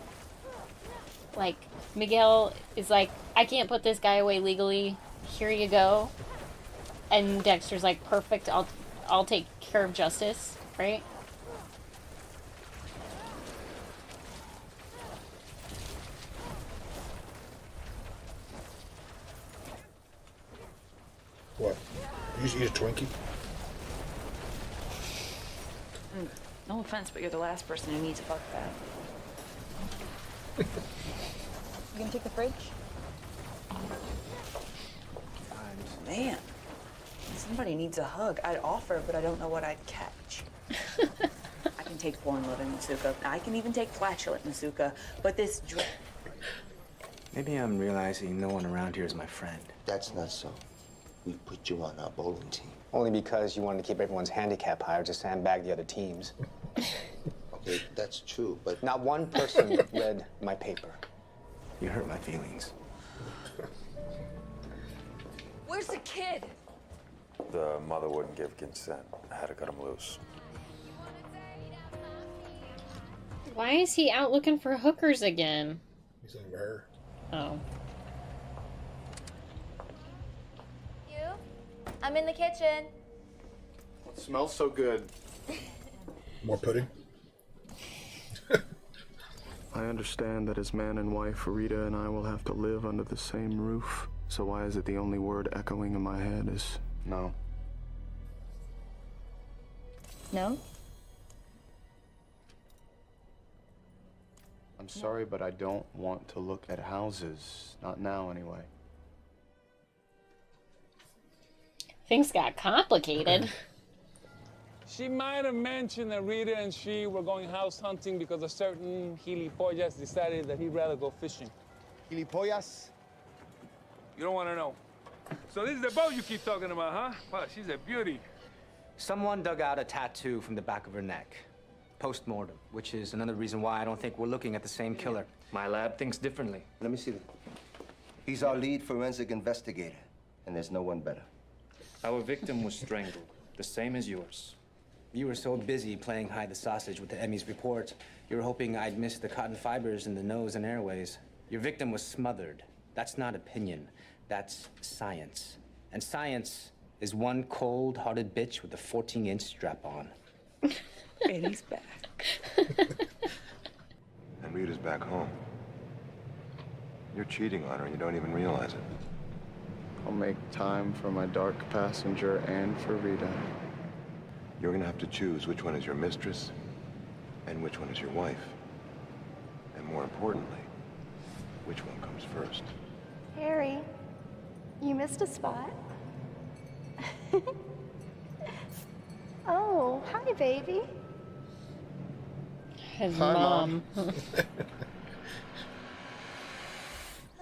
Like, Miguel is like, I can't put this guy away legally. Here you go. And Dexter's like, perfect, I'll take care of justice, right? What? You just eat a Twinkie? No offense, but you're the last person who needs a buck bath. You gonna take the fridge? Man, somebody needs a hug. I'd offer, but I don't know what I'd catch. I can take porn-loving Masuka. I can even take flatulent Masuka, but this Maybe I'm realizing no one around here is my friend. That's not so. We put you on our bowling team. Only because you wanted to keep everyone's handicap higher to sandbag the other teams. Okay, that's true, but... Not one person read my paper. You hurt my feelings. Where's the kid? The mother wouldn't give consent. I had to cut him loose. Why is he out looking for hookers again? He's looking for her. Oh. You? I'm in the kitchen. It smells so good. More pudding? I understand that as man and wife, Rita and I will have to live under the same roof. So why is it the only word echoing in my head is no? No? I'm sorry, but I don't want to look at houses. Not now, anyway. Things got complicated. She might have mentioned that Rita and she were going house hunting because a certain gilipollas decided that he'd rather go fishing. Gilipollas? You don't want to know. So this is the boat you keep talking about, huh? Wow, she's a beauty. Someone dug out a tattoo from the back of her neck. Post-mortem, which is another reason why I don't think we're looking at the same killer. My lab thinks differently. Let me see that. He's our lead forensic investigator, and there's no one better. Our victim was strangled, the same as yours. You were so busy playing hide the sausage with the Emmy's report, you were hoping I'd miss the cotton fibers in the nose and airways. Your victim was smothered. That's not opinion. That's science. And science is one cold-hearted bitch with a 14-inch strap-on. And he's back. And Rita's back home. You're cheating on her and you don't even realize it. I'll make time for my dark passenger and for Rita. You're gonna have to choose which one is your mistress and which one is your wife. more importantly, which one comes first? Harry, you missed a spot. Oh, hi, baby. His Hi, mom. Oh,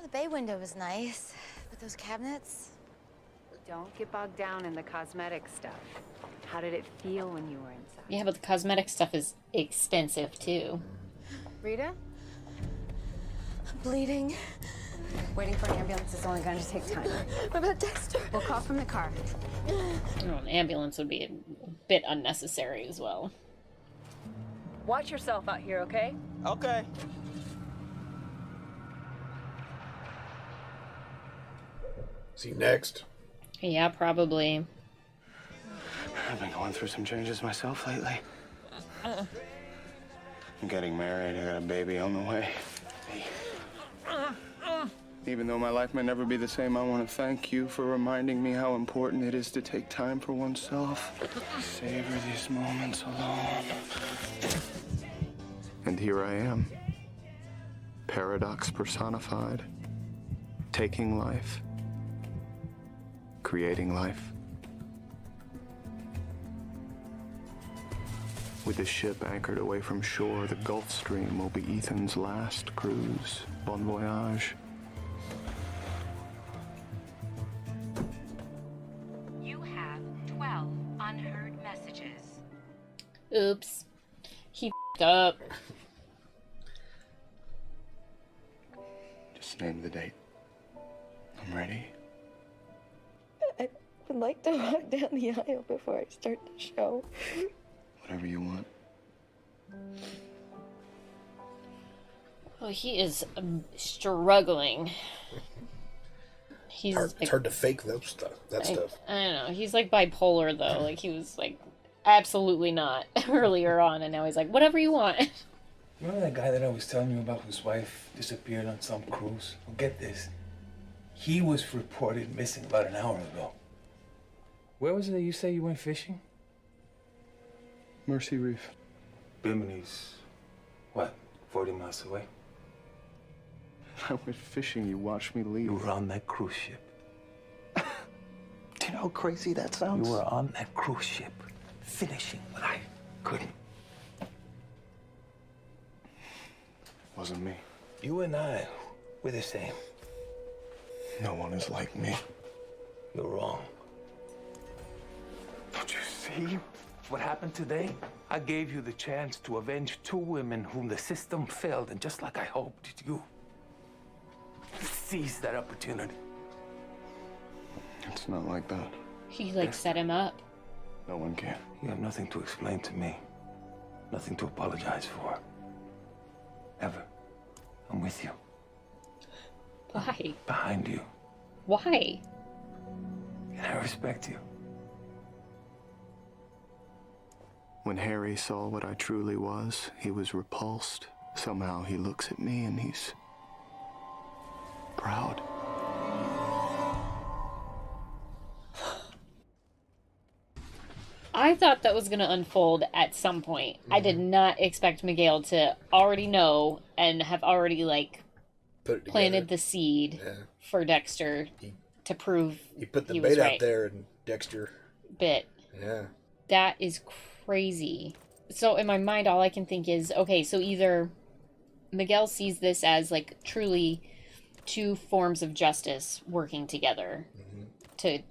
the bay window was nice, but those cabinets. Don't get bogged down in the cosmetic stuff. How did it feel when you were inside? Yeah, but the cosmetic stuff is expensive too. Rita? I'm bleeding. Waiting for an ambulance is only going to take time. What about Dexter? We'll call from the car. Oh, an ambulance would be a bit unnecessary as well. Watch yourself out here, okay? Okay. See you next. Yeah, probably. I've been going through some changes myself lately. I'm getting married. I got a baby on the way. Even though my life may never be the same, I want to thank you for reminding me how important it is to take time for oneself. Savor these moments alone. And here I am. Paradox personified. Taking life. Creating life. With the ship anchored away from shore, the Gulf Stream will be Ethan's last cruise. Bon voyage. You have 12 unheard messages. Oops. He f***ed up. Just name the date. I'm ready. I would like to walk down the aisle before I start the show. Whatever you want. Well, he is struggling. He's It's hard to fake that stuff. I don't know. He's like bipolar though. Like he was like absolutely not earlier on, and now he's like whatever you want. Remember that guy that I was telling you about whose wife disappeared on some cruise? Well, get this. He was reported missing about an hour ago. Where was it that you say you went fishing? Mercy Reef. Bimini's, what, 40 miles away? I went fishing, you watched me leave. You were on that cruise ship. Do you know how crazy that sounds? You were on that cruise ship, finishing what I couldn't. Wasn't me. You and I, we're the same. No one is like me. You're wrong. Don't you see what happened today? I gave you the chance to avenge two women whom the system failed, and just like I hoped, you seized that opportunity. It's not like that. He like set him up. No one can. You have nothing to explain to me. Nothing to apologize for. Ever. I'm with you. Why? Behind you. Why? And I respect you. When Harry saw what I truly was, he was repulsed. Somehow he looks at me and he's proud. I thought that was going to unfold at some point. I did not expect Miguel to already know and have already like planted the seed for Dexter to prove he put the he bait was out right. there, and Dexter Bit. Yeah. That is crazy. So in my mind, all I can think is, okay, so either Miguel sees this as like truly two forms of justice working together to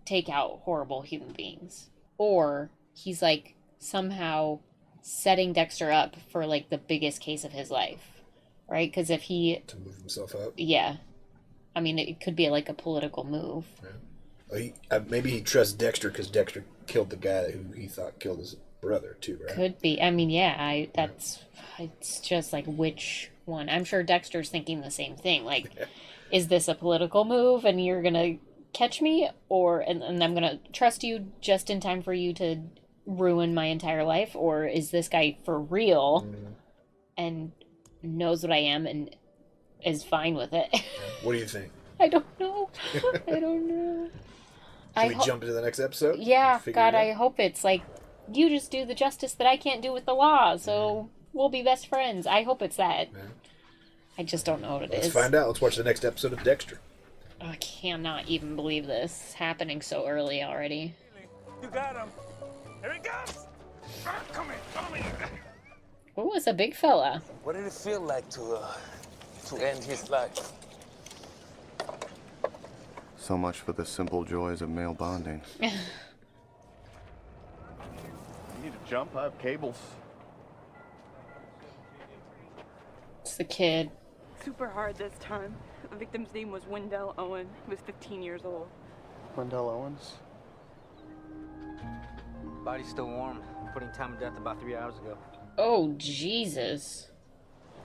take out horrible human beings, or he's like somehow setting Dexter up for like the biggest case of his life, right? Because if he to move himself up. yeah, I mean it could be like a political move. Well, maybe he trusts Dexter because Dexter killed the guy who he thought killed his brother too, right? Could be. I mean, yeah, it's just like which one. I'm sure Dexter's thinking the same thing. Like, is this a political move and you're gonna catch me, or and I'm gonna trust you just in time for you to ruin my entire life, or is this guy for real and knows what I am and is fine with it? What do you think? I don't know. I don't know. Should we jump into the next episode? Yeah, Figure God, it out? I hope it's like, you just do the justice that I can't do with the law, so we'll be best friends. I hope it's that. I just don't know what it is. Let's find out. Let's watch the next episode of Dexter. I cannot even believe this. It's happening so early already. You got him. Here he comes. Come here. Oh, it's a big fella. What did it feel like to end his life? So much for the simple joys of male bonding. You need to jump? I have cables. It's the kid. Super hard this time. The victim's name was Wendell Owen. He was 15 years old. Wendell Owens? Body's still warm. Putting time of death about 3 hours ago. Oh, Jesus.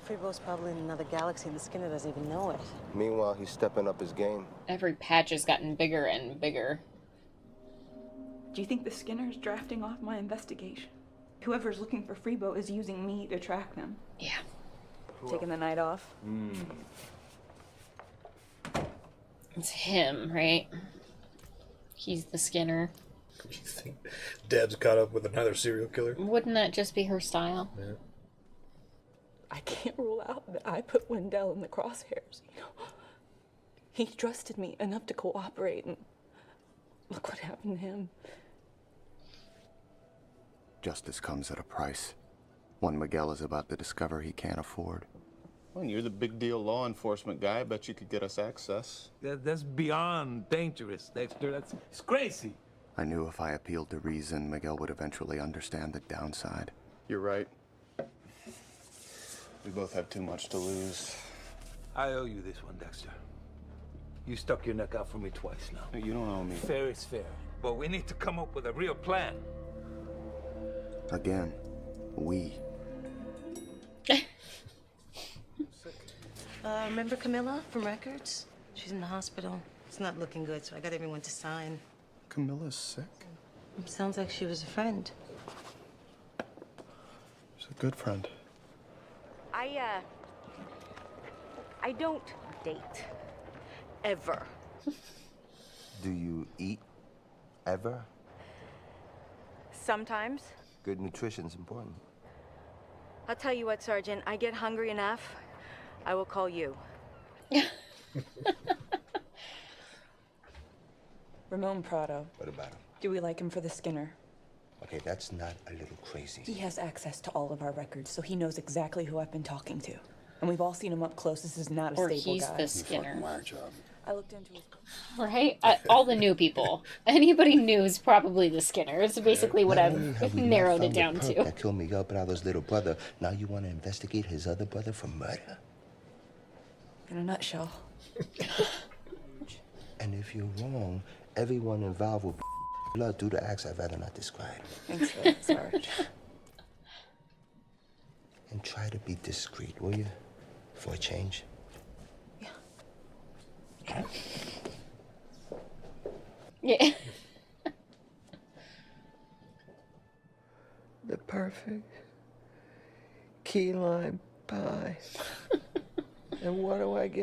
Freebo's probably in another galaxy and the Skinner doesn't even know it. Meanwhile, he's stepping up his game. Every patch has gotten bigger and bigger. Do you think the Skinner's drafting off my investigation? Whoever's looking for Freebo is using me to track them. Yeah. Taking the night off. It's him, right? He's the Skinner. You think Deb's caught up with another serial killer? Wouldn't that just be her style? Yeah. I can't rule out that I put Wendell in the crosshairs, you know. He trusted me enough to cooperate, and look what happened to him. Justice comes at a price. One Miguel is about to discover he can't afford. Well, you're the big deal law enforcement guy. I bet you could get us access. That's beyond dangerous, Dexter. It's crazy. I knew if I appealed to reason, Miguel would eventually understand the downside. You're right. We both have too much to lose. I owe you this one, Dexter. You stuck your neck out for me twice now. You don't owe me. Fair is fair. But we need to come up with a real plan. Again, we. Remember Camilla from Records? She's in the hospital. It's not looking good, so I got everyone to sign. Camilla's sick. It sounds like she was a friend. She's a good friend. I don't date. Ever. Do you eat ever? Sometimes. Good nutrition's important. I'll tell you what, Sergeant. I get hungry enough, I will call you. Ramon Prado. What about him? Do we like him for the Skinner? Okay, that's not a little crazy. He has access to all of our records, so he knows exactly who I've been talking to. And we've all seen him up close. This is not a Or stable he's guy. the Skinner. I looked into his... Right? All the new people. Anybody new is probably the Skinner. It's basically what Not only have I've we not narrowed it found the down perp to. that killed Miguel Prado's little brother. Now you want to investigate his other brother for murder? In a nutshell. And if you're wrong, everyone involved will blood due to acts I'd rather not describe. Thanks for that, Sarge. And try to be discreet, will you? For a change. Yeah. The perfect key lime pie. And what do I get?